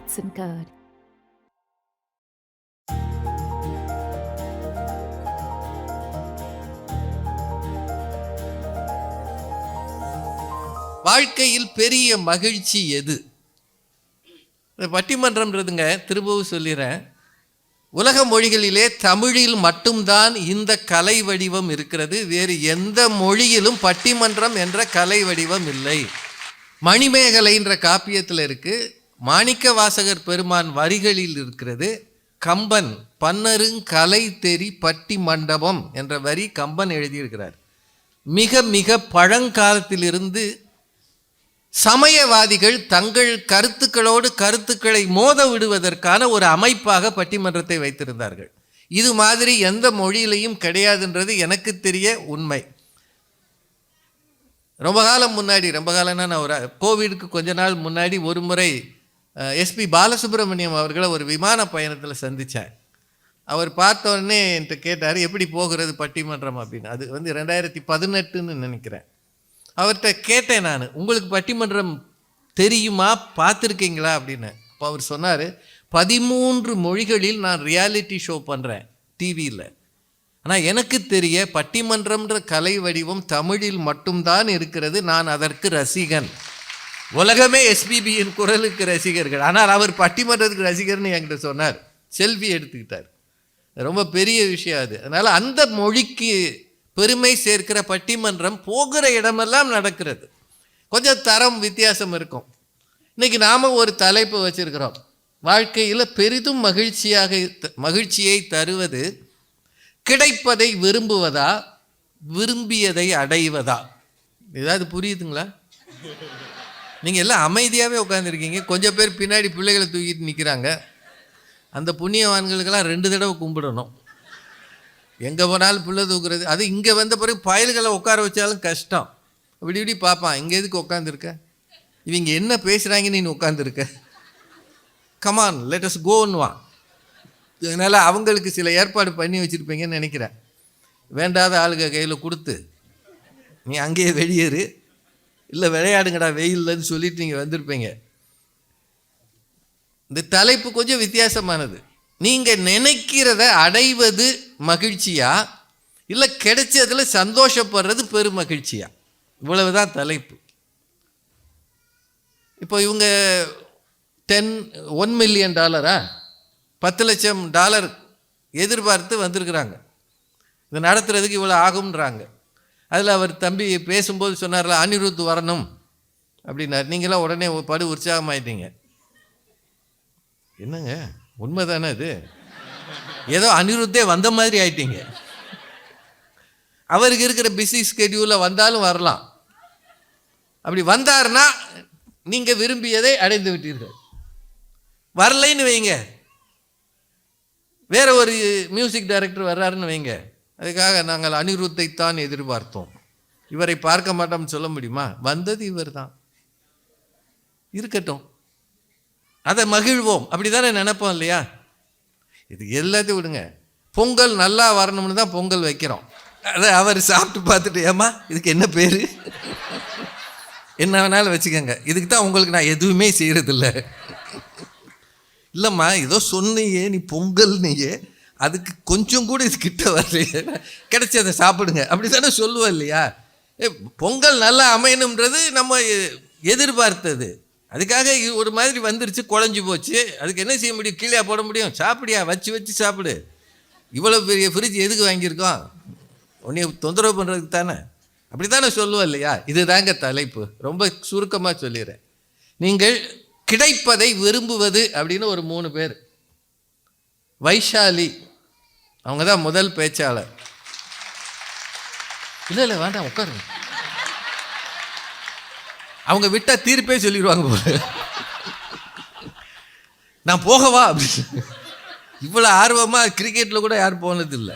Hudson Card. வாழ்க்கையில் பெரிய மகிழ்ச்சி எது? பட்டிமன்றம்ன்றதுங்க, திரும்பவும் சொல்லிடுறேன், உலக மொழிகளிலே தமிழில் மட்டும்தான் இந்த கலை வடிவம் இருக்கிறது. வேறு எந்த மொழியிலும் பட்டிமன்றம் என்ற கலை வடிவம் இல்லை. மணிமேகலைன்ற காப்பியத்தில் இருக்கு, மாணிக்க வாசகர் பெருமான் வரிகளில் இருக்கிறது. கம்பன் பன்னருங்கலை தெரி பட்டி மண்டபம் என்ற வரி கம்பன் எழுதியிருக்கிறார். மிக மிக பழங்காலத்திலிருந்து சமயவாதிகள் தங்கள் கருத்துக்களோடு கருத்துக்களை மோத விடுவதற்கான ஒரு அமைப்பாக பட்டிமன்றத்தை வைத்திருந்தார்கள். இது மாதிரி எந்த மொழியிலையும் கிடையாதுன்றது எனக்கு தெரிய உண்மை. ரொம்ப காலம்னா நான் ஒரு கோவிடுக்கு கொஞ்ச நாள் முன்னாடி ஒரு முறை எஸ்பி பாலசுப்ரமணியம் அவர்களை ஒரு விமான பயணத்தில் சந்தித்தேன். அவர் பார்த்த உடனே என்கிட்ட கேட்டார், எப்படி போகிறது பட்டிமன்றம் அப்படின்னு. அது 2018ன்னு நினைக்கிறேன். அவர்கிட்ட கேட்டேன் நான், உங்களுக்கு பட்டிமன்றம் தெரியுமா, பார்த்துருக்கீங்களா அப்படின்னு. அப்போ அவர் சொன்னார், 13 மொழிகளில் நான் ரியாலிட்டி ஷோ பண்ணுறேன் டிவியில். ஆனால் எனக்கு தெரிய பட்டிமன்றம்ன்ற கலை வடிவம் தமிழில் மட்டும்தான் இருக்கிறது. நான் அதற்கு ரசிகன். உலகமே எஸ்பிபியின் குரலுக்கு ரசிகர்கள், ஆனால் அவர் பட்டிமன்றத்துக்கு ரசிகர்னு என்கிட்ட சொன்னார். செல்ஃபி எடுத்துக்கிட்டார். ரொம்ப பெரிய விஷயம் அது. அதனால் அந்த மொழிக்கு பெருமை சேர்க்கிற பட்டிமன்றம் போகிற இடமெல்லாம் நடக்கிறது. கொஞ்சம் தரம் வித்தியாசம் இருக்கும். இன்றைக்கி நாம் ஒரு தலைப்பு வச்சுருக்கிறோம், வாழ்க்கையில் பெரிதும் மகிழ்ச்சியை தருவது கிடைப்பதை விரும்புவதா, விரும்பியதை அடைவதா? ஏதாவது புரியுதுங்களா? நீங்கள் எல்லாம் அமைதியாகவே உட்காந்துருக்கீங்க. கொஞ்சம் பேர் பின்னாடி பிள்ளைகளை தூக்கிட்டு நிற்கிறாங்க. அந்த புண்ணியவான்களுக்கெல்லாம் 2 தடவை கும்பிடணும். எங்கே போனாலும் பிள்ளை தூக்குறது. அது இங்கே வந்த பிறகு பயல்களை உட்கார வச்சாலும் கஷ்டம். இப்படி பார்ப்பான், இங்கே எதுக்கு உட்காந்துருக்க, இவங்க என்ன பேசுகிறாங்கன்னு நீ உட்காந்துருக்க, கமான் லெட் அஸ் கோன்னுவான். அதனால் அவங்களுக்கு சில ஏற்பாடு பண்ணி வச்சுருப்பீங்கன்னு நினைக்கிறேன். வேண்டாத ஆளுங்க கையில் கொடுத்து நீ அங்கேயே வெளியேறு, இல்லை விளையாடுங்கடா வெயில்லன்னு சொல்லிட்டு நீங்கள் வந்திருப்பீங்க. இந்த தலைப்பு கொஞ்சம் வித்தியாசமானது. நீங்கள் நினைக்கிறத அடைவது மகிழ்ச்சியா, இல்லை கிடைச்சதில் சந்தோஷப்படுறது பெரும் மகிழ்ச்சியா? இவ்வளவுதான் தலைப்பு. இப்போ இவங்க $1 மில்லியன் $10 லட்சம் எதிர்பார்த்து வந்திருக்கிறாங்க. இது நடத்துறதுக்கு இவ்வளோ ஆகும்ன்றாங்க. அதில் அவர் தம்பி பேசும்போது சொன்னார்ல, அனிருத் வரணும் அப்படின்னார். நீங்களாம் உடனே படு உற்சாகமாயிட்டீங்க. என்னங்க உண்மை தானே அது? ஏதோ அனிருத்தே வந்த மாதிரி ஆயிட்டீங்க. அவருக்கு இருக்கிற பிஸி ஸ்கெடியூலில் வந்தாலும் வரலாம். அப்படி வந்தார்னா நீங்கள் விரும்பியதை அடைந்து விட்டீர்கள். வரலைன்னு வைங்க, வேற ஒரு மியூசிக் டைரக்டர் வர்றாருன்னு வைங்க, அதுக்காக நாங்கள் அனிருத்தைத்தான் எதிர்பார்த்தோம், இவரை பார்க்க மாட்டோம்னு சொல்ல முடியுமா? வந்தது இவர் தான், இருக்கட்டும், அதை மகிழ்வோம். அப்படி தானே நினைப்போம் இல்லையா? இது எல்லாத்தையும் விடுங்க. பொங்கல் நல்லா வரணும்னு தான் பொங்கல் வைக்கிறோம். அதை அவர் சாப்பிட்டு பார்த்துட்டு, ஏம்மா இதுக்கு என்ன பேர், என்ன வேணாலும் வச்சுக்கோங்க, இதுக்கு தான் உங்களுக்கு நான் எதுவுமே செய்கிறதில்ல. இல்லைம்மா ஏதோ சொன்னியே நீ பொங்கல், நீயே அதுக்கு கொஞ்சம் கூட இது கிட்ட வரலையே, கிடைச்சதை சாப்பிடுங்க, அப்படி தானே சொல்லுவோம் இல்லையா? பொங்கல் நல்லா அமையணுன்றது நம்ம எதிர்பார்த்தது. அதுக்காக ஒரு மாதிரி வந்துருச்சு, குழஞ்சி போச்சு, அதுக்கு என்ன செய்ய முடியும்? கீழே போட முடியும்? சாப்பிடியா, வச்சு சாப்பிடு. இவ்வளோ பெரிய ஃப்ரிட்ஜ் எதுக்கு வாங்கியிருக்கோம்? உன்னை தொந்தரவு பண்ணுறதுக்கு தானே. அப்படி தானே சொல்லுவோம் இல்லையா? இது தாங்க தலைப்பு. ரொம்ப சுருக்கமாக சொல்லிடுறேன். நீங்கள் கிடைப்பதை விரும்புவது அப்படின்னு ஒரு 3 பேர். வைஷாலி அவங்க தான் முதல் பேச்சாளர். இல்லை வேண்டாம் உட்காருங்க, அவங்க விட்டால் தீர்ப்பே சொல்லிடுவாங்க போல. நான் போகவா அப்படின்னு. இவ்வளோ ஆர்வமாக கிரிக்கெட்டில் கூட யாரும் போனதில்லை.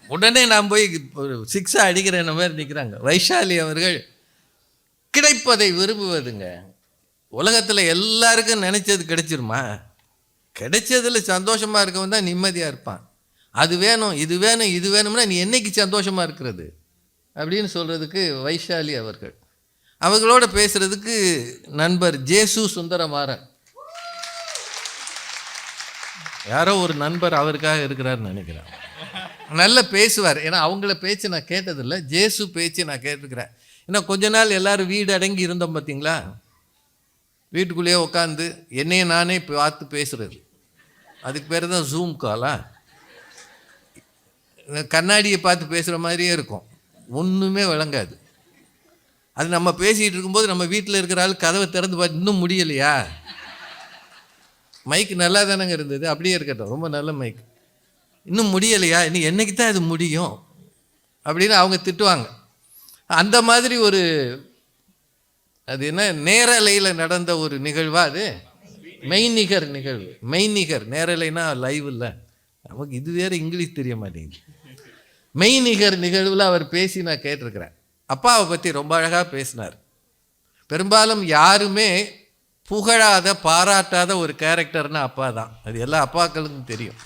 உடனே நான் போய் 6 அடிக்கிறேன் மாதிரி நிற்கிறாங்க. வைஷாலி அவர்கள் கிடைப்பதை விரும்புவதுங்க. உலகத்தில் எல்லாருக்கும் நினைச்சது கிடைச்சிருமா? கிடைச்சதில் சந்தோஷமாக இருக்கவன் தான் நிம்மதியாக இருப்பான். அது வேணும் இது வேணும் இது வேணும்னா நீ என்னைக்கு சந்தோஷமாக இருக்கிறது அப்படின்னு சொல்கிறதுக்கு வைஷாலி அவர்கள். அவங்களோட பேசுகிறதுக்கு நண்பர் ஜேசு சுந்தரமாறன். யாரோ ஒரு நண்பர் அவருக்காக இருக்கிறாருன்னு நினைக்கிறேன். நல்லா பேசுவார். ஏன்னா அவங்கள பேச்சு நான் கேட்டதில்லை, ஜேசு பேச்சு நான் கேட்டிருக்கிறேன். ஏன்னா கொஞ்ச நாள் எல்லோரும் வீடு அடங்கி இருந்தோம் பார்த்தீங்களா, வீட்டுக்குள்ளேயே உட்காந்து என்னையே நானே பார்த்து பேசுகிறது. அதுக்கு பேர் தான் ஜூம் காலா. கண்ணாடியை பார்த்து பேசுகிற மாதிரியே இருக்கும், ஒன்றுமே விளங்காது. அது நம்ம பேசிகிட்டு இருக்கும்போது நம்ம வீட்டில் இருக்கிற ஆள் கதவை திறந்து பார்த்து இன்னும் முடியலையா, மைக்கு நல்லா தானேங்க இருந்தது, அப்படியே இருக்கட்டும், ரொம்ப நல்ல மைக், இன்னும் முடியலையா, இன்னும் என்னைக்கு தான் இது முடியும் அப்படின்னு அவங்க திட்டுவாங்க. அந்த மாதிரி ஒரு அது என்ன நேரலையில் நடந்த ஒரு நிகழ்வா அது, மெய்நிகர் நிகழ்வு. மெய்நிகர், நேரலைனா லைவ் இல்லை, நமக்கு இது வேறு இங்கிலீஷ் தெரிய மாட்டேங்குது. மெய்நிகர் நிகழ்வில் அவர் பேசி நான் கேட்டிருக்கிறேன். அப்பாவை பற்றி ரொம்ப அழகாக பேசினார். பெரும்பாலும் யாருமே புகழாத பாராட்டாத ஒரு கேரக்டர்னா அப்பா தான். அது எல்லா அப்பாக்களுக்கும் தெரியும்.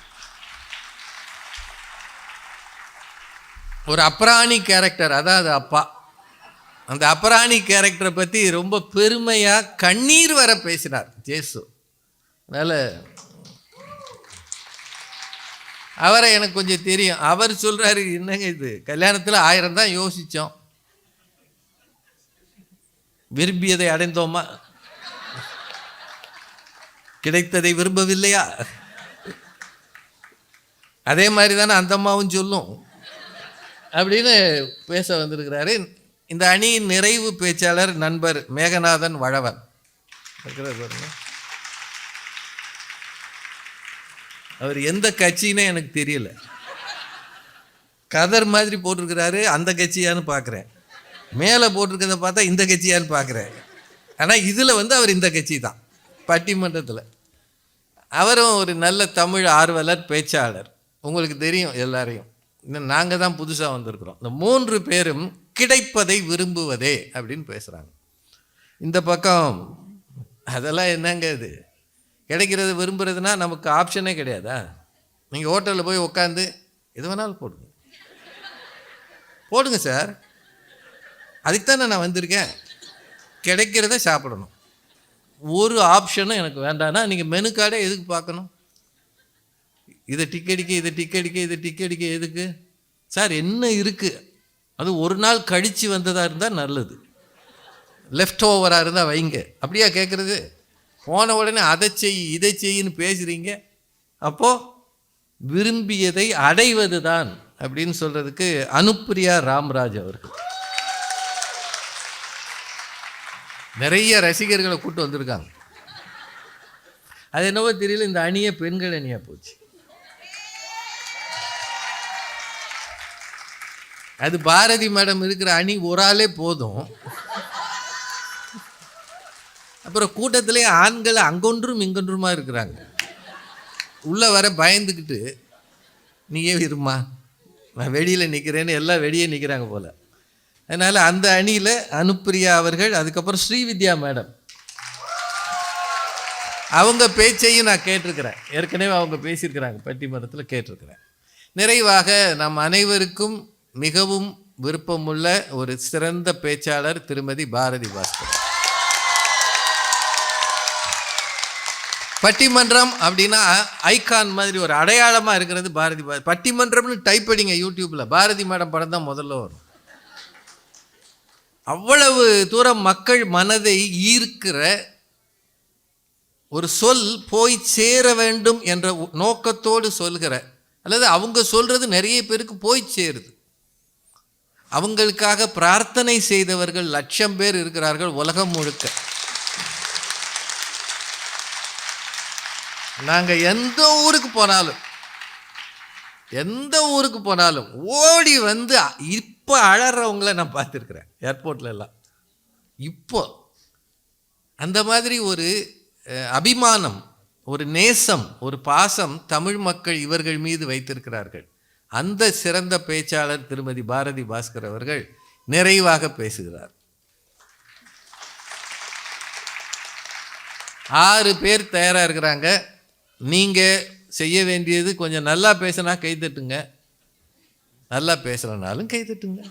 ஒரு அப்ராணி கேரக்டர், அதாவது அப்பா. அந்த அப்ராணி கேரக்டரை பற்றி ரொம்ப பெருமையாக கண்ணீர் வர பேசினார் ஜேசு. அதனால் அவரை எனக்கு கொஞ்சம் தெரியும். அவர் சொல்கிறாரு, என்னங்க இது, கல்யாணத்தில் 1000 தான் யோசித்தோம், விரும்பியதை அடைந்தோமா, கிடைத்ததை விரும்பவில்லையா? அதே மாதிரி தானே அந்த அம்மாவும் சொல்லும் அப்படின்னு பேச வந்திருக்கிறாரு. இந்த அணியின் நிறைவு பேச்சாளர் நண்பர் மேகநாதன் வழவன் இருக்கிறார் பாருங்க. அவர் எந்த கட்சின்னே எனக்கு தெரியல, கதர் மாதிரி போட்டிருக்கிறாரு. அந்த கட்சியான்னு பார்க்குறேன், மேலே போட்டிருக்கிறத பார்த்தா இந்த கட்சியான்னு பார்க்குறேன். ஆனால் இதில் அவர் இந்த கட்சி தான், பட்டிமன்றத்தில். அவரும் ஒரு நல்ல தமிழ் ஆர்வலர், பேச்சாளர். உங்களுக்கு தெரியும் எல்லாரையும், இன்னும் நாங்கள் தான் புதுசாக வந்திருக்கிறோம். இந்த 3 பேரும் கிடைப்பதை விரும்புவதே அப்படின்னு பேசுகிறாங்க. இந்த பக்கம் அதெல்லாம் என்னங்க இது, கிடைக்கிறத விரும்புறதுனா நமக்கு ஆப்ஷனே கிடையாதா? நீங்கள் ஹோட்டலில் போய் உட்காந்து எது வேணாலும் போடுங்க சார், அதுக்கு தானே நான் வந்திருக்கேன், கிடைக்கிறத சாப்பிடணும், ஒரு ஆப்ஷனும் எனக்கு வேண்டாம்னா நீங்கள் மெனு கார்டே எதுக்கு பார்க்கணும்? இதை டிக்கெடிக்க இதை டிக்கெடிக்க இதை டிக்கெடிக்க எதுக்கு சார்? என்ன இருக்குது? அது ஒரு நாள் கழித்து வந்ததாக இருந்தால் நல்லது, லெஃப்ட் ஓவராக இருந்தால் வைங்க. அப்படியா கேட்குறது? போன உடனே அதை செய் இதை செய்யின்னு பேசுகிறீங்க. அப்போது விரும்பியதை அடைவது தான் அப்படின்னு சொல்கிறதுக்கு அனுப்பிரியா ராம்ராஜ் அவர்கள் நிறைய ரசிகர்களை கூட்டு வந்திருக்காங்க. அது என்னவோ தெரியல, இந்த அணியை பெண்கள் அணியாக போச்சு. அது பாரதி மேடம் இருக்கிற அணி ஒரு ஆளே போதும். அப்புறம் கூட்டத்திலே ஆண்கள் அங்கொன்றும் இங்கொன்றுமா இருக்கிறாங்க. உள்ளே வர பயந்துக்கிட்டு நீயே இருமா, நான் வெளியில் நிற்கிறேன்னு எல்லாம் வெளியே நிற்கிறாங்க போல். அதனால் அந்த அணியில் அனுப்பிரியா அவர்கள், அதுக்கப்புறம் ஸ்ரீவித்யா மேடம், அவங்க பேச்சையும் நான் கேட்டிருக்கிறேன். ஏற்கனவே அவங்க பேசியிருக்கிறாங்க, பட்டிமன்றத்தில் கேட்டிருக்கிறேன். நிறைவாக நம் அனைவருக்கும் மிகவும் விருப்பமுள்ள ஒரு சிறந்த பேச்சாளர் திருமதி பாரதி பாஸ்கர். பட்டிமன்றம் அப்படின்னா ஐகான் மாதிரி ஒரு அடையாளமாக இருக்கிறது பாரதி. பட்டிமன்றம்னு டைப் அடிங்க யூடியூப்பில், பாரதி மேடம் படம் தான் முதல்ல வரும். அவ்வளவு தூரம் மக்கள் மனதை ஈர்க்கிற ஒரு சொல், போய் சேர வேண்டும் என்ற நோக்கத்தோடு சொல்கிற, அல்லது அவங்க சொல்கிறது நிறைய பேருக்கு போய் சேருது. அவங்களுக்காக பிரார்த்தனை செய்தவர்கள் 1,00,000 பேர் இருக்கிறார்கள் உலகம் முழுக்க. நாங்கள் எந்த ஊருக்கு போனாலும் ஓடி வந்து இப்போ அழறவங்கள நான் பார்த்துருக்குறேன் ஏர்போர்ட்ல எல்லாம். இப்போ அந்த மாதிரி ஒரு அபிமானம், ஒரு நேசம், ஒரு பாசம் தமிழ் மக்கள் இவர்கள் மீது வைத்திருக்கிறார்கள். அந்த சிறந்த பேச்சாளர் திருமதி பாரதி பாஸ்கர் அவர்கள் நிறைவாக பேசுகிறார். 6 பேர் தயாராக இருக்கிறாங்க. நீங்கள் செய்ய வேண்டியது கொஞ்சம் நல்லா பேசினா கைத்தட்டுங்க, நல்லா பேசுகிறனாலும் கைத்தட்டுங்க.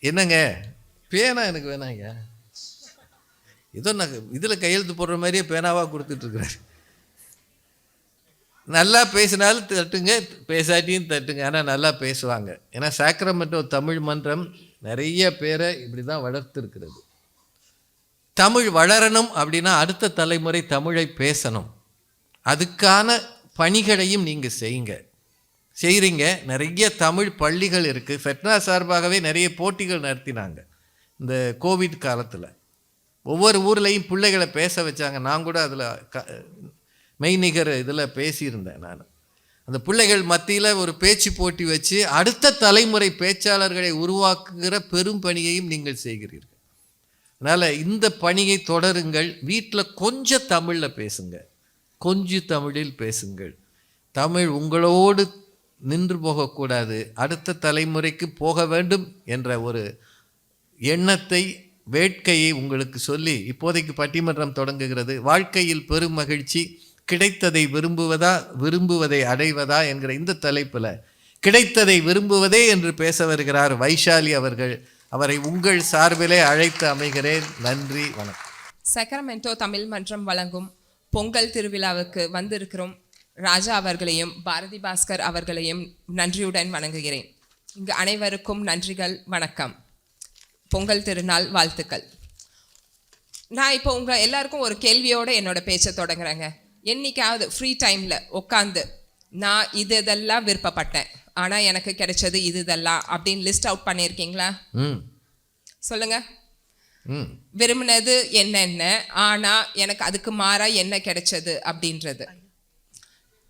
என்னங்க பேனா எனக்கு வேணாங்க, ஏதோ நான் இதில் கையெழுத்து போடுற மாதிரியே பேனாவாக கொடுத்துட்ருக்குறாரு. நல்லா பேசினாலும் தட்டுங்க, பேசாட்டியும் தட்டுங்க. ஆனால் நல்லா பேசுவாங்க. ஏன்னா சாக்ரமெண்டோ தமிழ் மன்றம் நிறைய பேரை இப்படி தான் வளர்த்துருக்கிறது. தமிழ் வளரணும் அப்படின்னா அடுத்த தலைமுறை தமிழை பேசணும். அதுக்கான பணிகளையும் நீங்கள் செய்கிறீங்க. நிறைய தமிழ் பள்ளிகள் இருக்குது. ஃபெட்னா சார்பாகவே நிறைய போட்டிகள் நடத்தினாங்க இந்த கோவிட் காலத்தில். ஒவ்வொரு ஊர்லேயும் பிள்ளைகளை பேச வச்சாங்க. நான் கூட அதில் மெய்நிகர் இதில் பேசியிருந்தேன். நான் அந்த பிள்ளைகள் மத்தியில் ஒரு பேச்சு போட்டி வச்சு அடுத்த தலைமுறை பேச்சாளர்களை உருவாக்குகிற பெரும் பணியையும் நீங்கள் செய்கிறீர்கள். அதனால் இந்த பணியை தொடருங்கள். வீட்டில் கொஞ்சம் தமிழில் பேசுங்க, கொஞ்சம் தமிழில் பேசுங்கள். தமிழ் உங்களோடு நின்று போகக்கூடாது, அடுத்த தலைமுறைக்கு போக வேண்டும் என்ற ஒரு எண்ணத்தை, வேட்கையை உங்களுக்கு சொல்லி இப்போதைக்கு பட்டிமன்றம் தொடங்குகிறது. வாழ்க்கையில் பெரும் மகிழ்ச்சி கிடைத்ததை விரும்புவதை அடைவதா என்கிற இந்த தலைப்பில் கிடைத்ததை விரும்புவதே என்று பேச வருகிறார் வைஷாலி அவர்கள். அவரை உங்கள் சார்பிலே அழைத்து அமைகிறேன். நன்றி, வணக்கம். சக்ரமெண்டோ தமிழ் மன்றம் வழங்கும் பொங்கல் திருவிழாவுக்கு வந்திருக்கிறோம் ராஜா அவர்களையும் பாரதி பாஸ்கர் அவர்களையும் நன்றியுடன் வணங்குகிறேன். இங்கு அனைவருக்கும் நன்றிகள், வணக்கம். பொங்கல் திருநாள் வாழ்த்துக்கள். நான் இப்போ உங்கள் எல்லாருக்கும் ஒரு கேள்வியோடு என்னோட பேச்சை தொடங்குறேங்க. என்னைக்காவது ஃப்ரீ டைமில் உட்காந்து நான் இதெல்லாம் விருப்பப்பட்டேன் ஆனால் எனக்கு கிடைச்சது இதெல்லாம் அப்படின்னு லிஸ்ட் அவுட் பண்ணியிருக்கீங்களா? சொல்லுங்க. விரும்பினது என்னென்ன, ஆனால் எனக்கு அதுக்கு மாறாக என்ன கிடைச்சது அப்படின்றது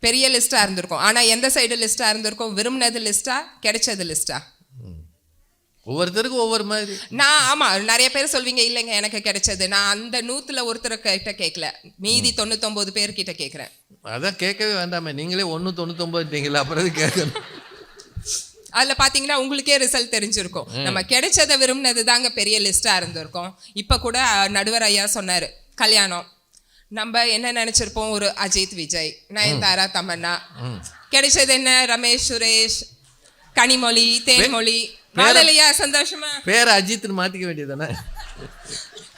பெரிய லிஸ்ட்டாக இருந்திருக்கும். ஆனால் எந்த சைடு லிஸ்ட்டாக இருந்திருக்கும்? விரும்பினது லிஸ்ட்டா, கிடைச்சது லிஸ்ட்டா? ஒவ்வொருத்தருக்கும் ஒவ்வொரு மாதிரி. நான் ஆமாம், நிறைய பேர் சொல்வீங்க இல்லைங்க எனக்கு கிடைச்சது. நான் அந்த 100ல் ஒருத்தர்கிட்ட கேட்கல, மீதி 99 பேர்கிட்ட கேட்குறேன். அதான் கேட்கவே வேண்டாமே, நீங்களே 199 அப்புறம் கேட்கணும். அதில் பார்த்தீங்கன்னா உங்களுக்கே ரிசல்ட் தெரிஞ்சிருக்கும். நம்ம கிடைச்சதை விரும்பினது தாங்க பெரிய லிஸ்ட்டாக இருந்திருக்கும். இப்போ கூட நடுவர் ஐயா சொன்னார், கல்யாணம் நம்ம என்ன நினச்சிருப்போம், ஒரு அஜித், விஜய், நயன்தாரா, தமன்னா. கிடைச்சது என்ன, ரமேஷ், சுரேஷ், கனிமொழி, தேன்மொழி. வாழலையா சந்தோஷமா? பேர் அஜித்னு மாற்றிக்க வேண்டியதானே?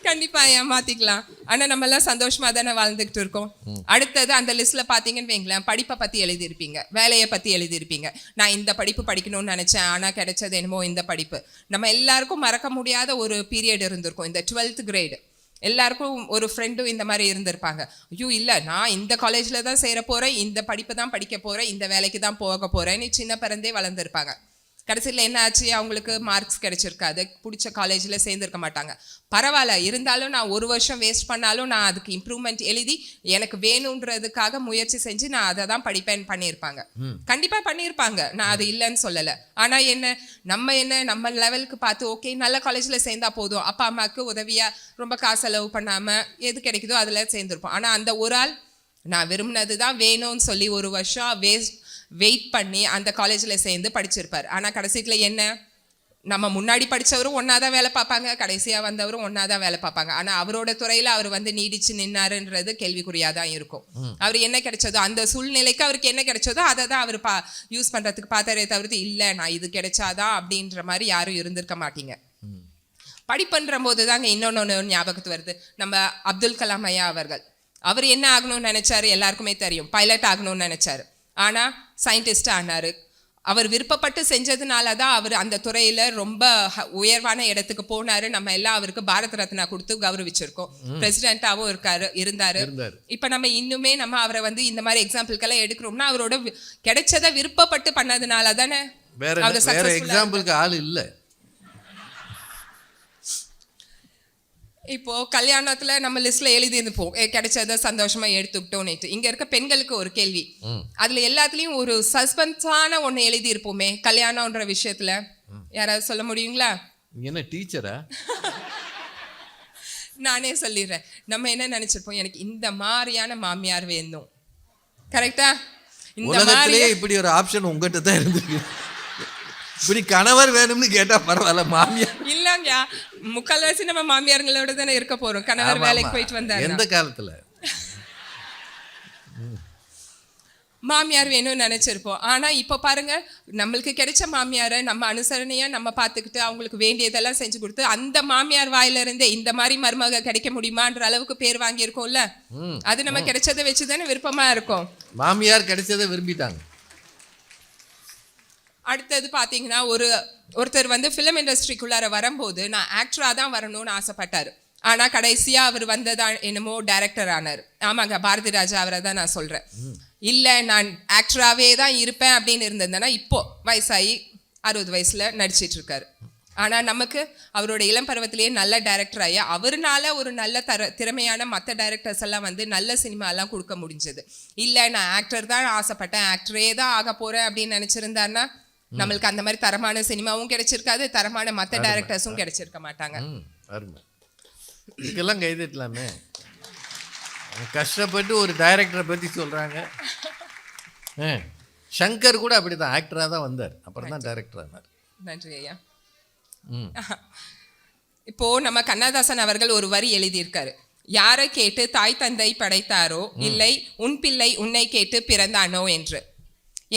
கண்டிப்பா ஏன் மாத்திக்கலாம். ஆனா நம்ம எல்லாம் சந்தோஷமா தானே வாழ்ந்துகிட்டு இருக்கோம். அடுத்தது அந்த லிஸ்ட்ல பாத்தீங்கன்னு வைங்களேன், படிப்பை பத்தி எழுதியிருப்பீங்க, வேலையை பத்தி எழுதியிருப்பீங்க. நான் இந்த படிப்பு படிக்கணும்னு நினைச்சேன் ஆனா கிடைச்சது என்னமோ இந்த படிப்பு. நம்ம எல்லாருக்கும் மறக்க முடியாத ஒரு பீரியட் இருந்திருக்கும், இந்த 12th grade. எல்லாருக்கும் ஒரு ஃப்ரெண்டும் இந்த மாதிரி இருந்திருப்பாங்க. ஐயோ இல்லை, நான் இந்த காலேஜில் தான் சேர போகிறேன், இந்த படிப்பு தான் படிக்க போகிறேன், இந்த வேலைக்கு தான் போக போகிறேன்னு சின்ன பிறந்தே வளர்ந்துருப்பாங்க. கடைசியில் என்ன ஆச்சு, அவங்களுக்கு மார்க்ஸ் கிடைச்சிருக்காது, பிடிச்ச காலேஜில் சேர்ந்துருக்க மாட்டாங்க. பரவாயில்ல, இருந்தாலும் நான் ஒரு வருஷம் வேஸ்ட் பண்ணாலும் நான் அதுக்கு இம்ப்ரூவ்மெண்ட் எழுதி எனக்கு வேணுன்றதுக்காக முயற்சி செஞ்சு நான் அதை தான் படிப்பேன் பண்ணியிருப்பாங்க. கண்டிப்பாக பண்ணியிருப்பாங்க, நான் அது இல்லைன்னு சொல்லலை. ஆனால் நம்ம லெவலுக்கு பார்த்து ஓகே நல்ல காலேஜில் சேர்ந்தா போதும், அப்பா அம்மாவுக்கு உதவியாக ரொம்ப காசு செலவு பண்ணாமல் எது கிடைக்குதோ அதில் சேர்ந்துருப்போம். ஆனால் அந்த ஒரு ஆள் நான் விரும்பினது தான் வேணும்னு சொல்லி ஒரு வருஷம் வெயிட் பண்ணி அந்த காலேஜில் சேர்ந்து படிச்சிருப்பார். ஆனால் கடைசியில் என்ன, நம்ம முன்னாடி படித்தவரும் ஒன்றா தான் வேலை பார்ப்பாங்க, கடைசியாக வந்தவரும் ஒன்றா தான் வேலை பார்ப்பாங்க. ஆனால் அவரோட துறையில் அவர் நீடிச்சு நின்னாருன்றது கேள்விக்குறியாக தான் இருக்கும். அவர் என்ன கிடைச்சதோ அந்த சூழ்நிலைக்கு அவருக்கு என்ன கிடைச்சதோ அதை தான் அவர் யூஸ் பண்ணுறதுக்கு பார்த்தாரே தவிர்த்து இல்லை நான் இது கிடைச்சாதான் அப்படின்ற மாதிரி யாரும் இருந்திருக்க மாட்டீங்க. படிப்புன்ற போது தாங்க இன்னொன்று ஞாபகத்து வருது. நம்ம அப்துல் கலாம் ஐயா அவர்கள், அவர் என்ன ஆகணும்னு நினச்சாரு எல்லாருக்குமே தெரியும், பைலட் ஆகணும்னு நினச்சாரு. ஆனால் சயின்டிஸ்டாக ஆனார். அவர் விருப்பப்பட்டு செஞ்சதுனால தான் அவர் அந்த துறையில் ரொம்ப உயர்வான இடத்துக்கு போனார். நம்ம எல்லாம் அவருக்கு பாரத் ரத்னா கொடுத்து கௌரவிச்சிருக்கோம். பிரசிடென்ட்டாகவும் இருந்தார். இப்போ நம்ம இன்னுமே அவரை இந்த மாதிரி எக்ஸாம்பிள்கெல்லாம் எடுக்கிறோம்னா அவரோட கிடைச்சதை விருப்பப்பட்டு பண்ணதுனால தானே. வேற எக்ஸாம்பிளுக்கு ஆள் இல்லை. இப்போ கல்யாணத்துல நம்ம லிஸ்ட்ல எழுதி இருப்போம் கிடைச்சத சந்தோஷமா எடுத்துக்கிட்டோம். இங்க இருக்க பெண்களுக்கு ஒரு கேள்வி, அதுல எல்லாத்துலயும் ஒரு சஸ்பென்ஸான ஒண்ணு எழுதி இருப்போமே கல்யாணம்ன்ற விஷயத்துல, யாராவது சொல்ல முடியுங்களா? என்ன டீச்சரா? நானே சொல்லிடுறேன். நம்ம என்ன நினைச்சிருப்போம், எனக்கு இந்த மாதிரியான மாமியார் வேணும். கரெக்டா? இந்த மாதிரி இப்படி ஒரு ஆப்ஷன் உங்ககிட்ட தான் இருந்துருக்கு. இப்படி கணவர் வேணும்னு கேட்டா பரவாயில்ல, மாமியார் இல்லங்க. முக்கால்வாசி நம்ம மாமியார்களோட தானே இருக்க போறோம். கணவர் வேலைக்கு போயிட்டு வந்தாரு. எந்த காலத்துல மாமியார் வேணும்னு நினைச்சிருப்போம். ஆனா இப்போ பாருங்க, நம்மளுக்கு கிடைச்ச மாமியாரை நம்ம அனுசரணையா நம்ம பார்த்துக்கிட்டு அவங்களுக்கு வேண்டியதெல்லாம் செஞ்சு கொடுத்து அந்த மாமியார் வாயில இருந்தே இந்த மாதிரி மருமக கிடைக்க முடியுமான்ற அளவுக்கு பேர் வாங்கியிருக்கோம்ல. அது நம்ம கிடைச்சதை வச்சுதானே விருப்பமா இருக்கும். மாமியார் கிடைச்சதை விரும்பிட்டாங்க. அடுத்தது பார்த்தீங்கன்னா, ஒருத்தர் வந்து ஃபிலிம் இண்டஸ்ட்ரிக்குள்ளார வரும்போது நான் ஆக்டராக தான் வரணும்னு ஆசைப்பட்டார். ஆனால் கடைசியாக அவர் வந்ததான் என்னமோ டைரக்டர் ஆனார். ஆமாங்க, பாரதி ராஜா அவரை தான் நான் சொல்கிறேன். இல்லை நான் ஆக்டராகவே தான் இருப்பேன் அப்படின்னு இருந்ததுன்னா இப்போ வயசாகி 60 வயசில் நடிச்சிட்ருக்காரு. ஆனால் நமக்கு அவரோட இளம் பருவத்திலேயே நல்ல டைரக்டர் ஆகி அவருனால ஒரு நல்ல திறமையான மற்ற டைரக்டர்ஸ் எல்லாம் வந்து நல்ல சினிமாலாம் கொடுக்க முடிஞ்சது. இல்லை நான் ஆக்டர் தான் ஆசைப்பட்டேன், ஆக்டரே தான் ஆக போகிறேன் அப்படின்னு நினச்சிருந்தாருன்னா நம்மளுக்கு அந்த மாதிரி தரமான சினிமாவும் கிடைச்சிருக்காது, தரமான மற்ற டைரக்டர்ஸும் கிடைச்சிருக்க மாட்டாங்க. இதுக்கெல்லாம் கைதட்டலாமே. கஷ்டப்பட்டு ஒரு டைரக்டரை பற்றி சொல்கிறாங்க. சங்கர் கூட அப்படி தான் ஆக்டராக தான் வந்தார், அப்புறம் தான் டைரக்டர் ஆனார். நன்றி ஐயா. இப்போ நம்ம கண்ணதாசன் அவர்கள் ஒரு வரி எழுதியிருக்காரு. யாரை கேட்டு தாய் தந்தை படைத்தாரோ இல்லை உன் பிள்ளை உன்னை கேட்டு பிறந்தானோ என்று.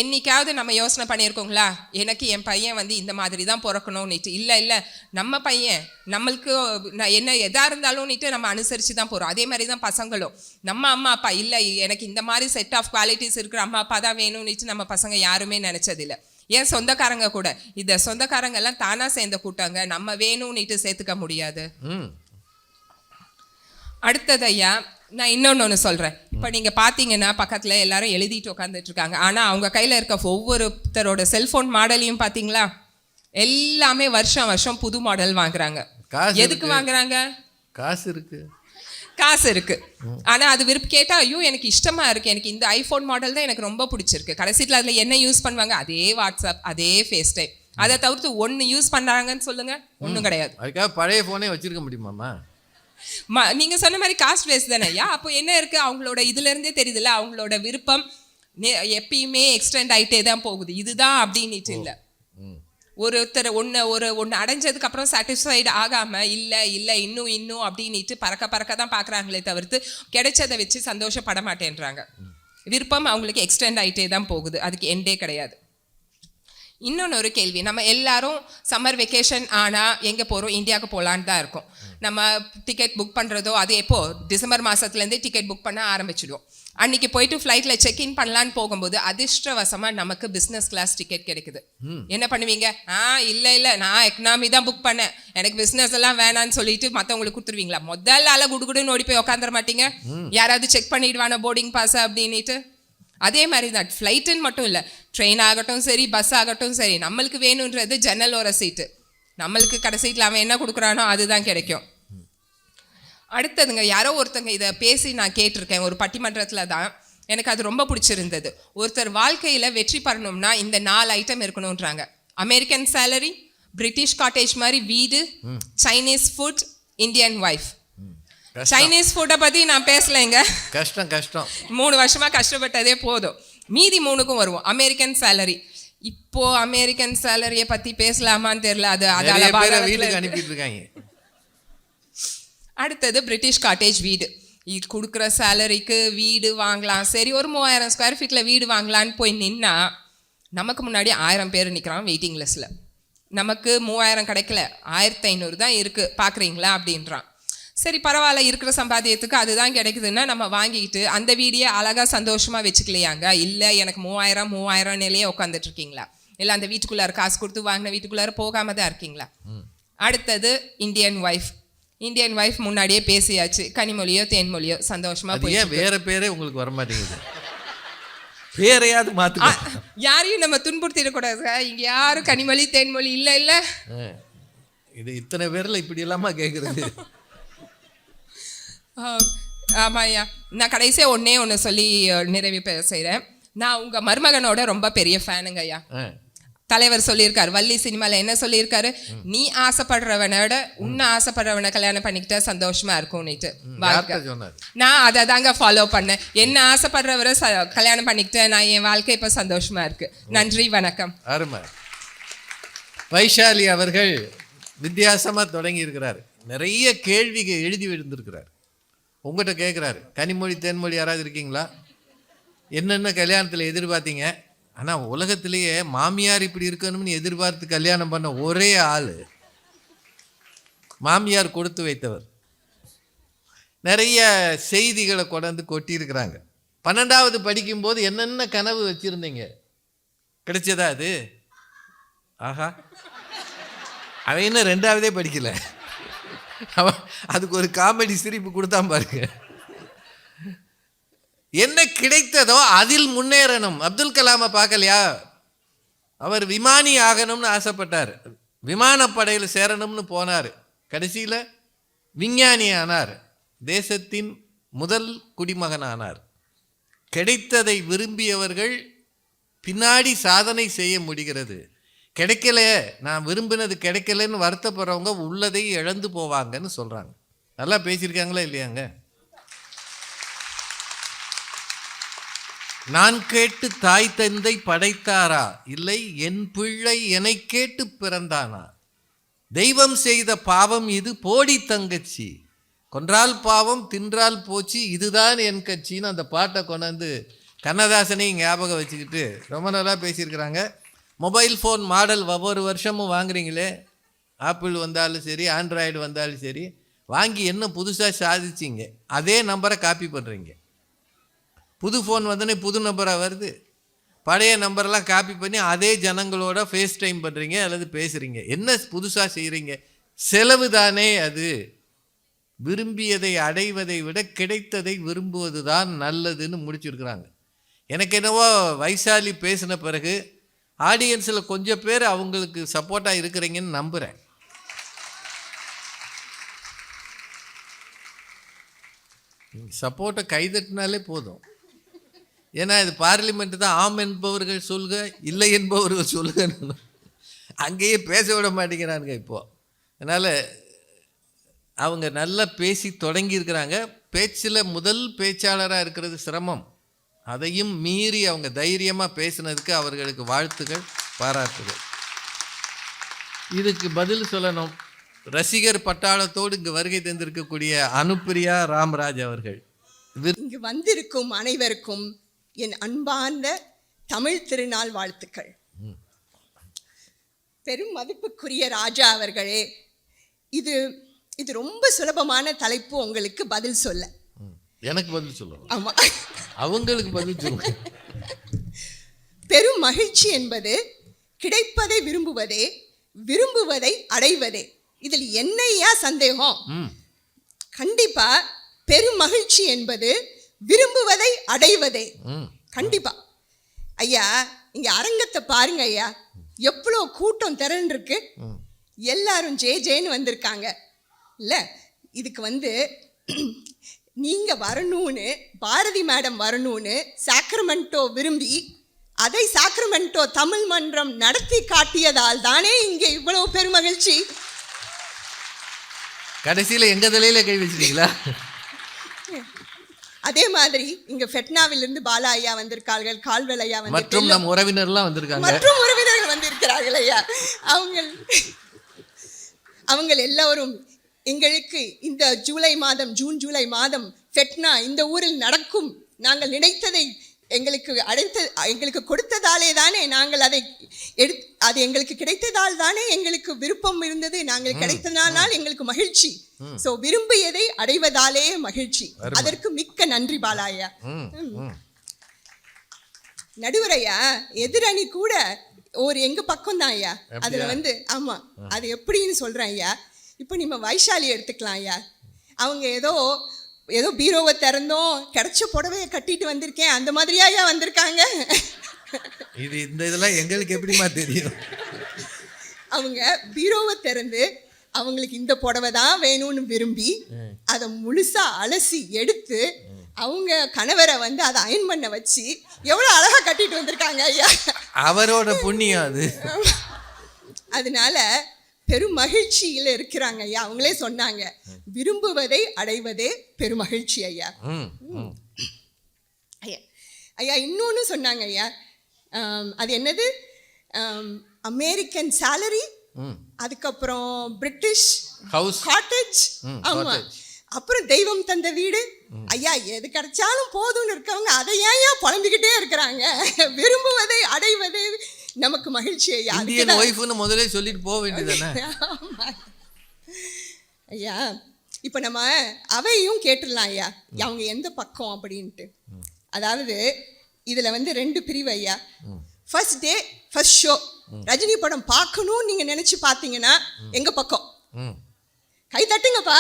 என்னைக்காவது நம்ம யோசனை பண்ணியிருக்கோங்களா, எனக்கு என் பையன் வந்து இந்த மாதிரி தான் பிறக்கணும்னுட்டு? இல்லை இல்லை, நம்ம பையன் நம்மளுக்கு என்ன எதாக இருந்தாலும்னுட்டு நம்ம அனுசரித்து தான் போகிறோம். அதே மாதிரி தான் பசங்களும். நம்ம அம்மா அப்பா இல்லை எனக்கு இந்த மாதிரி செட் ஆஃப் குவாலிட்டிஸ் இருக்கிற அம்மா அப்பா தான் வேணும்னுட்டு நம்ம பசங்க யாருமே நினச்சதில்லை. ஏன் சொந்தக்காரங்க கூட இந்த சொந்தக்காரங்க எல்லாம் தானாக சேர்ந்த கூட்டாங்க, நம்ம வேணும்னுட்டு சேர்த்துக்க முடியாது. அடுத்தது ஐயா, நான் இன்னொன்று சொல்கிறேன். இப்போ நீங்கள் பார்த்தீங்கன்னா பக்கத்தில் எல்லாரும் எழுதிட்டு உட்காந்துட்டு இருக்காங்க. ஆனால் அவங்க கையில் இருக்க ஒவ்வொருத்தரோட செல்ஃபோன் மாடலையும் பார்த்தீங்களா, எல்லாமே வருஷம் வருஷம் புது மாடல் வாங்குறாங்க. எதுக்கு வாங்குறாங்க? காசு இருக்கு. ஆனால் அது கேட்டால் ஐயோ எனக்கு இஷ்டமாக இருக்குது, எனக்கு இந்த ஐஃபோன் மாடல் தான் எனக்கு ரொம்ப பிடிச்சிருக்கு. கடைசியில் அதில் என்ன யூஸ் பண்ணுவாங்க? அதே வாட்ஸ்அப், அதே ஃபேஸ் டைம். அதை தவிர்த்து ஒன்று யூஸ் பண்ணுறாங்கன்னு சொல்லுங்கள், ஒன்றும் கிடையாது. அதுக்காக பழைய ஃபோனே வச்சுருக்க முடியுமாம்மா? நீங்க சொன்ன மாதிரி காஸ்ட் வேஸ்ட் தானே ஐயா. அப்போ என்ன இருக்கு, அவங்களோட இதுல இருந்தே தெரியுதுல்ல, அவங்களோட விருப்பம் எப்பயுமே எக்ஸ்டெண்ட் ஆகிட்டே தான் போகுது. இதுதான் அப்படின்ட்டு இல்லை. ஒருத்தர் ஒன்று அடைஞ்சதுக்கு அப்புறம் சாட்டிஸ்ஃபைடு ஆகாமல் இல்லை இன்னும் அப்படின்ட்டு பறக்க தான் பார்க்குறாங்களே தவிர்த்து கிடைச்சதை வச்சு சந்தோஷப்பட மாட்டேன்றாங்க. விருப்பம் அவங்களுக்கு எக்ஸ்டெண்ட் ஆகிட்டே தான் போகுது, அதுக்கு எண்டே கிடையாது. இன்னொன்று ஒரு கேள்வி, நம்ம எல்லாரும் சம்மர் வெக்கேஷன் ஆனால் எங்கே போகிறோம்? இந்தியாவுக்கு போகலான்னு தான் இருக்கும். நம்ம டிக்கெட் புக் பண்ணுறதோ அது எப்போது டிசம்பர் மாதத்துலேருந்தே டிக்கெட் புக் பண்ண ஆரம்பிச்சிடுவோம். அன்றைக்கி போயிட்டு ஃப்ளைட்டில் செக்இன் பண்ணலான்னு போகும்போது அதிர்ஷ்டவசமாக நமக்கு பிஸ்னஸ் கிளாஸ் டிக்கெட் கிடைக்குது. என்ன பண்ணுவீங்க? இல்லை நான் எக்கனாமி தான் புக் பண்ணேன், எனக்கு பிஸ்னஸ் எல்லாம் வேணான்னு சொல்லிட்டு மற்றவங்களுக்கு கொடுத்துருவீங்களா? முதல்ல குடுகுடுன்னு ஓடி போய் உட்காந்துட மாட்டீங்க? யாராவது செக் பண்ணிடுவானா போர்டிங் பாஸ் அப்படின்ட்டு? அதே மாதிரி தான் ஃப்ளைட்டுன்னு மட்டும் இல்லை, ட்ரெயின் ஆகட்டும் சரி, பஸ் ஆகட்டும் சரி, நம்மளுக்கு வேணுன்றது ஜன்னல் ஓர சீட்டு. நம்மளுக்கு கடை சீட்டில் அவன் என்ன கொடுக்குறானோ அதுதான் கிடைக்கும். அடுத்ததுங்க, யாரோ ஒருத்தங்க இதை பேசி நான் கேட்டிருக்கேன் ஒரு பட்டிமன்றத்தில் தான், எனக்கு அது ரொம்ப பிடிச்சிருந்தது. ஒருத்தர் வாழ்க்கையில் வெற்றி பெறணும்னா இந்த 4 ஐட்டம் இருக்கணுன்றாங்க. அமெரிக்கன் சேலரி, பிரிட்டிஷ் காட்டேஜ் மாதிரி வீடு, Chinese food, Indian wife. Chinese ஃபுட்டை பற்றி நான் பேசலைங்க, கஷ்டம் 3 வருஷமாக கஷ்டப்பட்டதே போதும். மீதி 3க்கும் வருவோம். அமெரிக்கன் சேலரி, இப்போ அமெரிக்கன் சேலரியை பற்றி பேசலாமான்னு தெரியல, அது வீட்டுக்கு அனுப்பிட்டு இருக்காங்க. அடுத்தது பிரிட்டிஷ் காட்டேஜ் வீடு. கொடுக்குற சேலரிக்கு வீடு வாங்கலாம், சரி ஒரு 3000 ஸ்கொயர் ஃபீட்டில் வீடு வாங்கலான்னு போய் நின்னா நமக்கு முன்னாடி 1000 பேர் நிற்கிறான் வெயிட்டிங் லிஸ்ட்டில். நமக்கு 3000 கிடைக்கல, 1500 தான் இருக்குது, பார்க்குறீங்களா அப்படின்றான். சரி பரவாயில்ல, இருக்கிற சம்பாத்தியத்துக்கு அதுதான் கிடைக்குதுன்னா நம்ம வாங்கிக்கிட்டு அந்த வீடியை அழகாக சந்தோஷமாக வச்சுக்கலையாங்க? இல்லை எனக்கு 3000 நிலையே உட்காந்துட்ருக்கீங்களா? இல்லை அந்த வீட்டுக்குள்ளார காசு கொடுத்து வாங்கின வீட்டுக்குள்ளார போகாம தான் இருக்கீங்களா? அடுத்தது இந்தியன் ஒய்ஃப் முன்னாடியே பேசியாச்சு, கனிமொழியோ தேன்மொழியோ சந்தோஷமா போய். வேற பேரே உங்களுக்கு வர மாட்டேங்குது, பேரையாவது மாத்து. யாரையும் நம்ம துன்புறுத்திடக்கூடாது. இங்க யாரும் கனிமொழி தேன்மொழி இல்லை. இது இத்தனை பேர்ல இப்படி இல்லாம கேட்குறது. ஆமாய்யா, நான் கடைசியாக ஒன்று சொல்லி நிறைவு செய்கிறேன். நான் உங்கள் மருமகனோட ரொம்ப பெரிய ஃபேனுங்க ஐயா. தலைவர் சொல்லியிருக்காரு, வள்ளி சினிமாவில் என்ன சொல்லியிருக்காரு, நீ ஆசைப்படுறவனோட உன்னை ஆசைப்படுறவனை கல்யாணம் பண்ணிக்கிட்டா சந்தோஷமா இருக்கும்னுட்டு. நான் அதை தாங்க ஃபாலோ பண்ணேன். என்ன ஆசைப்படுறவரை கல்யாணம் பண்ணிக்கிட்டேன், நான் என் வாழ்க்கை இப்போ சந்தோஷமா இருக்கு. நன்றி, வணக்கம். அருமை. வைஷாலி அவர்கள் வித்தியாசமாக தொடங்கி இருக்கிறார். நிறைய கேள்விகள் எழுதி எழுந்திருக்கிறார். உங்கள்கிட்ட கேட்குறாரு, கனிமொழி தேன்மொழி யாராவது இருக்கீங்களா? என்னென்ன கல்யாணத்தில் எதிர்பார்த்தீங்க? ஆனால் உலகத்திலேயே மாமியார் இப்படி இருக்கணும்னு எதிர்பார்த்து கல்யாணம் பண்ண ஒரே ஆள் மாமியார் கொடுத்து வைத்தவர். நிறைய செய்திகளை கொண்டாந்து கொட்டியிருக்கிறாங்க. 12வது படிக்கும்போது என்னென்ன கனவு வச்சுருந்தீங்க, கிடைச்சதா அது? ஆஹா, அவன் என்ன 2வதே படிக்கல, அவன் அதுக்கு ஒரு காமெடி சிரிப்பு கொடுத்தான் பாருங்க. என்ன கிடைத்ததோ அதில் முன்னேறணும். அப்துல் கலாமை பார்க்கலையா? அவர் விமானி ஆகணும்னு ஆசைப்பட்டார், விமானப்படையில் சேரணும்னு போனார், கடைசியில் விஞ்ஞானி ஆனார், தேசத்தின் முதல் குடிமகன் ஆனார். கிடைத்ததை விரும்பியவர்கள் பின்னாடி சாதனை செய்ய முடிகிறது. கிடைக்கல, நான் விரும்பினது கிடைக்கலன்னு வருத்தப்படுறவங்க உள்ளதை இழந்து போவாங்கன்னு சொல்கிறாங்க. நல்லா பேசியிருக்காங்களா இல்லையாங்க? நான் கேட்டு தாய் தந்தை படைத்தாரா, இல்லை என் பிள்ளை என்னை கேட்டு பிறந்தானா, தெய்வம் செய்த பாவம் இது போடி தங்கச்சி, கொன்றால் பாவம் தின்றால் போச்சு இதுதான் என் கட்சின்னு அந்த பாட்டை கொண்டாந்து கண்ணதாசனையும் ஞாபகம் வச்சுக்கிட்டு ரொம்ப நல்லா பேசியிருக்கிறாங்க. மொபைல் ஃபோன் மாடல் ஒவ்வொரு வருஷமும் வாங்குறீங்களே, ஆப்பிள் வந்தாலும் சரி ஆண்ட்ராய்டு வந்தாலும் சரி, வாங்கி என்ன புதுசாக சாதிச்சிங்க? அதே நம்பரை காப்பி பண்ணுறீங்க. புது ஃபோன் வந்தோடனே புது நம்பராக வருது, பழைய நம்பரெல்லாம் காப்பி பண்ணி அதே ஜனங்களோட ஃபேஸ் டைம் பண்ணுறீங்க அல்லது பேசுகிறீங்க. என்ன புதுசாக செய்கிறீங்க? செலவு தானே அது. விரும்பியதை அடைவதை விட கிடைத்ததை விரும்புவது தான் நல்லதுன்னு முடிச்சிருக்கிறாங்க. எனக்கு என்னவோ வைசாலி பேசின பிறகு ஆடியன்ஸில் கொஞ்சம் பேர் அவங்களுக்கு சப்போர்ட்டாக இருக்கிறீங்கன்னு நம்புகிறேன். சப்போர்ட்டை கைதட்டினாலே போதும். ஏன்னா இது பார்லிமெண்ட் தான். ஆம் என்பவர்கள் சொல்க, இல்லை என்பவர்கள் சொல்லுங்க, அங்கேயே பேச விட மாட்டேங்கிறானுங்க இப்போது. அதனால் அவங்க நல்லா பேசி தொடங்கியிருக்கிறாங்க. பேச்சில் முதல் பேச்சாளராக இருக்கிறது சிரமம். அதையும் மீறி அவங்க தைரியமாக பேசினதுக்கு அவர்களுக்கு வாழ்த்துக்கள், பாராட்டுகள். இதுக்கு பதில் சொல்லணும். ரசிகர் பட்டாளத்தோடு இங்கு வருகை தந்திருக்கக்கூடிய அனுப்பிரியா ராம்ராஜ் அவர்கள். இங்கு வந்திருக்கும் அனைவருக்கும் என் அன்பார்ந்த தமிழ் திருநாள் வாழ்த்துக்கள். பெரும் மதிப்புக்குரிய ராஜா அவர்களே, இது இது ரொம்ப சுலபமான தலைப்பு. உங்களுக்கு பதில் சொல்ல எனக்கு பதில் சொல்லணும். ஆமா, அவங்களுக்கு பதில் சொல்லுங்க. பெரும் மகிழ்ச்சி என்பது கிடைப்பதை விரும்புவதே, விரும்புவதை அடைவதே. இதில் என்னையா சந்தேகம்? கண்டிப்பா பெரும் மகிழ்ச்சி என்பது விரும்புவதை அடைவதே. கண்டிப்பா ஐயா, இங்க அரங்கத்தை பாருங்க ஐயா, எவ்வளோ கூட்டம் திரண்டு இருக்கு. எல்லாரும் ஜே ஜேன்னு வந்திருக்காங்க இல்ல. இதுக்கு நீங்க வரணும்னு, பாரதி மேடம் வரணும்னு சாக்ரமெண்டோ விரும்பி அதை சாக்ரமெண்டோ தமிழ் மன்றம் நடத்தி காட்டியதால் தானே இங்கே இவ்வளவு பெருமகிழ்ச்சி. கடைசியில் எங்க தலையில கை வச்சிட்டீங்களா? அதே மாதிரி இங்க ஃபெட்னாவிலிருந்து பாலா ஐயா வந்திருக்கார்கள், கால்வெல் ஐயா மற்றும் நம் உறவினர்லாம் வந்திருக்காங்க, மற்றும் உறவினர்கள் வந்திருக்கிறார்கள் ஐயா. அவங்க எல்லோரும் எங்களுக்கு இந்த ஜூன் ஜூலை மாதம் ஃபெட்னா இந்த ஊரில் நடக்கும், நாங்கள் நினைத்ததை எங்களுக்கு கொடுத்ததாலே தானே நாங்கள் அது எங்களுக்கு கிடைத்ததால் தானே எங்களுக்கு விருப்பம் இருந்தது. நாங்கள் கிடைத்ததால் எங்களுக்கு மகிழ்ச்சி. சோ விரும்பியதை அடைவதாலே மகிழ்ச்சி. அதற்கு மிக்க நன்றி பாலாயா. நடுவரையா, எதிரணி கூட ஒரு எங்க பக்கம் தான் ஐயா. அதுல ஆமா, அது எப்படின்னு சொல்றேன் ஐயா. இப்போ நம்ம வைஷாலி எடுத்துக்கலாம் ஐயா. அவங்க ஏதோ பீரோவை திறந்தோம், கிடைச்ச புடவையை கட்டிட்டு வந்திருக்கேன் அந்த மாதிரியா ஐயா வந்திருக்காங்க. இதெல்லாம் எங்களுக்கு எப்படிமா தெரியும்? அவங்க பீரோவை திறந்து அவங்களுக்கு இந்த புடவை தான் வேணும்னு விரும்பி அதை முழுசா அலசி எடுத்து அவங்க கணவரை அதை அயன் பண்ண வச்சு எவ்வளவு அழகா கட்டிட்டு வந்திருக்காங்க ஐயா. அவரோட புண்ணியம் அது. அதனால பெரும் மகிழ்ச்சியில இருக்கிறாங்க ஐயா. அவங்களே சொன்னாங்க, விரும்புவதை அடைவதே பெருமகிழ்ச்சி ஐயா. ஐயா ஐயா இன்னொன்னு சொன்னாங்க ஐயா. அது என்னது? அமெரிக்கன் சேலரி, அதுக்கப்புறம் பிரிட்டிஷ் ஹவுஸ் காட்டேஜ். ஆமா, அப்புறம் தெய்வம் தந்த வீடு. ஐயா எது கிடைச்சாலும் போதும்னு இருக்கவங்க அதை ஏன் புலம்பிக்கிட்டே இருக்கிறாங்க? விரும்புவதை அடைவதே நமக்கு மகிழ்ச்சி ஐயா. இந்தியன் ஒய்ஃப்னு முதலே சொல்லிட்டு போக வேண்டியதானே? ஐயா இப்போ நம்ம அவையும் கேட்டுடலாம் ஐயா, அவங்க எந்த பக்கம் அப்படின்ட்டு. அதாவது இதில் வந்து 2 பிரிவு ஐயா. First day first show Rajini படம் பார்க்கணும்னு நீங்கள் நினச்சி பார்த்தீங்கன்னா எங்கள் பக்கம் கை தட்டுங்கப்பா.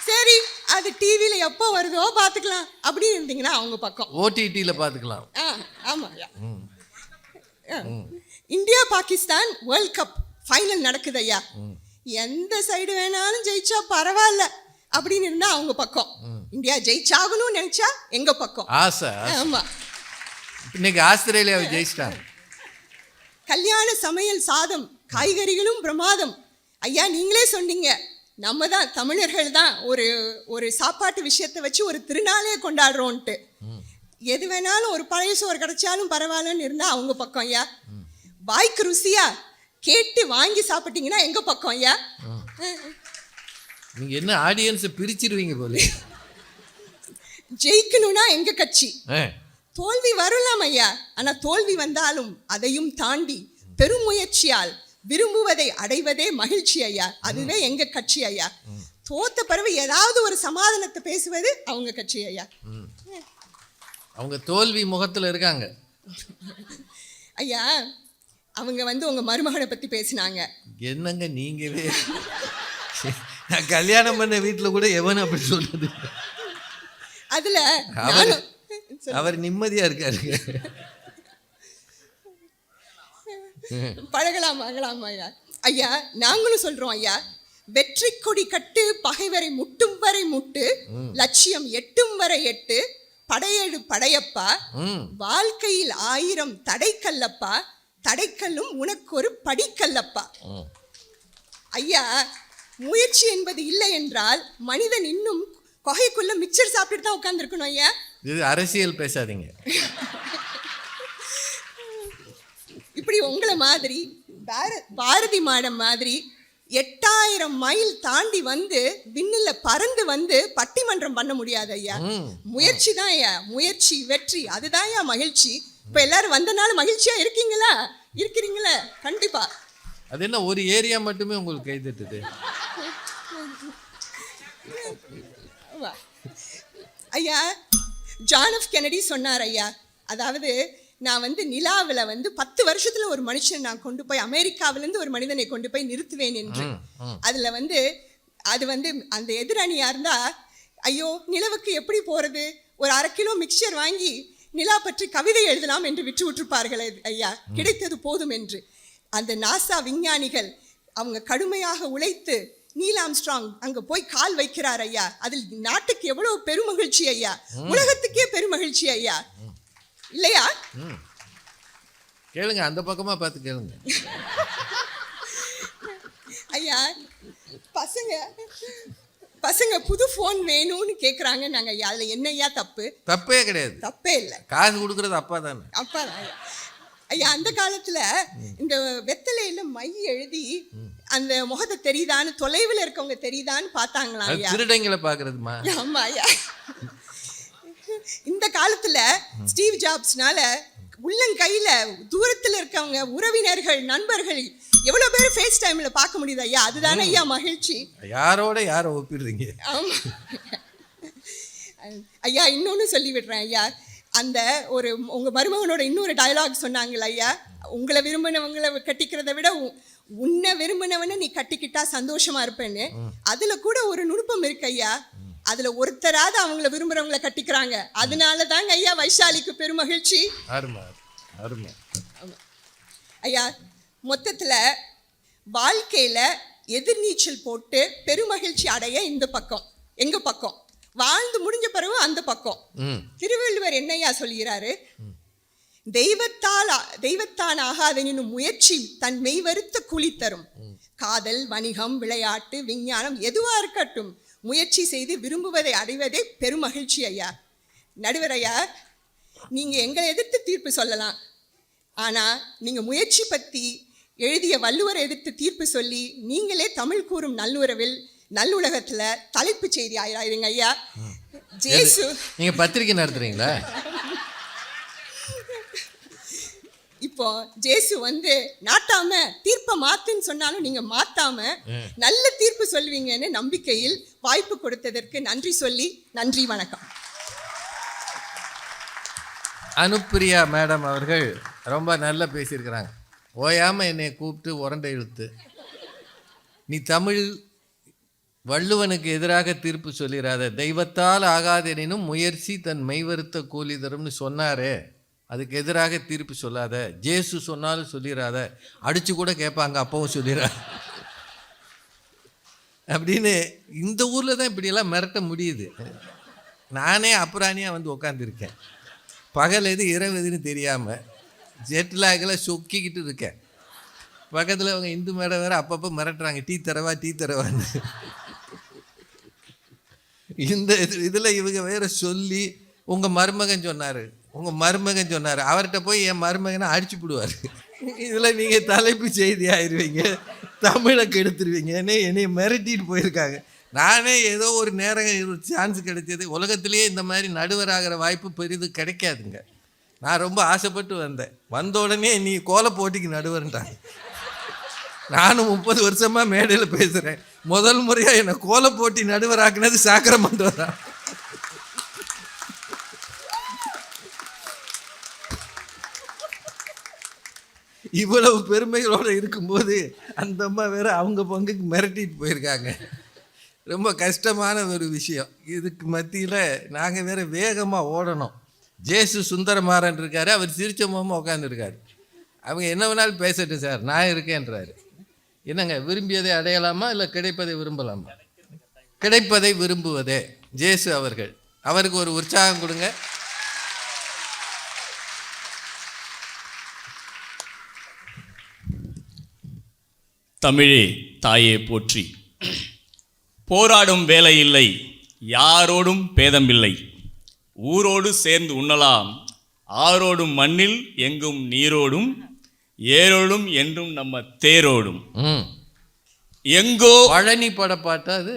சரி அது டிவியில் எப்போ வருதோ பார்த்துக்கலாம் அப்படின்னு இருந்தீங்கன்னா அவங்க பக்கம். ஓடிடியில் பார்த்துக்கலாம். ஆமாம் ஐயா. India Pakistan world cup final நடக்குது ஐயா. எந்த சைடு வேணாலும் ஜெயிச்சா பரவாயில்ல அப்படின்னு இருந்தா அவங்க பக்கம். இந்தியா ஜெயிச்சாகணும்னு நினைச்சா எங்க பக்கம். ஆசை. ஆமா. இன்னைக்கு ஆஸ்திரேலியாவை ஜெயிச்சிட்டாங்க. கல்யாண சமையல் சாதம் காய்கறிகளும் பிரமாதம். ஐயா நீங்களே சொன்னீங்க நம்ம தான் தமிழர்கள் தான் ஒரு சாப்பாட்டு விஷயத்தை வச்சு ஒரு திருநாளே கொண்டாடுறோன்ட்டு. எது வேணாலும் ஒரு பழைய சோறு கிடைச்சாலும் பரவாயில்லன்னு இருந்தா அவங்க பக்கம் ஐயா. வாய்க்கு ருசியா கேட்டு வாங்கி சாப்பிட்டீங்கன்னா எங்க பக்கம் ஐயா. நீங்க என்ன ஆடியன்ஸை பிரிச்சிருவீங்க போல. ஜெயிக்கணும்னா எங்க கட்சி. தோல்வி வரலாம் ஐயா. ஆனா தோல்வி வந்தாலும் அதையும் தாண்டி பெருமுயற்சியால் விரும்புவதை அடைவதே மகிழ்ச்சி ஐயா. அதுவே எங்க கட்சி ஐயா. தோத்த பிறகு ஏதாவது ஒரு சமாதானத்தை பேசுவது அவங்க கட்சி ஐயா. அவங்க தோல்வி முகத்துல இருக்காங்க ஐயா. அவங்க வந்து உங்க மருமகனை பத்தி பேசினாங்க. என்னங்க நீங்கவே நான் கல்யாணம் பண்ண வீட்டுல கூட எவன் அப்படி சொல்றது. அதுல அவர் நிம்மதியா இருக்காரு. பழகலாம் ஆகலாம் ஐயா. ஐயா நாங்களும் சொல்றோம் ஐயா, வெற்றி கொடி கட்டு பகைவரை முட்டும் வரை முட்டு, லட்சியம் எட்டும் வரை எட்டு, படையெடு படையப்பா, வாழ்க்கையில் 1000 தடைக்கல்லப்பா, தடைக்கல்லும் உனக்கு ஒரு படிக்கல்லப்பா. ஐயா முயற்சி என்பது இல்லை என்றால் மனிதன் இன்னும் கொகைக்குள்ள மிக்சர் சாப்பிட்டு தான் உட்கார்ந்துருக்கணும் ஐயா. இது அரசியல் பேசாதீங்க. இப்படி உங்களை மாதிரி பாரதி மாடம் மாதிரி 8000 மைல் தாண்டி வந்து விண்ணில பறந்து வந்து பட்டிமன்றம் பண்ண முடியாது ஐயா. முயற்சி தான் ஐயா. முயற்சி வெற்றி அதுதான் ஐயா மகிழ்ச்சி. இப்ப எல்லாரும் வந்தனால மகிழ்ச்சியா இருக்கீங்களா? இருக்கிறீங்களா? கண்டிப்பா. அது என்ன ஒரு ஏரியா மட்டுமே உங்களுக்கு கை தட்டுது? ஐயா ஜான் எஃப் கென்னடி சொன்னார் ஐயா. அதாவது நான் வந்து நிலாவில் வந்து 10 வருஷத்துல ஒரு மனுஷன் நான் கொண்டு போய் அமெரிக்காவிலேருந்து ஒரு மனிதனை கொண்டு போய் நிறுத்துவேன் என்று. அதுல வந்து அது வந்து அந்த எதிரணியா இருந்தா ஐயோ நிலவுக்கு எப்படி போறது, ஒரு 1/2 கிலோ மிக்சர் வாங்கி நிலா பற்றி கவிதை எழுதலாம் என்று விற்று விட்டுருப்பார்கள் ஐயா. கிடைத்தது போதும் என்று. அந்த நாசா விஞ்ஞானிகள் அவங்க கடுமையாக உழைத்து நீல் ஆம்ஸ்ட்ராங் அங்க போய் கால் வைக்கிறார் ஐயா. அதில் நாட்டுக்கு எவ்வளவு பெருமகிழ்ச்சி ஐயா, உலகத்துக்கே பெருமகிழ்ச்சி ஐயா, இல்லையா? கேளுங்க, அந்த பக்கமா பார்த்து கேளுங்க ஐயா. பசங்க புது ஃபோன் வேணும்னு கேட்குறாங்க நாங்கள் ஐயா. அதில் என்ன ஐயா தப்பு? தப்பே கிடையாது. தப்பே இல்லை. காசு கொடுக்குறது அப்பா தானே. அப்பா தான் ஐயா. அந்த காலத்தில் இந்த வெத்தலையில் மை எழுதி அந்த முகத்தை தெரியுதான்னு தொலைவில் இருக்கவங்க தெரியுதான்னு பார்த்தாங்களா ஐயா. திருடங்களை பார்க்கறதுமா? ஆமா ஐயா. இந்த காலத்தில் ஸ்டீவ் ஜாப்ஸ்னால உள்ளங்கையில் தூரத்தில் இருக்கவங்க உறவினர்கள் நண்பர்கள் எவ்வளோ பேர் ஃபேஸ் டைமில் பார்க்க முடியுது ஐயா. அதுதானே ஐயா மகிழ்ச்சி. யாரோட யாரை ஒப்பிடுறீங்க? ஆமாம் ஐயா. இன்னொன்று சொல்லி விடுறேன் ஐயா. அந்த ஒரு உங்கள் மருமகனோட இன்னொரு டயலாக் சொன்னாங்களா ஐயா, உங்களை விரும்பினவங்களை கட்டிக்கிறத விட உன்னை விரும்பினவனை நீ கட்டிக்கிட்டா சந்தோஷமா இருப்பேன்னு. அதில் கூட ஒரு நுணுப்பம் இருக்கு ஐயா. அதில் ஒருத்தராவது அவங்கள விரும்புகிறவங்களை கட்டிக்கிறாங்க. அதனால தாங்க ஐயா வைஷாலிக்கு பெருமகிழ்ச்சி. ஐயா மொத்தத்தில் வாழ்க்கையில் எதிர்நீச்சல் போட்டு பெருமகிழ்ச்சி அடைய இந்த பக்கம் எங்கள் பக்கம், வாழ்ந்து முடிஞ்ச பிறகு அந்த பக்கம். திருவள்ளுவர் என்னையா சொல்கிறாரு? தெய்வத்தான் ஆகாதெனும் முயற்சி தன் மெய்வருத்த கூலி தரும். காதல், வணிகம், விளையாட்டு, விஞ்ஞானம் எதுவா இருக்கட்டும், முயற்சி செய்து விரும்புவதை அடைவதே பெருமகிழ்ச்சி ஐயா. நடுவர் ஐயா, நீங்கள் எங்களை எதிர்த்து தீர்ப்பு சொல்லலாம், ஆனால் நீங்கள் முயற்சி பற்றி எழுதிய வள்ளுவரை எதிர்த்து தீர்ப்பு சொல்லி நீங்களே தமிழ் கூறும் நல்லுறவில் நல்லுலகத்துல தலைப்புச் செய்தி ஆயிராயிருங்க ஐயா. ஜேசு நீங்க பத்திரிக்கை நடத்துறீங்களா? இப்போ ஜேசு நாட்டாம தீர்ப்பை மாத்துன்னு சொன்னாலும் நீங்க மாத்தாம நல்ல தீர்ப்பு சொல்வீங்கன்னு நம்பிக்கையில் வாய்ப்பு கொடுத்ததற்கு நன்றி சொல்லி நன்றி, வணக்கம். அனுப்பிரியா மேடம் அவர்கள் ரொம்ப நல்லா பேசியிருக்கிறாங்க. ஓயாம என்னை கூப்பிட்டு உரண்டை இழுத்து, நீ தமிழ் வள்ளுவனுக்கு எதிராக தீர்ப்பு சொல்லிடாத, தெய்வத்தால் ஆகாதெனினும் முயற்சி தன் மெய்வருத்த கூலி தரும்னு சொன்னாரே, அதுக்கு எதிராக தீர்ப்பு சொல்லாத, ஜேசு சொன்னாலும் சொல்லிடாத, அடித்து கூட கேட்பாங்க அப்பவும் சொல்லிடாத அப்படின்னு. இந்த ஊரில் தான் இப்படியெல்லாம் மிரட்ட முடியுது. நானே அப்புறாணியாக உட்காந்துருக்கேன், பகல் எது இரவு எதுன்னு தெரியாமல் ஜெட்லாகில் சொக்கிக்கிட்டு இருக்கேன். பக்கத்தில் அவங்க இந்து மேடம் வேறு அப்பப்போ மிரட்டுறாங்க, டீ தரவான்னு. இந்த இதில் இவங்க வேற சொல்லி உங்கள் மருமகன் சொன்னார் அவர்கிட்ட போய் என் மருமகனை அடிச்சு விடுவார். இதில் நீங்கள் தலைப்பு செய்தி ஆயிடுவீங்க, தமிழை கெடுத்துருவீங்க. என்னை மிரட்டிட்டு போயிருக்காங்க. நானே ஏதோ ஒரு நேரம் சான்ஸ் கிடைச்சது. உலகத்திலேயே இந்த மாதிரி நடுவராகிற வாய்ப்பு பெரிது கிடைக்காதுங்க. நான் ரொம்ப ஆசைப்பட்டு வந்த உடனே நீ கோல போட்டிக்கு நடுவர்ன்ட்டாங்க. நானும் 30 வருஷமாக மேடையில் பேசுகிறேன். முதல் முறையாக என்னை கோல போட்டி நடுவராக்குனது சாக்கரமண்டோ தான். இவ்வளவு பெருமைகளோடு இருக்கும்போது அந்த அம்மா வேற அவங்க பங்குக்கு மிரட்டிட்டு போயிருக்காங்க. ரொம்ப கஷ்டமான ஒரு விஷயம். இதுக்கு மத்தியில் நாங்கள் வேற வேகமாக ஓடணும். ஜேசு சுந்தரமாறன் இருக்காரு, அவர் சிரிச்ச முகமாக உட்காந்துருக்காரு. அவங்க என்ன வேணாலும் பேசட்டும் சார், நான் இருக்கேன்றாரு. என்னங்க, விரும்பியதை அடையலாமா இல்லை கிடைப்பதை விரும்பலாமா? கிடைப்பதை விரும்புவதே ஜேசு அவர்கள். அவருக்கு ஒரு உற்சாகம் கொடுங்க. தமிழே தாயே போற்றி. போராடும் வேலை இல்லை, யாரோடும் பேதமில்லை, ஊரோடு சேர்ந்து உண்ணலாம், ஆரோடும் மண்ணில் எங்கும் நீரோடும், ஏரோடும் என்றும் நம்ம தேரோடும். எங்கோ பழனி பட பாட்டா அது?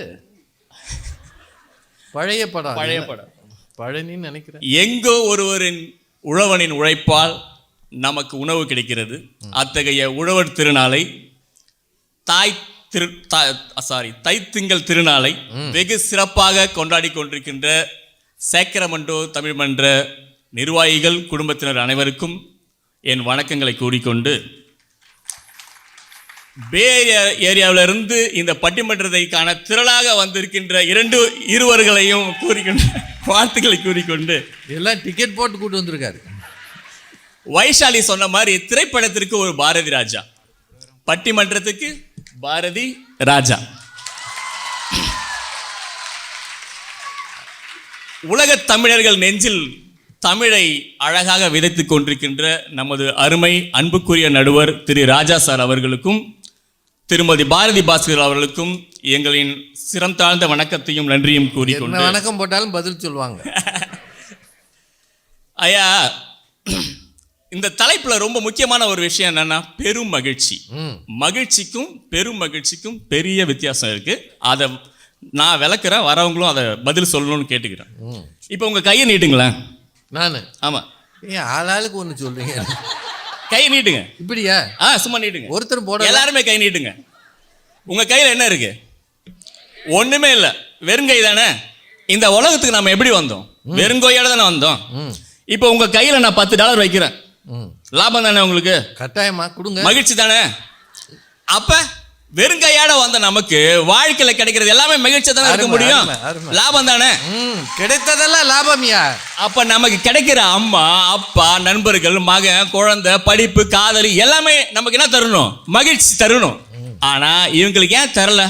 பழைய படம், பழனின்னு நினைக்கிறேன். எங்கோ ஒருவரின் உழவனின் உழைப்பால் நமக்கு உணவு கிடைக்கிறது. அத்தகைய உழவர் திருநாளை தைத்திங்கள் திருநாளை வெகு சிறப்பாக கொண்டாடி கொண்டிருக்கின்ற சேக்கரமண்டோ தமிழ் மன்ற நிர்வாகிகள், குடும்பத்தினர் அனைவருக்கும் என் வணக்கங்களை கூறிக்கொண்டு, பே ஏரியாவிலிருந்து இந்த பட்டிமன்றத்தைக்கான திரளாக வந்திருக்கின்ற இருவர்களையும் கூறிக்கொண்டு வாழ்த்துக்களை கூறிக்கொண்டு, எல்லாம் டிக்கெட் போட்டு கூட்டு வந்திருக்காரு. வைஷாலி சொன்ன மாதிரி திரைப்படத்திற்கு ஒரு பாரதி ராஜா, பட்டிமன்றத்துக்கு பாரதி ராஜா. உலக தமிழர்கள் நெஞ்சில் தமிழை அழகாக விதைத்துக் கொண்டிருக்கின்ற நமது அருமை அன்புக்குரிய நடுவர் திரு ராஜா சார் அவர்களுக்கும் திருமதி பாரதி பாஸ்கர் அவர்களுக்கும் எங்களின் சிரம் தாழ்ந்த வணக்கத்தையும் நன்றியும் கூறிக்கொண்டு, வணக்கம் போட்டாலும் பதில் சொல்லுவாங்க. ஐயா, இந்த தலைப்புல ரொம்ப முக்கியமான ஒரு விஷயம் என்னன்னா பெரும் மகிழ்ச்சி. மகிழ்ச்சிக்கும் பெரும் மகிழ்ச்சிக்கும் பெரிய வித்தியாசம் இருக்கு. அதை நான் விளக்குறேன், வரவங்களும் அதை பதில் சொல்லணும்னு கேட்டுக்கிறேன். இப்போ உங்க கையை நீட்டுங்களேன். நான் ஆமா, ஏன் ஆளாளுக்கு ஒன்று சொல்றீங்க? கையை நீட்டுங்க. இப்படியா? சும்மா நீட்டுங்க. ஒருத்தர் போட, எல்லாருமே கை நீட்டுங்க. உங்க கையில என்ன இருக்கு? ஒண்ணுமே இல்ல, வெறுங்கை தானே. இந்த உலகத்துக்கு நாம எப்படி வந்தோம்? வெறுங்கையோட தானே வந்தோம். இப்போ உங்க கையில நான் $10 வைக்கிறேன், லாபம் தானே உங்களுக்கு? கட்டாயமா கொடுங்க. மகிழ்ச்சி தானே? அப்ப வெறுங்கையாட வந்த நமக்கு வாழ்க்கையில கிடைக்கிறது எல்லாமே மகிழ்ச்சி தானே இருக்க முடியும். லாபம் தானே? கிடைத்ததெல்லாம் லாபம்யா. அப்ப நமக்கு கிடைக்கிற அம்மா, அப்பா, நண்பர்கள், மகன், குழந்தை, படிப்பு, காதலி எல்லாமே நமக்கு என்ன தரணும்? மகிழ்ச்சி தரணும். ஆனா இவங்களுக்கு ஏன் தரல?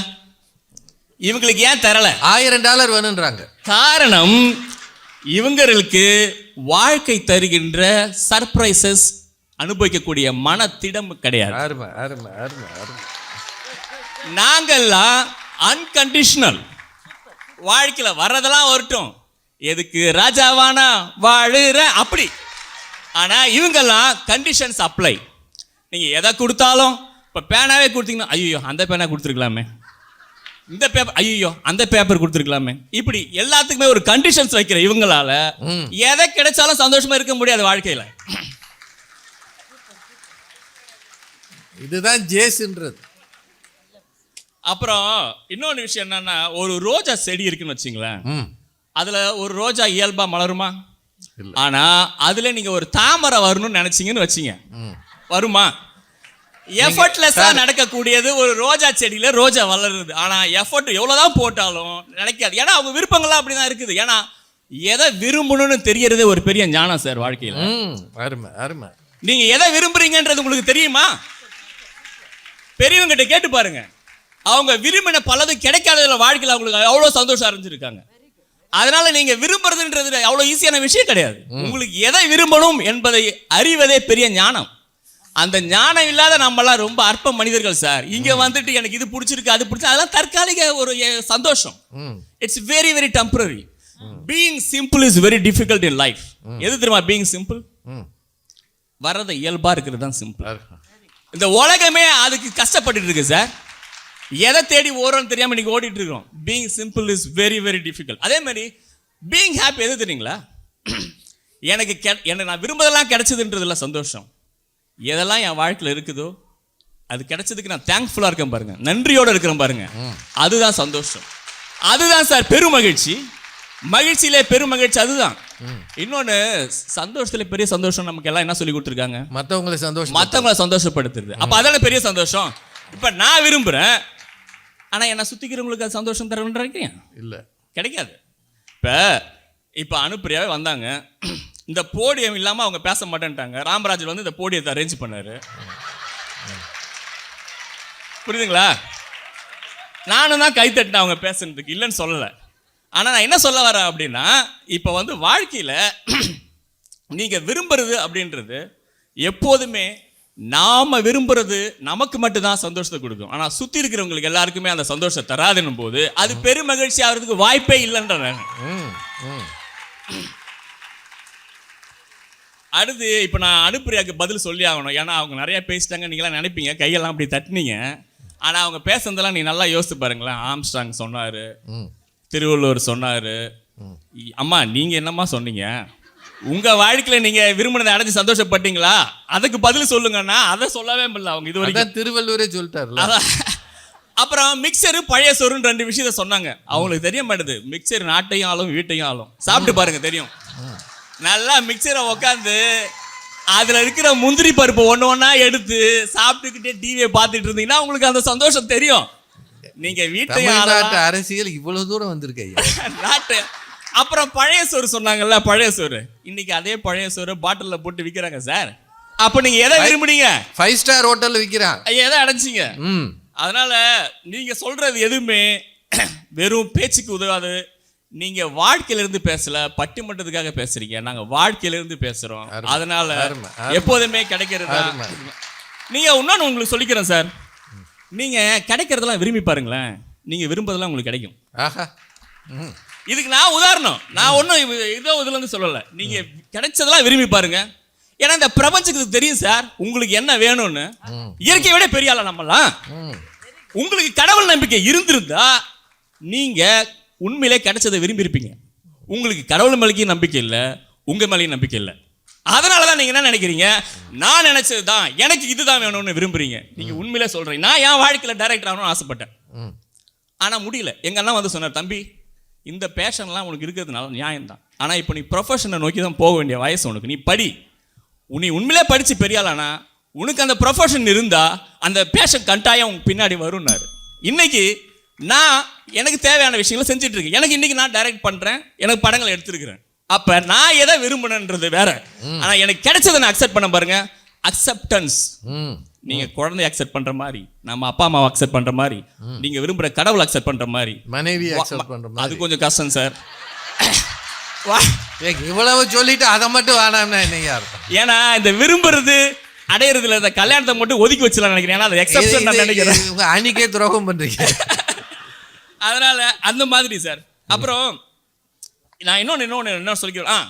இவங்களுக்கு ஏன் தரல? $1000 வேணும்ன்றாங்க. காரணம், இவங்களுக்கு வாழ்க்கை தருகின்ற சர்ப்ரைசஸ் அனுபவிக்கக்கூடிய மனத்திடம் கிடையாது. அருமை அருமை அருமை அருமை. நாங்கள்லாம் அன்கண்டிஷனல். வாழ்க்கையில வர்றதெல்லாம் வரட்டும், எதுக்கு ராஜாவானா வாழுற அப்படி. ஆனா இவங்கெல்லாம் கண்டிஷன்ஸ் அப்ளை. நீங்க எதை கொடுத்தாலும், இப்ப பேனாவே கொடுத்தீங்கன்னா, ஐயோ அந்த பேனா கொடுத்துருக்கலாமே, இந்த பேப்பர் ஐயோ அந்த பேப்பர் கொடுத்துருக்கலாமே. இப்படி எல்லாத்துக்குமே ஒரு கண்டிஷன்ஸ் வைக்கிற இவங்களால எதை கிடைச்சாலும் சந்தோஷமா இருக்க முடியாது வாழ்க்கையில. இதுதான் ஜேஸ்ன்றது. அப்புறம் இன்னொன்று விஷயம் என்னன்னா, ஒரு ரோஜா செடி இருக்குன்னு வச்சுங்களேன், அதுல ஒரு ரோஜா இயல்பா மலருமா? ஆனா அதுல நீங்க ஒரு தாமரை வரணும்னு நினைச்சீங்கன்னு வச்சீங்க, வருமா? எஃபர்ட்லெஸ்ஸா நடக்கக்கூடியது ஒரு ரோஜா செடியில ரோஜா வளருது. ஆனா எஃபர்ட் எவ்வளவுதான் போட்டாலும் நினைக்காது. ஏன்னா அவங்க விருப்பங்கள்லாம் அப்படிதான் இருக்குது. ஏன்னா எதை விரும்பணும்னு தெரியறதே ஒரு பெரிய ஞானம் சார் வாழ்க்கையில. அருமை அருமை. நீங்க எதை விரும்புறீங்கன்றது உங்களுக்கு தெரியுமா? பெரியவங்க கிட்ட கேட்டு பாருங்க. அவங்க விரும்பின பலது கிடைக்காததுல வாழ்க்கையில அவங்களுக்கு அவ்வளவு சந்தோஷம் அடைஞ்சிருக்காங்க. அதனால நீங்க விரும்புறதுன்றது அவ்வளவு ஈஸியான விஷயம் கிடையாது. உங்களுக்கு எதை விரும்பணும் என்பதை அறிவதே பெரிய ஞானம். அந்த ஞானம் இல்லாத நம்மலாம் ரொம்ப அற்ப மனிதர்கள் சார். இங்க வந்துட்டு எனக்கு இது பிடிச்சிருக்கு அது பிடிச்சி, அதெல்லாம் தற்காலிக ஒரு சந்தோஷம். It's very very temporary. Being simple is very difficult in life. எது தெரியுமா பீயிங் சிம்பிள்? வர்றது இயல்பா இருக்கிறது தான் சிம்பிள். இந்த உலகமே அதுக்கு கஷ்டப்பட்டு இருக்கு சார். எதை தேடி ஓடுறோம்னு தெரியாம இன்னைக்கு ஓடிட்டு இருக்கோம். Being simple is very very difficult. அதே மாதிரி பீயிங் ஹாப்பி எது தெரியுங்களா? எனக்கு நான் விரும்பதெல்லாம் கிடைச்சதுன்றதுல சந்தோஷம். எதெல்லாம் என் வாழ்க்கையில் இருக்குதோ அது கிடைச்சதுக்கு நான் தேங்க்ஃபுல்லா இருக்கேன் பாருங்க, நன்றியோட இருக்கிறேன் பாருங்க, அதுதான் சந்தோஷம். அதுதான் சார் பெருமகிழ்ச்சி. மகிழ்ச்சியிலே பெருமகிழ்ச்சி அதுதான். இன்னொன்னு, சந்தோஷத்துல பெரிய சந்தோஷம் நமக்கு எல்லாம் என்ன சொல்லி கொடுத்துருக்காங்க? மற்றவங்களை சந்தோஷப்படுத்துறது. அப்ப அதான பெரிய சந்தோஷம். இப்ப நான் விரும்புறேன், ஆனா என்ன சுத்திக்கிறவங்களுக்கு அது சந்தோஷம் தரணுன்றீங்க இல்ல, கிடைக்காது. இப்ப அனுப்பிரியாவே வந்தாங்க, இந்த போடியம் இல்லாம அவங்க பேச மாட்டேன்ட்டாங்க. ராமராஜ் வந்து இந்த போடியத்தை அரேஞ்ச் பண்ணாரு. புரியுதுங்களா? நானும் தான் கை தட்டினேன் அவங்க பேசுறதுக்கு, இல்லைன்னு சொல்லலை. ஆனா நான் என்ன சொல்ல வரேன் அப்படின்னா, இப்ப வந்து வாழ்க்கையில நீங்க விரும்புறது அப்படின்றது எப்போதுமே நாம விரும்புறது நமக்கு மட்டும்தான் சந்தோஷத்தை கொடுக்கும். ஆனா சுத்தி இருக்கிறவங்களுக்கு எல்லாருக்குமே அந்த சந்தோஷத்தை தராதுன்னும் போது அது பெரும் மகிழ்ச்சி ஆகிறதுக்கு வாய்ப்பே இல்லைன்ற. அடுத்து இப்போ நான் அனுப்புறியாக்கு பதில் சொல்லி ஆகணும். ஏன்னா அவங்க நிறைய பேசிட்டாங்க, நீங்களாம் நினைப்பீங்க கையெல்லாம் அப்படி தட்டினீங்க. ஆனால் அவங்க பேசுனதெல்லாம் நீ நல்லா யோசித்து பாருங்களேன். ஆம்ஸ்ட்ராங் சொன்னார், திருவள்ளுவர் சொன்னார். அம்மா நீங்கள் என்னம்மா சொன்னீங்க? உங்கள் வாழ்க்கையில் நீங்கள் விரும்பினதை அடைஞ்சு சந்தோஷப்பட்டீங்களா? அதுக்கு பதில் சொல்லுங்கன்னா அதை சொல்லவே முடியல அவங்க. இது வரைக்கும் திருவள்ளுவரே சொல்லிட்டாரு. அதான். அப்புறம் மிக்சரு பழைய சோறுன்னு 2 விஷயத்த சொன்னாங்க. அவங்களுக்கு தெரிய மாட்டேது. மிக்சர் நாட்டையும் ஆளும் வீட்டையும் ஆளும். சாப்பிட்டு பாருங்க தெரியும். நல்லா மிக்சரை உட்காந்து அதுல இருக்கிற முந்திரி பருப்பு ஒன்று ஒன்றா எடுத்து சாப்பிட்டுக்கிட்டே டிவியை பார்த்துட்டு இருந்தீங்கன்னா உங்களுக்கு அந்த சந்தோஷம் தெரியும். நீங்க வீட்டையும் அரசியல் இவ்வளவு தூரம் வந்திருக்கீங்க நாட்டு. அப்புறம் பழைய சோறு சொன்னாங்கல்ல, பழைய சோறு. இன்னைக்கு அதே பழைய சோறு பாட்டில்ல போட்டு விற்கிறாங்க சார். அப்ப நீங்க எதை விரும்புனீங்க? 5 ஸ்டார் ஹோட்டல்ல விற்கிறான். எதை அடைஞ்சிங்க? அதனால நீங்க சொல்றது எதுவுமே வெறும் பேச்சுக்கு உதவாது. நீங்க வாழ்க்கையில இருந்து பேசல, பட்டிமன்றத்துக்காக பேசுறீங்க. நாங்க வாழ்க்கையில இருந்து பேசுறோம். அதனால எப்போதுமே கிடைக்கிறது. நீங்க இன்னொன்னு உங்களுக்கு சொல்லிக்கிறேன் சார், நீங்க கிடைக்கிறதெல்லாம் விரும்பி பாருங்களேன். நீங்க விரும்புறதெல்லாம் உங்களுக்கு கிடைக்கும். இதுக்கு நான் உதாரணம், நான் ஒன்றும் இதோ இதுல இருந்து சொல்லலை. நீங்க கிடைச்சதெல்லாம் விரும்பி பாருங்க. ஏன்னா இந்த பிரபஞ்சத்துக்கு தெரியும் சார் உங்களுக்கு என்ன வேணும்னு. இயற்கையை விட பெரிய ஆளா நம்மலாம். உங்களுக்கு கடவுள் நம்பிக்கை இருந்திருந்தா நீங்க உண்மையிலே கிடைச்சதை விரும்பி இருப்பீங்க. உங்களுக்கு கடவுள் மேலேயும் நம்பிக்கை இல்லை, உங்க மேலேயும் நம்பிக்கை இல்லை. அதனாலதான் நீங்க என்ன நினைக்கிறீங்க, நான் நினைச்சது தான் எனக்கு இதுதான் வேணும்னு விரும்புறீங்க. நீங்க உண்மையிலே சொல்றீங்க, நான் என் வாழ்க்கையில டைரக்டர் ஆகணும்னு ஆசைப்பட்டேன், ஆனா முடியல. எங்க அண்ணா வந்து சொன்னார், தம்பி இந்த பேஷன்லாம் உனக்கு இருக்கிறதுனால நியாயம் தான், ஆனா இப்போ நீ ப்ரொஃபஷனை நோக்கி தான் போக வேண்டிய வயசு உனக்கு. நீ படி, நீ உண்மையிலே படிச்சு பெரியாளானா உனக்கு அந்த ப்ரொஃபஷன் இருந்தா அந்த பேஷன் கட்டாயம் உங்க பின்னாடி வரும்னாரு. இன்னைக்கு நான் எனக்கு தேவையான விஷயங்களை செஞ்சுட்டு இருக்கேன். எனக்கு இன்னைக்கு நான் டைரக்ட் பண்றேன், எனக்கு படங்களை எடுத்துருக்கிறேன். அப்ப நான் எதை விரும்பினன்றது வேற, ஆனா எனக்கு கிடைச்சதை நான் அக்செப்ட் பண்ண பாருங்க. அக்செப்டன்ஸ். நீங்க குழந்தைய அக்செப்ட் பண்ற மாதிரி, நம்ம அப்பா அம்மாவை அக்செப்ட் பண்ற மாதிரி, நீங்க விரும்புற கடவுளை அக்செப்ட் பண்ற மாதிரி, மனைவி அக்செப்ட் பண்ற மாதிரி, அது கொஞ்சம் கஷ்டம் சார். இவ்வளவு சொல்லிட்டு அதை மட்டும் வேணாம்னா என்னையா இருக்கும்? ஏன்னா இந்த விரும்புறது அடையிறதுல இந்த கல்யாணத்தை மட்டும் ஒதுக்கி வச்சலாம் நினைக்கிறேன். ஏன்னா அது எக்ஸெப்ஷன் நான் நினைக்கிறேன். உங்க அன்னைக்கே துரோகம் பண்றீங்க. அதனால அந்த மாதிரி சார். அப்புறம் நான் இன்னொன்னு என்ன சொல்லிக்கிறேன்,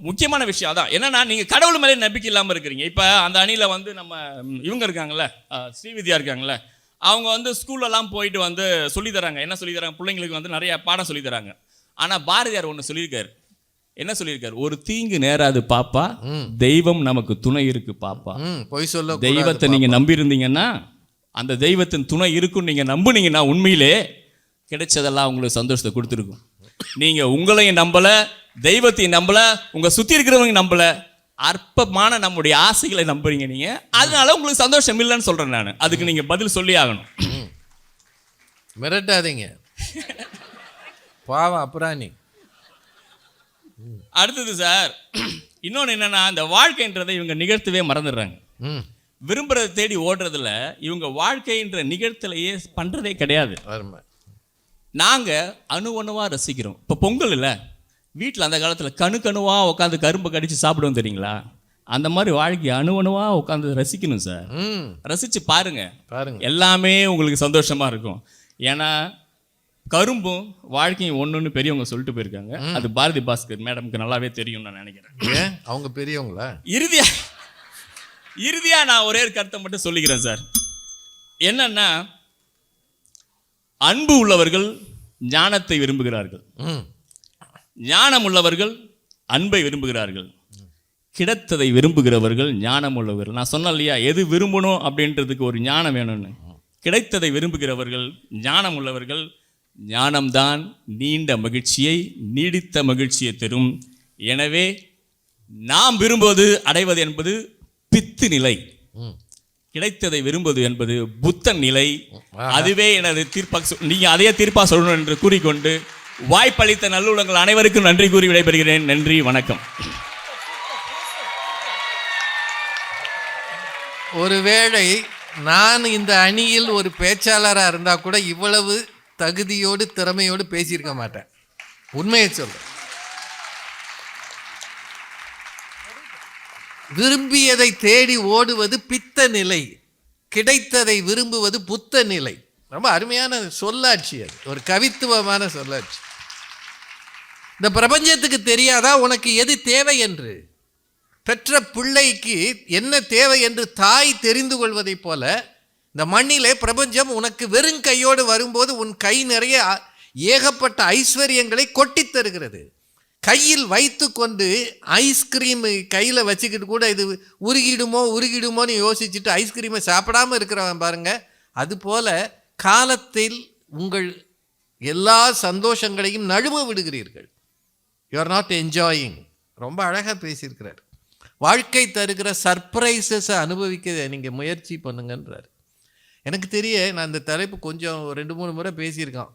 முக்கியமான விஷயம் அதான் என்னன்னா, நீங்க கடவுள் மேலே நம்பிக்கை இல்லாம இருக்கிறீங்க. இப்ப அந்த அணியில வந்து நம்ம இவங்க இருக்காங்கல்ல, ஸ்ரீவித்யா இருக்காங்கல்ல, அவங்க வந்து ஸ்கூல்லலாம் போயிட்டு வந்து சொல்லித் தராங்க. என்ன சொல்லித் தராங்க? பிள்ளைங்களுக்கு வந்து நிறைய பாடம் சொல்லித் தராங்க. ஆனால் பாரதியார் ஒன்று சொல்லியிருக்காரு. என்ன சொல்லியிருக்காரு? ஒரு தீங்கு நேராது பாப்பா, தெய்வம் நமக்கு துணை இருக்கு பாப்பா. பொய் சொல்ல தெய்வத்தை நீங்க நம்பி இருந்தீங்கன்னா, அந்த தெய்வத்தின் துணை இருக்குன்னு நீங்க நம்புனீங்கன்னா உண்மையிலே கிடைச்சதெல்லாம் உங்களுக்கு சந்தோஷத்தை கொடுத்துருக்கும். நீங்க உங்களையும் நம்பல, தெய்வத்தையும் நம்பல, உங்க சுத்தி இருக்கிறவங்க நம்பல, அற்பமான நம்முடைய ஆசைகளை நம்புறீங்க நீங்க. அதனால உங்களுக்கு சந்தோஷம் இல்லைன்னு சொல்றேன் நான். அதுக்கு நீங்க பதில் சொல்லி ஆகணும். மிரட்டாதீங்க, பாவம் அப்புறாணி. அடுத்தது சார், இன்னொன்று என்னன்னா, இந்த வாழ்க்கைன்றதை இவங்க நிகழ்த்தவே மறந்துடுறாங்க. விரும்புறதை தேடி ஓடுறதுல இவங்க வாழ்க்கைன்ற நிகழ்த்தலையே பண்றதே கிடையாது. நாங்கள் அணுவணுவாக ரசிக்கிறோம். இப்போ பொங்கல் இல்லை, வீட்டில் அந்த காலத்தில் கணுவாக உட்காந்து கரும்பை கடித்து சாப்பிடுவோம் தெரியுங்களா? அந்த மாதிரி வாழ்க்கை அணுவணுவாக உட்காந்து ரசிக்கணும் சார். ரசித்து பாருங்க, எல்லாமே உங்களுக்கு சந்தோஷமாக இருக்கும். ஏன்னா கரும்பும் வாழ்க்கையும் ஒன்றுன்னு பெரியவங்க சொல்லிட்டு போயிருக்காங்க. அது பாரதி பாஸ்கர் மேடம்க்கு நல்லாவே தெரியும் நான் நினைக்கிறேன். அவங்க பெரியவங்களா? இறுதியா நான் ஒரே ஒரு கருத்தை மட்டும் சொல்லிக்கிறேன் சார். என்னன்னா, அன்பு உள்ளவர்கள் ஞானத்தை விரும்புகிறார்கள், ஞானம் உள்ளவர்கள் அன்பை விரும்புகிறார்கள், கிடைத்ததை விரும்புகிறவர்கள் ஞானம் உள்ளவர்கள். நான் சொன்னேன் இல்லையா, எது விரும்பணும் அப்படின்றதுக்கு ஒரு ஞானம் வேணும்னு. கிடைத்ததை விரும்புகிறவர்கள் ஞானம் உள்ளவர்கள். ஞானம்தான் நீண்ட மகிழ்ச்சியை, நீடித்த மகிழ்ச்சியை தரும். எனவே நாம் விரும்புவது அடைவது என்பது பித்து நிலை, கிடைத்ததை விரும்புவது என்பது புத்தன் நிலை. அதுவே எனது தீர்ப்பாக நீங்க அதையே தீர்ப்பாக சொல்லணும் என்று கூறிக்கொண்டு வாய்ப்பளித்த நல்லுள்ளங்கள் அனைவருக்கும் நன்றி கூறி விடைபெறுகிறேன். நன்றி, வணக்கம். ஒருவேளை நான் இந்த அணியில் ஒரு பேச்சாளராக இருந்தால் கூட இவ்வளவு தகுதியோடு திறமையோடு பேசியிருக்க மாட்டேன். உண்மையை சொல்றேன். விரும்பியதை தேடி ஓடுவது பித்த நிலை, கிடைத்ததை விரும்புவது புத்த நிலை. ரொம்ப அருமையான சொல்லாட்சி, அது ஒரு கவித்துவமான சொல்லாட்சி. இந்த பிரபஞ்சத்துக்கு தெரியாதா உனக்கு எது தேவை என்று? பெற்ற பிள்ளைக்கு என்ன தேவை என்று தாய் தெரிந்து கொள்வதைப் போல இந்த மண்ணிலே பிரபஞ்சம் உனக்கு வெறும் கையோடு வரும்போது உன் கை நிறைய ஏகப்பட்ட ஐஸ்வர்யங்களை கொட்டித் தருகிறது. கையில் வைத்து கொண்டு ஐஸ்கிரீம் கையில் வச்சுக்கிட்டு கூட இது உருகிடுமோன்னு யோசிச்சுட்டு ஐஸ்கிரீமை சாப்பிடாமல் இருக்கிறவன் பாருங்க. அதுபோல காலத்தில் உங்கள் எல்லா சந்தோஷங்களையும் நழுவ விடுகிறீர்கள். You are not enjoying. ரொம்ப அழகாக பேசியிருக்கிறார். வாழ்க்கை தருகிற சர்ப்ரைசஸை அனுபவிக்க நீங்கள் முயற்சி பண்ணுங்கன்றார். எனக்கு தெரிய நான் இந்த தலைப்பு கொஞ்சம் 2-3 முறை பேசியிருக்கான்.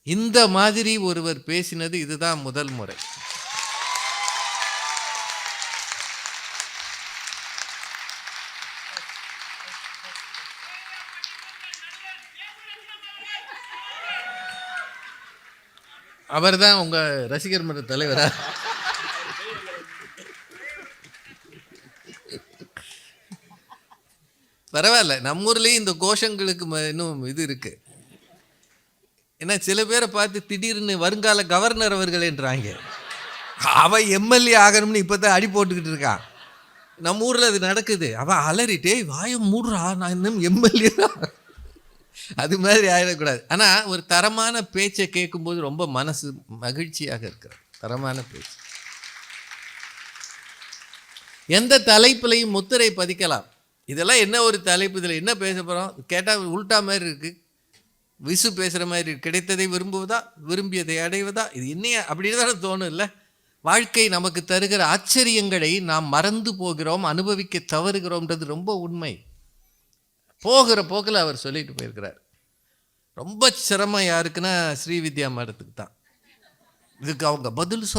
இந்த மாதிரி ஒருவர் பேசினது இதுதான் முதல் முறை. அவர் தான் உங்க ரசிகர் மன்ற தலைவரா? பரவாயில்ல, நம்ம ஊர்லேயும் இந்த கோஷங்களுக்கு இன்னும் இது இருக்கு. ஏன்னா சில பேரை பார்த்து திடீர்னு வருங்கால கவர்னர் அவர்கள்ன்றாங்க. அவன் எம்எல்ஏ ஆகணும்னு இப்போ தான் அடி போட்டுக்கிட்டு இருக்கான். நம்ம ஊரில் அது நடக்குது. அவன் அலறிட்டே வாயம் மூடுறா, நான் இன்னும் எம்எல்ஏ தான். அது மாதிரி ஆகிடக்கூடாது. ஆனால் ஒரு தரமான பேச்சை கேட்கும்போது ரொம்ப மனசு மகிழ்ச்சியாக இருக்கிற தரமான பேச்சு. எந்த தலைப்புலையும் முத்திரை பதிக்கலாம். இதெல்லாம் என்ன ஒரு தலைப்பு, இதில் என்ன பேச போகிறோம் கேட்டால் உல்ட்டா மாதிரி இருக்குது. விசு பேசுகிற மாதிரி, கிடைத்ததை விரும்புவதா, விரும்பியதை அடைவதா, இது என்னையா அப்படின்னு தானே தோணும் இல்லை? வாழ்க்கை நமக்கு தருகிற ஆச்சரியங்களை நாம் மறந்து போகிறோம், அனுபவிக்க தவறுகிறோம்ன்றது ரொம்ப உண்மை. போகிற போக்கில் அவர் சொல்லிட்டு போயிருக்கிறார். ரொம்ப சிரமம் யாருக்குன்னா ஸ்ரீவித்யா மேடத்துக்கு தான். இதுக்கு அவங்க பதில்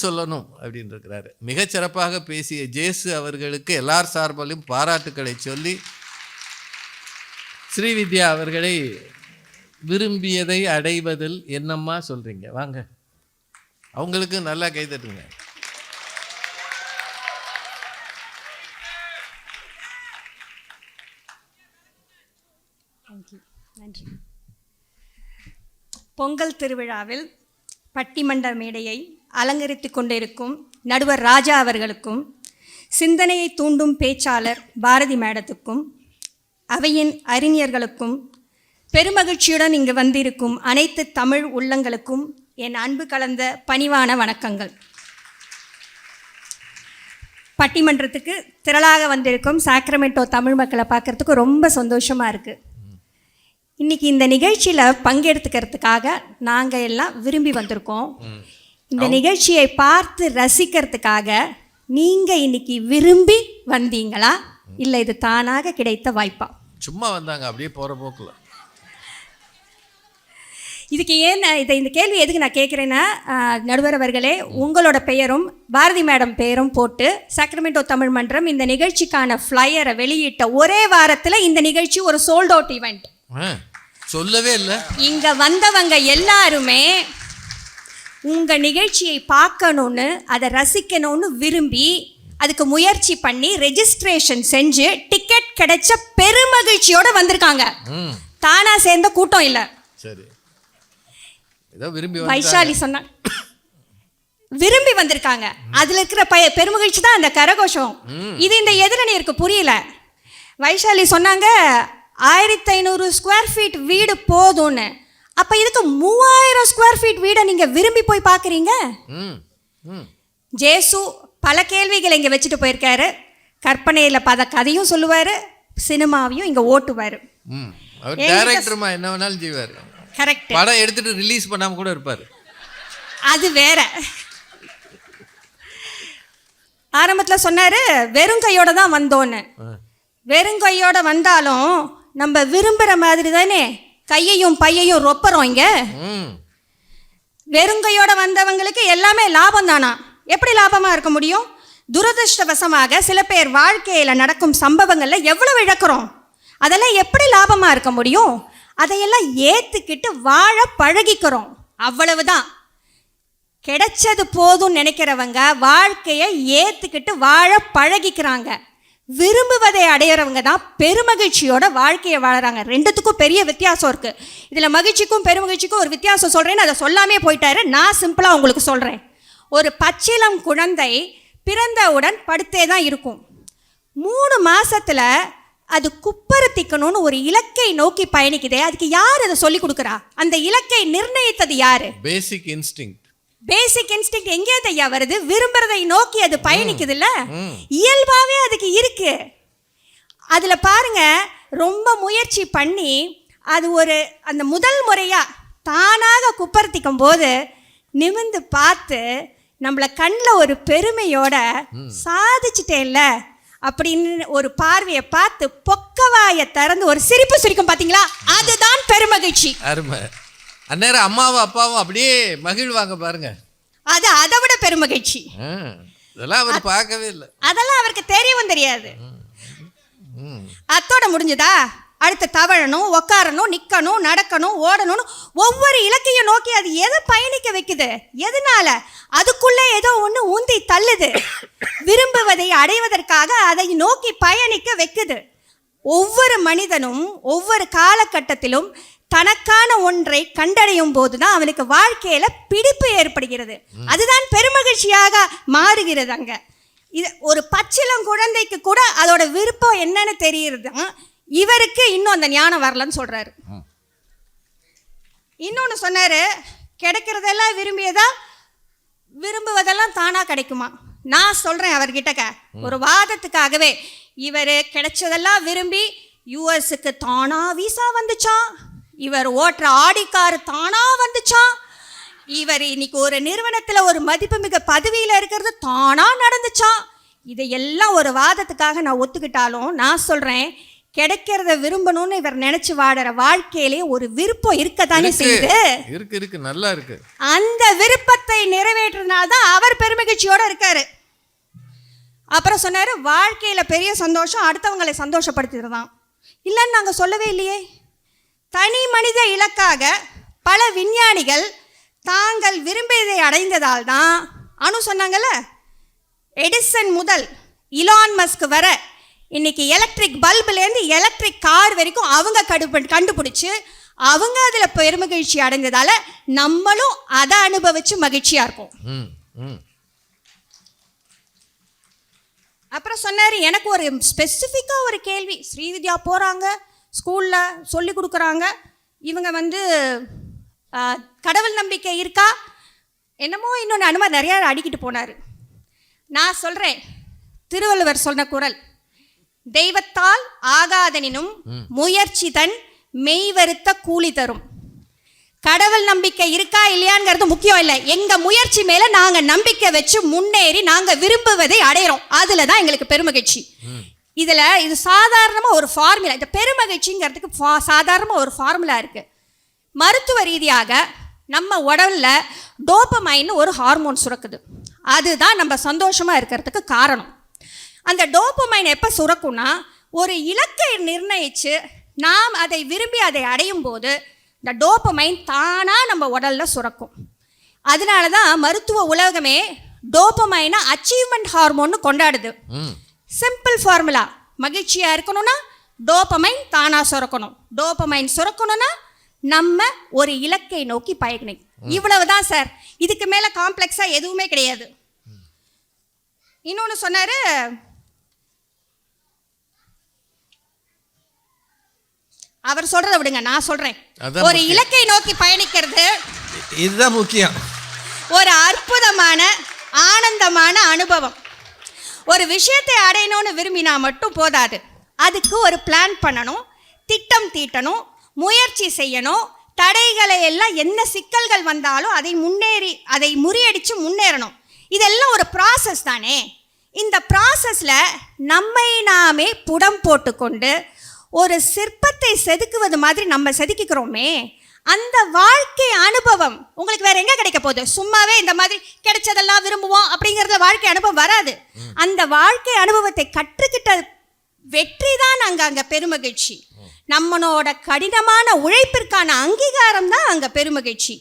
சொல்லணும் அப்படின்னு இருக்கிறாரு. மிகச்சிறப்பாக பேசிய ஜேசு அவர்களுக்கு எல்லார் சார்பிலும் பாராட்டுக்களை சொல்லி, ஸ்ரீவித்யா அவர்களை விரும்பியதை அடைவதில் என்னம்மா சொல்றீங்க? வாங்க, அவங்களுக்கு நல்லா கைதட்டுங்க. நன்றி. பொங்கல் திருவிழாவில் பட்டிமன்ற மேடையை அலங்கரித்து கொண்டிருக்கும் நடுவர் ராஜா அவர்களுக்கும், சிந்தனையை தூண்டும் பேச்சாளர் பாரதி மேடத்துக்கும், அவையின் அறிஞர்களுக்கும் பெருமகிழ்ச்சியுடன் இங்கு வந்திருக்கும் அனைத்து தமிழ் உள்ளங்களுக்கும் என் அன்பு கலந்த பணிவான வணக்கங்கள். பட்டிமன்றத்துக்கு திரளாக வந்திருக்கும் சாக்ரமெண்டோ தமிழ் மக்களை பார்க்குறதுக்கு ரொம்ப சந்தோஷமாக இருக்குது. இன்றைக்கி இந்த நிகழ்ச்சியில் பங்கெடுத்துக்கிறதுக்காக நாங்கள் எல்லாம் விரும்பி வந்திருக்கோம். இந்த நிகழ்ச்சியை பார்த்து ரசிக்கிறதுக்காக நீங்கள் இன்னைக்கு விரும்பி வந்தீங்களா இல்லை இது தானாக கிடைத்த வாய்ப்பா? சும்மா வந்தாங்க அப்படியே போகிற போக்கில். இதுக்கு ஏன் இந்த கேள்வி எதுக்கு நான் கேட்குறேன்னா, நடுவர் அவர்களே, உங்களோட பெயரும் பாரதி மேடம் பெயரும் போட்டு சாக்ரமெண்டோ தமிழ் மன்றம் இந்த நிகழ்ச்சிக்கான ஃப்ளையரை வெளியிட்ட ஒரே வாரத்தில் இந்த நிகழ்ச்சி ஒரு சோல்ட் அவுட் ஈவெண்ட். சொல்லவே இல்லை. இங்கே வந்தவங்க எல்லாருமே உங்கள் நிகழ்ச்சியை பார்க்கணுன்னு அதை ரசிக்கணும்னு விரும்பி அதுக்கு முயற்சி பண்ணி ரெஜிஸ்ட்ரேஷன் செஞ்சு டிக்கெட் கிடைச்ச பெருமகிழ்ச்சியோடு வந்திருக்காங்க. தானா சேர்ந்த கூட்டம் இல்லை. சரி, ஏதோ விரும்பி வைஷாலி சொன்னா விரும்பி வந்திருக்காங்க. அதுல இருக்கிற பெருமகிழ்ச்சி தான் அந்த கரகோஷம். இது இந்த எதிரணியருக்கு புரியல. வைஷாலி சொன்னாங்க 1500 ஸ்கொயர் ஃபீட் வீடு போதும்னு. அப்ப இதுக்கு 3000 ஸ்கொயர் ஃபீட் வீடை நீங்க விரும்பி போய் பார்க்குறீங்க. ஜேசு பல கேள்விகளை இங்கே வச்சுட்டு போயிருக்காரு. கற்பனையில் கதையும் சொல்லுவார், சினிமாவையும் இங்கே ஓட்டுவார். அவர் டைரக்டர்மா என்ன வேணாலும் செய்வார். கரெக்ட். படம் எடுத்துட்டு ரிலீஸ் பண்ணாமல் கூட இருப்பார். அது வேற. ஆரம்பத்தில் சொன்னார் வெறும் கையோட தான் வந்தோன்னு. வெறும் கையோட வந்தாலும் நம்ம விரும்புகிற மாதிரி தானே கையையும் பையையும் ரொப்பறோம். இங்கே வெறுங்கையோட வந்தவங்களுக்கு எல்லாமே லாபம் தானா? எப்படி லாபமாக இருக்க முடியும்? துரதிருஷ்டவசமாக சில பேர் வாழ்க்கையில் நடக்கும் சம்பவங்களில் எவ்வளவு இழக்கிறோம். அதெல்லாம் எப்படி லாபமாக இருக்க முடியும்? அதையெல்லாம் ஏற்றுக்கிட்டு வாழ பழகிக்கிறோம். அவ்வளவுதான். கிடைச்சது போதும்னு நினைக்கிறவங்க வாழ்க்கையை ஏற்றுக்கிட்டு வாழ பழகிக்கிறாங்க. விரும்புவதை அடையிறவங்க தான் பெருமகிழ்ச்சியோட வாழ்க்கையை வாழறாங்க. ரெண்டுத்துக்கும் பெரிய வித்தியாசம் இருக்குது. இதில் மகிழ்ச்சிக்கும் பெருமகிழ்ச்சிக்கும் ஒரு வித்தியாசம் சொல்கிறேன்னு அதை சொல்லாமே போயிட்டாரு. நான் சிம்பிளாக உங்களுக்கு சொல்கிறேன். ஒரு பச்சிளம் குழந்தை பிறந்தவுடன் படுத்தே தான் இருக்கும். 3 மாசத்துல அது குப்பரத்திக்கணும்னு ஒரு இலக்கை நோக்கி பயணிக்குதே. அதுக்கு யார் அதை சொல்லி கொடுக்குறா? அந்த இலக்கை நிர்ணயித்தது யாரு? பேசிக் இன்ஸ்டிங்க்ட். பேசிக் இன்ஸ்டிங்க்ட் எங்கேயாவது ஐயா வருது? விரும்புறதை நோக்கி அது பயணிக்குது இல்ல, இயல்பாவே அதுக்கு இருக்கு. அதுல பாருங்க, ரொம்ப முயற்சி பண்ணி அது அந்த முதல் முறையா தானாக குப்பரத்திக்கும் போது நிமிந்து பார்த்து நம்மளை கண்ணில் ஒரு பெருமையோட சாதிச்சிட்டேன்ல அப்படின்னு ஒரு பார்வையை பார்த்து பொக்கவாயை திறந்து ஒரு சிரிப்பு சிரிக்கும் பார்த்தீங்களா? அதுதான் பெருமகிழ்ச்சி. அருமை. அந்நேரம் அம்மாவும் அப்பாவும் அப்படியே மகிழ்வாங்க பாருங்க. அது அதை விட பெருமகிழ்ச்சி. இதெல்லாம் அவர் பார்க்கவே இல்லை. அதெல்லாம் அவருக்கு தெரியவும் தெரியாது. அத்தோட முடிஞ்சதா? அடுத்து தவழணும், உக்காரணும், நிற்கணும், நடக்கணும், ஓடணும்னு ஒவ்வொரு இலக்கையும் நோக்கி அது எதை பயணிக்க வைக்குது? எதனால? அதுக்குள்ளே ஏதோ ஒன்று ஊந்தி தள்ளுது. விரும்புவதை அடைவதற்காக அதை நோக்கி பயணிக்க வைக்குது. ஒவ்வொரு மனிதனும் ஒவ்வொரு காலகட்டத்திலும் தனக்கான ஒன்றை கண்டடையும் போதுதான் அவனுக்கு வாழ்க்கையில பிடிப்பு ஏற்படுகிறது. அதுதான் பெருமகிழ்ச்சியாக மாறுகிறது. அங்க இது ஒரு பச்சிளம் குழந்தைக்கு கூட அதோட விருப்பம் என்னன்னு தெரியுது. இவருக்கு இன்னும் அந்த ஞானம் வரலன்னு சொல்றாரு. இன்னொன்னு சொன்னாரு, கிடைக்கிறதெல்லாம் விரும்பியதா, விரும்புவதெல்லாம் தானா கிடைக்குமா? நான் சொல்றேன் அவர்கிட்ட ஒரு வாதத்துக்காகவே, இவர் கிடைச்சதெல்லாம் விரும்பி யூஎஸ்க்கு தானா விசா வந்துச்சான், இவர் ஓட்டுற ஆடி கார் தானா வந்துச்சான், இவர் இன்னைக்கு ஒரு நிறுவனத்தில் ஒரு மதிப்புமிகு பதவியில் இருக்கிறது தானா நடந்துச்சான். இதையெல்லாம் ஒரு வாதத்துக்காக நான் ஒத்துக்கிட்டாலும் நான் சொல்றேன், கிடைக்கிறத விரும்பணும்னு இவர் நினைச்சு வாடுற வாழ்க்கையிலே ஒரு விருப்பம் இருக்கத்தானே செய்யுது. இருக்கு, நல்லா இருக்கு. அந்த விருப்பத்தை நிறைவேற்றினால்தான் அவர் பெருமகிழ்ச்சியோட இருக்காரு. அப்புறம் சொன்னாரு, வாழ்க்கையில பெரிய சந்தோஷம் அடுத்தவங்களை சந்தோஷப்படுத்துறதுதான். இல்லைன்னு நாங்க சொல்லவே இல்லையே. தனி மனித இலக்காக பல விஞ்ஞானிகள் தாங்கள் விரும்பியதை அடைந்ததால் தான், அனு சொன்னாங்கல்ல, எடிசன் முதல் இலான் மஸ்க் வர இன்னைக்கு எலக்ட்ரிக் பல்புலேருந்து எலக்ட்ரிக் கார் வரைக்கும் அவங்க கண்டுபிடிச்சு அவங்க அதில் பெருமகிழ்ச்சி அடைந்ததால நம்மளும் அதை அனுபவிச்சு மகிழ்ச்சியா இருக்கும். அப்புறம் சொன்னார், எனக்கு ஒரு ஸ்பெசிஃபிக்காக ஒரு கேள்வி. ஸ்ரீவித்யா போகிறாங்க, ஸ்கூலில் சொல்லி கொடுக்குறாங்க, இவங்க வந்து கடவுள் நம்பிக்கை இருக்கா என்னமோ இன்னொன்று அனுமதி நிறையா அடிக்கிட்டு போனார். நான் சொல்கிறேன், திருவள்ளுவர் சொன்ன குறள், தெய்வத்தால் ஆகாதனினும் முயற்சி தன் மெய் வருத்த கூலி தரும். கடவுள் நம்பிக்கை இருக்கா இல்லையாங்கிறது முக்கியம் இல்லை, எங்கள் முயற்சி மேலே நாங்கள் நம்பிக்கை வச்சு முன்னேறி நாங்கள் விரும்புவதை அடையிறோம், அதில் தான் எங்களுக்கு பெருமகிழ்ச்சி. இது சாதாரணமாக ஒரு ஃபார்முலா. இந்த பெருமகிழ்ச்சிங்கிறதுக்கு சாதாரணமாக ஒரு ஃபார்முலா இருக்குது. மருத்துவ ரீதியாக நம்ம உடலில் டோபமைன் ஒரு ஹார்மோன் சுரக்குது, அதுதான் நம்ம சந்தோஷமாக இருக்கிறதுக்கு காரணம். அந்த டோபமைன் எப்போ சுரக்கும்னா, ஒரு இலக்கை நிர்ணயித்து நாம் அதை விரும்பி அதை அடையும் போது இந்த டோபமைன் தானாக நம்ம உடலில் சுரக்கும். அதனால தான் மருத்துவ உலகமே டோபமைனை அச்சீவ்மெண்ட் ஹார்மோன்னு கொண்டாடுது. சிம்பிள் ஃபார்முலா, மகிழ்ச்சியாக இருக்கணும்னா டோபமைன் தானாக சுரக்கணும், டோபமைன் சுரக்கணும்னா நம்ம ஒரு இலக்கை நோக்கி பயணிக்கணும். இவ்வளவுதான் சார், இதுக்கு மேலே காம்ப்ளெக்ஸாக எதுவுமே கிடையாது. இன்னொன்று சொன்னார், அவர் சொல்றதை விடுங்க, நான் சொல்றேன். ஒரு இலக்கை நோக்கி பயணிக்கிறது இதுதான் முக்கியம். ஒரு அற்புதமான ஆனந்தமான அனுபவம். ஒரு விஷயத்தை அடையணும்னு விரும்பினா மட்டும் போதாது, அதுக்கு ஒரு பிளான் பண்ணணும், திட்டம் தீட்டணும், முயற்சி செய்யணும், தடைகளை எல்லாம் என்ன சிக்கல்கள் வந்தாலும் அதை முறியடித்து முன்னேறணும். இதெல்லாம் ஒரு ப்ராசஸ் தானே. இந்த ப்ராசஸில் நம்மை நாமே புடம் போட்டுக்கொண்டு ஒரு சிற்பத்தை செதுக்குவது மாதிரி நம்ம செதுக்கிக்கிறோமே, அந்த வாழ்க்கை அனுபவம் உங்களுக்கு வேற எங்கே கிடைக்க போகுது? சும்மாவே இந்த மாதிரி கிடைச்சதெல்லாம் விரும்புவோம் அப்படிங்கிறத வாழ்க்கை அனுபவம் வராது. அந்த வாழ்க்கை அனுபவத்தை கற்றுக்கிட்ட வெற்றி தான் அங்கே பெருமகிழ்ச்சி. நம்மளோட கடினமான உழைப்பிற்கான அங்கீகாரம் தான் அங்கே பெருமகிழ்ச்சி.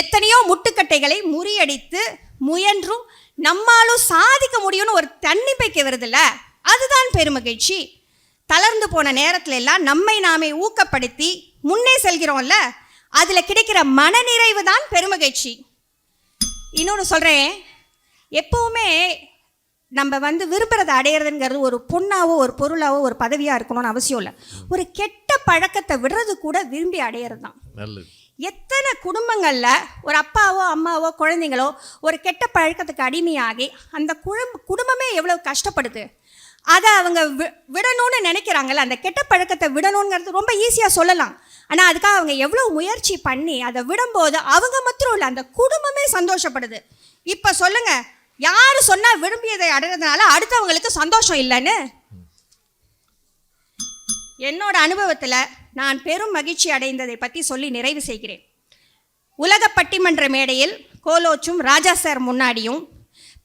எத்தனையோ முட்டுக்கட்டைகளை முறியடித்து முயன்றும் நம்மாலும் சாதிக்க முடியும்னு ஒரு தன்னம்பிக்கை வருதுல்ல, அதுதான் பெருமகிழ்ச்சி. தளர்ந்து போன நேரத்துல எல்லாம் நம்மை நாமே ஊக்கப்படுத்தி முன்னே செல்கிறோம்ல, அதில் கிடைக்கிற மனநிறைவு தான் பெருமகிழ்ச்சி. இன்னொன்று சொல்கிறேன், எப்போவுமே நம்ம விரும்புகிறத அடையிறதுங்கிறது ஒரு பொண்ணாவோ ஒரு பொருளாவோ ஒரு பதவியாக இருக்கணும்னு அவசியம் இல்லை. ஒரு கெட்ட பழக்கத்தை விடுறது கூட விரும்பி அடையிறது தான் நல்லது. எத்தனை குடும்பங்களில் ஒரு அப்பாவோ அம்மாவோ குழந்தைங்களோ ஒரு கெட்ட பழக்கத்துக்கு அடிமையாகி அந்த குடும்பமே எவ்வளோ கஷ்டப்படுது. அதை அவங்க விடணும்னு நினைக்கிறாங்கல்ல, அந்த கெட்ட பழக்கத்தை விடணுங்கிறது ரொம்ப ஈஸியாக சொல்லலாம். ஆனால் அதுக்காக அவங்க எவ்வளோ முயற்சி பண்ணி அதை விடும்போது அவங்க மாத்திரம் இல்லை, அந்த குடும்பமே சந்தோஷப்படுது. இப்போ சொல்லுங்கள், யார் சொன்னால் விரும்பியதை அடைறதுனால அடுத்தவங்களுக்கு சந்தோஷம் இல்லைன்னு? என்னோட அனுபவத்தில் நான் பெரும் மகிழ்ச்சி அடைந்ததை பற்றி சொல்லி நிறைவு செய்கிறேன். உலக பட்டிமன்ற மேடையில் கோலோச்சும் ராஜா சார் முன்னாடியும்,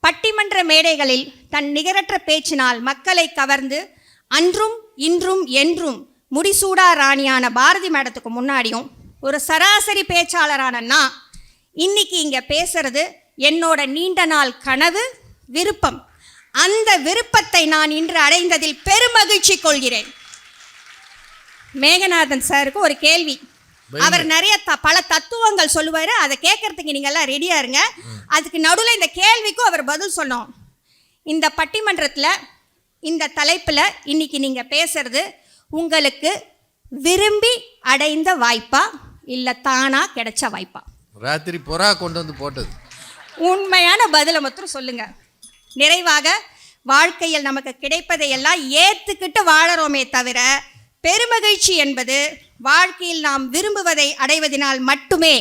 பட்டிமன்ற மேடைகளில் தன் நிகரற்ற பேச்சினால் மக்களை கவர்ந்து அன்றும் இன்றும் என்றும் முடிசூடா ராணியான பாரதி மேடத்துக்கு முன்னாடியும் ஒரு சராசரி பேச்சாளரான நான் இன்னைக்கு இங்கே பேசுறது என்னோட நீண்ட நாள் கனவு, விருப்பம். அந்த விருப்பத்தை நான் இன்று அடைந்ததில் பெருமகிழ்ச்சி கொள்கிறேன். மேகநாதன் சாருக்கு ஒரு கேள்வி. அவர் நிறைய பல தத்துவங்கள் சொல்லுவார், அதை கேட்கறதுக்கு நீங்கள்லாம் ரெடியாக இருங்க. அதுக்கு நடுவில் இந்த கேள்விக்கும் அவர் பதில் சொன்னோம். இந்த பட்டிமன்றத்தில் இந்த தலைப்பில் இன்னைக்கு நீங்கள் பேசுறது உங்களுக்கு விரும்பி அடைந்த வாய்ப்பா இல்லை தானாக கிடைச்ச வாய்ப்பா? ராத்திரி புறா கொண்டு வந்து போட்டது. உண்மையான பதிலை மாத்திரம் சொல்லுங்க. நிறைவாக வாழ்க்கையில் நமக்கு கிடைப்பதையெல்லாம் ஏற்றுக்கிட்டு வாழறோமே தவிர, பெருமகிழ்ச்சி என்பது வாழ்க்கையில் நாம் விரும்புவதை அடைவதனால் மட்டுமே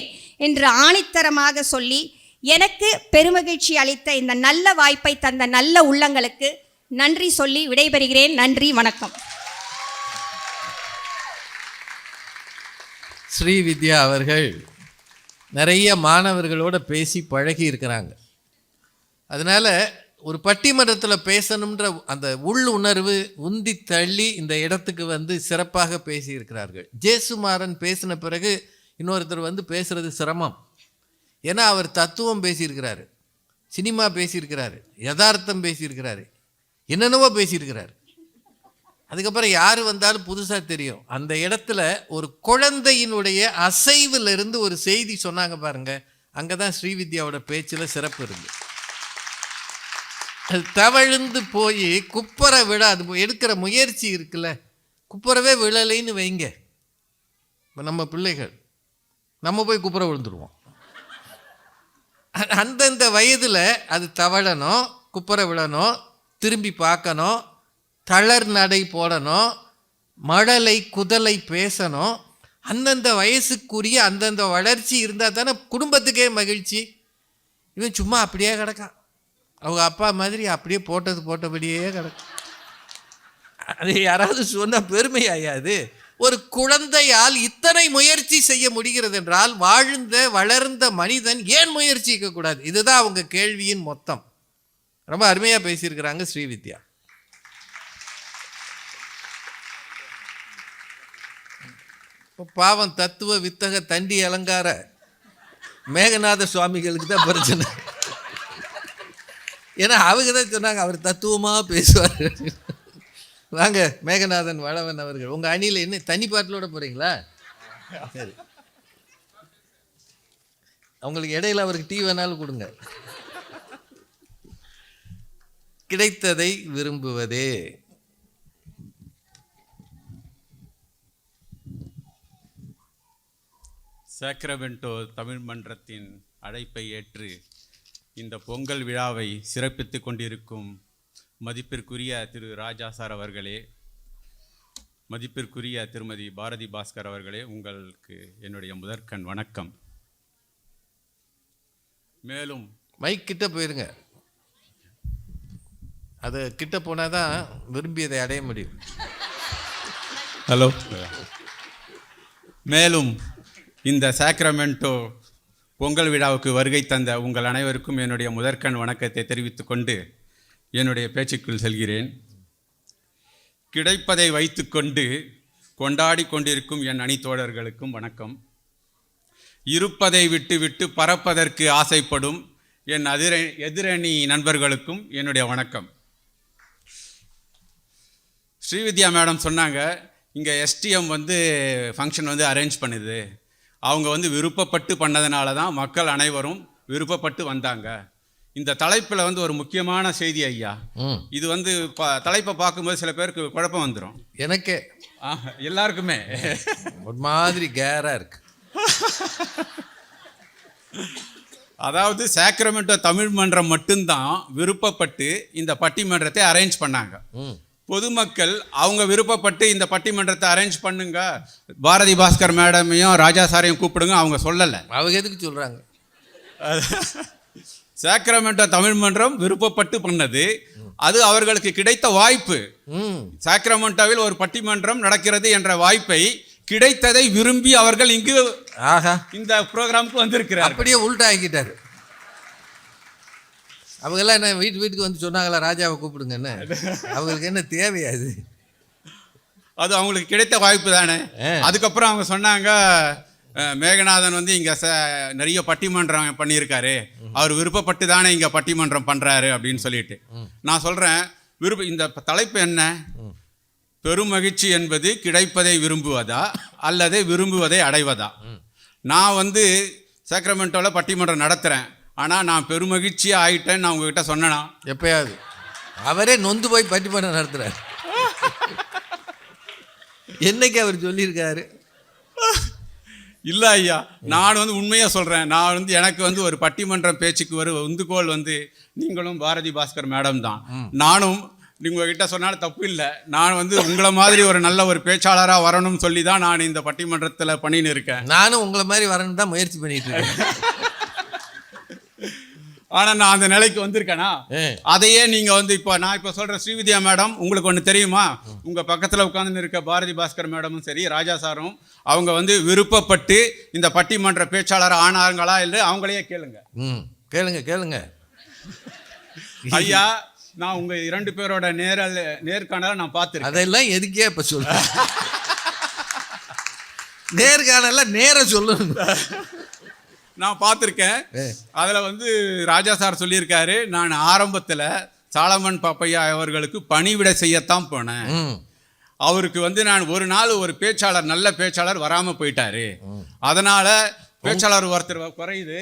என்று ஆணித்தரமாக சொல்லி, எனக்கு பெருமகிழ்ச்சி அளித்த இந்த நல்ல வாய்ப்பை தந்த நல்ல உள்ளங்களுக்கு நன்றி சொல்லி விடைபெறுகிறேன். நன்றி, வணக்கம். ஸ்ரீவித்யா அவர்கள் நிறைய மாணவர்களோட பேசி பழகி இருக்கிறாங்க. அதனால் ஒரு பட்டிமன்றத்தில் பேசணுன்ற அந்த உள் உணர்வு உந்தி தள்ளி இந்த இடத்துக்கு சிறப்பாக பேசியிருக்கிறார்கள். ஜேசுமாறன் பேசின பிறகு இன்னொருத்தர் பேசுகிறது சிரமம். ஏன்னா அவர் தத்துவம் பேசியிருக்கிறாரு, சினிமா பேசியிருக்கிறாரு, யதார்த்தம் பேசியிருக்கிறாரு, என்னென்னவோ பேசியிருக்கிறார். அதுக்கப்புறம் யார் வந்தாலும் புதுசாக தெரியும். அந்த இடத்துல ஒரு குழந்தையினுடைய அசைவிலிருந்து ஒரு செய்தி சொன்னாங்க பாருங்க, அங்கே தான் ஸ்ரீவித்யாவோட பேச்சில் சிறப்பு இருந்து. அது தவழ்ந்து போய் குப்புற விழ அது எடுக்கிற முயற்சி இருக்குல்ல, குப்புறவே விழலைன்னு வைங்க. இப்போ நம்ம பிள்ளைகள் நம்ம போய் குப்புற விழுந்துருவோம். அந்தந்த வயதில் அது தவழணும், குப்புற விழணும், திரும்பி பார்க்கணும், தளர் நடை போடணும், மழலை குதலை பேசணும். அந்தந்த வயசுக்குரிய அந்தந்த வளர்ச்சி இருந்தால் தானே குடும்பத்துக்கே மகிழ்ச்சி. இவன் சும்மா அப்படியே கிடக்கான், அவங்க அப்பா மாதிரி அப்படியே போட்டபடியே கிடக்கும். அது யாராவது சொன்னால் பெருமையாயாது. ஒரு குழந்தையால் இத்தனை முயற்சி செய்ய முடிகிறது என்றால் வாழ்ந்த வளர்ந்த மனிதன் ஏன் முயற்சிக்க கூடாது? இதுதான் அவங்க கேள்வியின் மொத்தம். ரொம்ப அருமையாக பேசியிருக்கிறாங்க ஸ்ரீவித்யா. பாவம் தத்துவ வித்தக தண்டி அலங்கார மேகநாத சுவாமிகளுக்கு தான் பிரச்சனை. ஏன்னா அவங்க தான் சொன்னாங்க அவர் தத்துவமாக பேசுவார். வாங்க மேகநாதன் வளவன் அவர்கள், உங்கள் அணியில் என்ன தனி பாட்டிலோட போகிறீங்களா? சரி, அவங்களுக்கு இடையில அவருக்கு டீ வேணாலும் கொடுங்க. கிடைத்ததை விரும்புவதே. சாக்ரமெண்டோ தமிழ் மன்றத்தின் அழைப்பை ஏற்று இந்த பொங்கல் விழாவை சிறப்பித்து கொண்டிருக்கும் மதிப்பிற்குரிய திரு ராஜா சார் அவர்களே, மதிப்பிற்குரிய திருமதி பாரதி பாஸ்கர் அவர்களே, உங்களுக்கு என்னுடைய முதற்கண் வணக்கம். மேலும் மைக் கிட்ட போயிருங்க, அது கிட்ட போனால் தான் விரும்பியதை அடைய முடியும். ஹலோ. மேலும் இந்த சாக்ரமெண்டோ பொங்கல் விழாவுக்கு வருகை தந்த உங்கள் அனைவருக்கும் என்னுடைய முதற்கண் வணக்கத்தை தெரிவித்துக் கொண்டு என்னுடைய பேச்சுக்குள் செல்கிறேன். கிடைப்பதை வைத்துக்கொண்டு கொண்டாடி கொண்டிருக்கும் என் அணித்தோழர்களுக்கும் வணக்கம். இருப்பதை விட்டு விட்டு பறப்பதற்கு ஆசைப்படும் என் எதிரணி நண்பர்களுக்கும் என்னுடைய வணக்கம். ஸ்ரீவித்யா மேடம் சொன்னாங்க, இங்கே எஸ்டிஎம் ஃபங்க்ஷன் அரேஞ்ச் பண்ணுது, அவங்க விருப்பப்பட்டு பண்ணதுனால தான் மக்கள் அனைவரும் விருப்பப்பட்டு வந்தாங்க. இந்த தலைப்பில் ஒரு முக்கியமான செய்தி ஐயா. இது தலைப்பை பார்க்கும்போது சில பேருக்கு குழப்பம் வந்துடும். எனக்கே எல்லாருக்குமே ஒரு மாதிரி கேரா இருக்கு. அதாவது சாக்ரமெண்டோ தமிழ் மன்றம் மட்டும்தான் விருப்பப்பட்டு இந்த பட்டிமன்றத்தை அரேஞ்ச் பண்ணாங்க. பொதுமக்கள் அவங்க விருப்பப்பட்டு இந்த பட்டிமன்றத்தை அரேஞ்ச் பண்ணுங்க, பாரதி பாஸ்கர் மேடமையும் ராஜா சாரையும் கூப்பிடுங்க அவங்க சொல்லலை. அவங்க எதுக்கு சொல்கிறாங்க? சாக்ரமெண்டோ தமிழ் மன்றம் விருப்பப்பட்டு பண்ணது, அது அவர்களுக்கு கிடைத்த வாய்ப்பு. சாக்ரமெண்டோவில் ஒரு பட்டிமன்றம் நடக்கிறது என்ற வாய்ப்பை கிடைத்ததை விரும்பி அவர்கள் இங்கு இந்த ப்ரோக்ராமுக்கு வந்திருக்கிறார். அப்படியே உள்டா ஆக்கிட்டாரு. அவங்கெல்லாம் என்ன வீட்டுக்கு சொன்னாங்களா ராஜாவை கூப்பிடுங்கன்னு? அவங்களுக்கு என்ன தேவையாது? அது அவங்களுக்கு கிடைத்த வாய்ப்பு தானே. அதுக்கப்புறம் அவங்க சொன்னாங்க, மேகநாதன் இங்கே நிறைய பட்டிமன்றம் பண்ணியிருக்காரு, அவர் விருப்பப்பட்டு தானே இங்கே பட்டிமன்றம் பண்ணுறாரு அப்படின்னு சொல்லிட்டு. நான் சொல்கிறேன், இந்த தலைப்பு என்ன? பெருமகிழ்ச்சி என்பது கிடைப்பதை விரும்புவதா அல்லது விரும்புவதை அடைவதா? நான் சாக்ரமெண்டோவில் பட்டிமன்றம் நடத்துகிறேன், ஆனால் நான் பெருமகிழ்ச்சியாக ஆகிட்டேன்னு நான் உங்ககிட்ட சொன்னேனா? எப்பயாவது? அவரே நொந்து போய் பட்டிமன்றம் நடத்துகிறார். என்னைக்கு அவர் சொல்லியிருக்காரு? இல்லை ஐயா, நான் உண்மையாக சொல்கிறேன். நான் எனக்கு ஒரு பட்டிமன்றம் பேச்சுக்கு ஒரு உந்துகோல் நீங்களும் பாரதி பாஸ்கர் மேடம் தான். நானும் உங்ககிட்ட சொன்னாலும் தப்பு இல்லை. நான் உங்களை மாதிரி ஒரு நல்ல ஒரு பேச்சாளராக வரணும்னு சொல்லி தான் நான் இந்த பட்டிமன்றத்தில் பண்ணின்னு இருக்கேன். நானும் உங்களை மாதிரி வரணும்னு தான் முயற்சி பண்ணிட்டு இருக்கேன். ஆனால் நான் அந்த நிலைக்கு வந்திருக்கேனா? அதையே நீங்கள் இப்போ நான் இப்போ சொல்கிறேன், ஸ்ரீவித்யா மேடம் உங்களுக்கு ஒன்று தெரியுமா? உங்கள் பக்கத்தில் உட்காந்துன்னு இருக்க பாரதி பாஸ்கர் மேடமும் சரி, ராஜா சாரும் அவங்க விருப்பப்பட்டு இந்த பட்டிமன்ற பேச்சாளர் ஆனாங்களா இல்லை? அவங்களையே கேளுங்க. கேளுங்க ஐயா. நான் உங்கள் 2 பேரோட நேர்காணலை நான் பார்த்துருக்கேன். அதெல்லாம் எதுக்கே இப்போ சொல்லுங்க. நேர்காணல நேர சொல்லணும். நான் பார்த்துருக்கேன். அதில் ராஜா சார் சொல்லியிருக்காரு, நான் ஆரம்பத்தில் சாலமன் பாப்பையா அவர்களுக்கு பணிவிடை செய்யத்தான் போனேன். அவருக்கு நான் ஒரு நாள் ஒரு பேச்சாளர், நல்ல பேச்சாளர் வராமல் போயிட்டாரு. அதனால் பேச்சாளர் ஒருத்தர் குறையுது,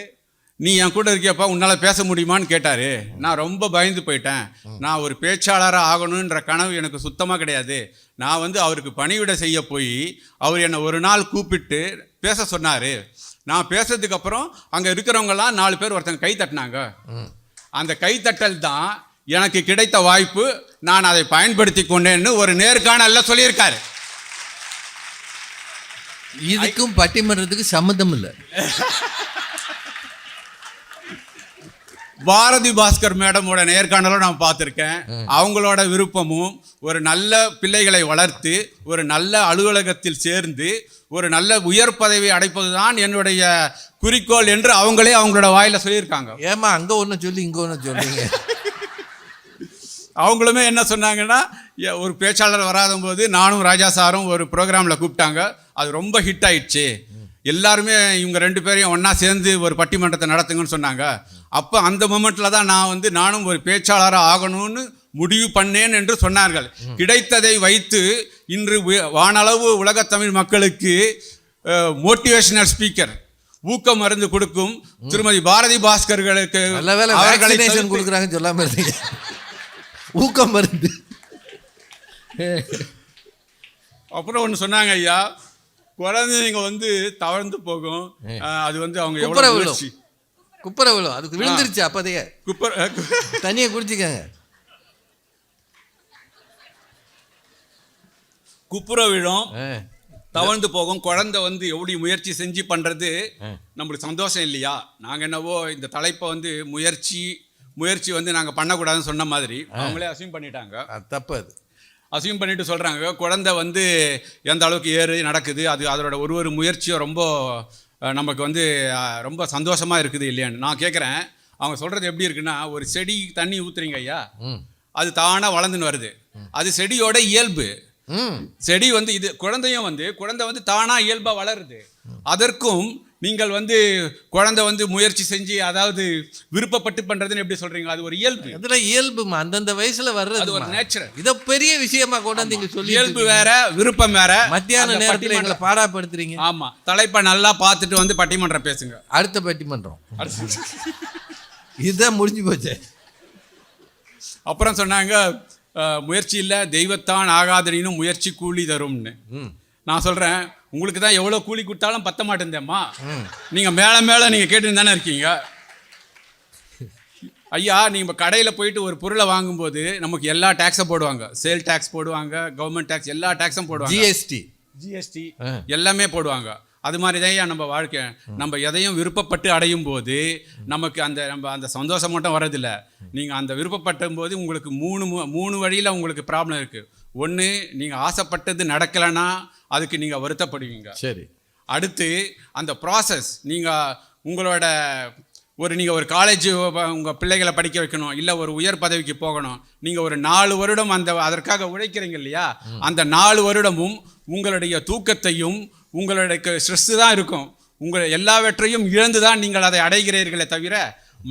நீ என் கூட இருக்கியப்பா உன்னால் பேச முடியுமான்னு கேட்டார். நான் ரொம்ப பயந்து போயிட்டேன். நான் ஒரு பேச்சாளராக ஆகணுன்ற கனவு எனக்கு சுத்தமாக கிடையாது. நான் வந்து அவருக்கு பணிவிடை செய்ய போய் அவர் என்னை ஒரு நாள் கூப்பிட்டு பேச சொன்னார். நான் பேசுறதுக்கப்புறம் அங்கே இருக்கிறவங்கலாம் 4 பேர் ஒருத்தங்க கை தட்டினாங்க. அந்த கைத்தட்டல் தான் எனக்கு கிடைத்த வாய்ப்பு. நான் அதை பயன்படுத்தி கொண்டேன்னு ஒரு நேர்காணலில் சொல்லியிருக்காரு. இதுக்கும் பட்டிமன்றத்துக்கு சம்மந்தம் இல்லை. பாரதி பாஸ்கர் மேடமோட நேர்காணலும் நான் பார்த்துருக்கேன். அவங்களோட விருப்பமும் ஒரு நல்ல பிள்ளைகளை வளர்த்து ஒரு நல்ல அலுவலகத்தில் சேர்ந்து ஒரு நல்ல உயர் பதவி அடைப்பது தான் என்னுடைய குறிக்கோள் என்று அவங்களே அவங்களோட வாயில சொல்லியிருக்காங்க. ஏமா அங்கே ஒன்று சொல்லி இங்கே ஒன்று சொல்றீங்க? அவங்களுமே என்ன சொன்னாங்கன்னா, ஒரு பேச்சாளர் வராத போது நானும் ராஜா சாரும் ஒரு ப்ரோக்ராமில் கூப்பிட்டாங்க. அது ரொம்ப ஹிட் ஆயிடுச்சு. எல்லாருமே இவங்க 2 பேரையும் ஒன்றா சேர்ந்து ஒரு பட்டிமன்றத்தை நடத்துங்கன்னு சொன்னாங்க. அப்போ அந்த மொமெண்ட்டில் தான் நானும் ஒரு பேச்சாளராக ஆகணும்னு முடிவு பண்ணேன் என்று சொன்னார்கள். கிடைத்ததை வைத்து இன்று வானளவு உலகத்தமிழ் மக்களுக்கு மோட்டிவேஷனல் ஸ்பீக்கர் ஊக்க மருந்து கொடுக்கும் திருமதி பாரதி பாஸ்கர்களுக்கு கொடுக்குறாங்கன்னு சொல்லாம இருந்தீங்க. ஊக்க மருந்து. அப்புறம் ஒன்று சொன்னாங்க, ஐயா குழந்தைங்க வந்து தவழ்ந்து போகும், அது வந்து அவங்க குப்பரை விழும், அதுக்கு விழுந்துருச்சு. அப்பதையே தண்ணியை குடிச்சுக்கங்க. குப்புற விழும், தவழ்ந்து போகும். குழந்தை வந்து எப்படி முயற்சி செஞ்சு பண்றது நம்மளுக்கு சந்தோஷம் இல்லையா? நாங்கள் என்னவோ இந்த தலைப்பை வந்து முயற்சி வந்து நாங்கள் பண்ணக்கூடாதுன்னு சொன்ன மாதிரி அவங்களே அசியூம் பண்ணிட்டாங்க. தப்பு. அது அசியூம் பண்ணிட்டு சொல்கிறாங்க குழந்தை வந்து எந்த அளவுக்கு ஏறு நடக்குது, அது அதோட ஒரு முயற்சியும் ரொம்ப நமக்கு வந்து ரொம்ப சந்தோஷமாக இருக்குது இல்லையான்னு நான் கேட்குறேன். அவங்க சொல்கிறது எப்படி இருக்குன்னா, ஒரு செடி தண்ணி ஊற்றுறீங்க ஐயா, அது தானாக வளர்ந்துன்னு வருது. அது செடியோட இயல்பு. செடி வந்து இது குழந்தையும் வந்து குழந்தை வந்து தானாக இயல்பாக வளருது. அதற்கும் நீங்கள் வந்து குழந்தை வந்து முயற்சி செஞ்சு அதாவது விருப்பப்பட்டு பண்றதுன்னு எப்படி சொல்றீங்க? அது ஒரு இயல்பு. அதுல இயல்புமா, அந்தந்த வயசுல வர்றது. அது ஒரு நேச்சுரல். இத பெரிய விஷயமா கொண்டாந்து நீங்க சொல்லி, இயல்பு வேற விருப்பம் வேற. மத்தியான நேரத்துல எங்களை பாடாப்படுத்துறீங்க. ஆமா, தலைப்பை நல்லா பார்த்துட்டு வந்து பட்டிமன்றம் பேசுங்க. அடுத்த பட்டிமன்றம் இதுதான் முடிஞ்சு போச்சு. அப்புறம் சொன்னாங்க முயற்சி இல்லை தெய்வத்தான் ஆகாதனினும் முயற்சி கூலி தரும்னு. நான் சொல்றேன், உங்களுக்கு தான் எவ்வளோ கூலி கொடுத்தாலும் பத்த மாட்டேந்தேம்மா. நீங்கள் மேலே நீங்கள் கேட்டுன்னு தானே இருக்கீங்க. ஐயா, நீங்கள் கடையில் போயிட்டு ஒரு பொருளை வாங்கும்போது நமக்கு எல்லா டேக்ஸும் போடுவாங்க. சேல் டேக்ஸ் போடுவாங்க, கவர்மெண்ட் டேக்ஸ், எல்லா டேக்ஸும் போடுவாங்க. ஜிஎஸ்டி எல்லாமே போடுவாங்க. அது மாதிரி தான் நம்ம வாழ்க்கை. நம்ம எதையும் விருப்பப்பட்டு அடையும் போது நமக்கு அந்த சந்தோஷம் மட்டும் வரதில்லை. நீங்கள் அந்த விருப்பப்பட்டும் போது உங்களுக்கு மூணு வழியில் உங்களுக்கு ப்ராப்ளம் இருக்குது. ஒன்று, நீங்கள் ஆசைப்பட்டது நடக்கலைன்னா அதுக்கு நீங்கள் வருத்தப்படுவீங்க. சரி. அடுத்து அந்த ப்ராசஸ், உங்களோட நீங்கள் ஒரு காலேஜ் உங்கள் பிள்ளைகளை படிக்க வைக்கணும், இல்லை ஒரு உயர் பதவிக்கு போகணும். நீங்கள் ஒரு 4 வருடம் அதற்காக உழைக்கிறீங்க இல்லையா? அந்த 4 வருடமும் உங்களுடைய தூக்கத்தையும் உங்களுடைய ஸ்ட்ரெஸ்ஸு தான் இருக்கும். எல்லாவற்றையும் இழந்து தான் நீங்கள் அதை அடைகிறீர்களே தவிர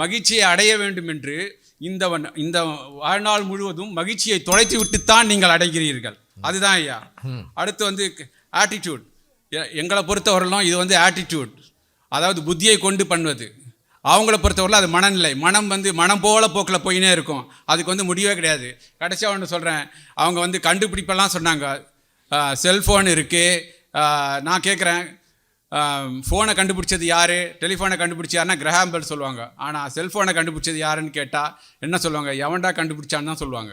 மகிழ்ச்சியை அடைய வேண்டும் என்று இந்த வாழ்நாள் முழுவதும் மகிழ்ச்சியை தொலைத்து விட்டுத்தான் நீங்கள் அடைகிறீர்கள். அதுதான் ஐயா. அடுத்து வந்து ஆட்டிடியூட். எங்களை பொறுத்தவரையிலும் இது வந்து ஆட்டிடியூட், அதாவது புத்தியை கொண்டு பண்ணுவது. அவங்கள பொறுத்தவரையில் அது மனநிலை. மனம் போல போக்கில் போயினே இருக்கும். அதுக்கு வந்து முடியவே கிடையாது. கடைசியாக ஒன்று சொல்கிறேன், அவங்க வந்து கண்டுபிடிப்பெல்லாம் சொன்னாங்க. செல்ஃபோன் இருக்குது. நான் கேட்குறேன், ஃபோனை கண்டுபிடிச்சது யார், டெலிஃபோனை கண்டுபிடிச்சி யாருன்னா கிரஹாம் பெல் சொல்லுவாங்க. ஆனால் செல்ஃபோனை கண்டுபிடிச்சது யாருன்னு கேட்டால் என்ன சொல்லுவாங்க? எவன்டா கண்டுபிடிச்சான்னு தான் சொல்லுவாங்க.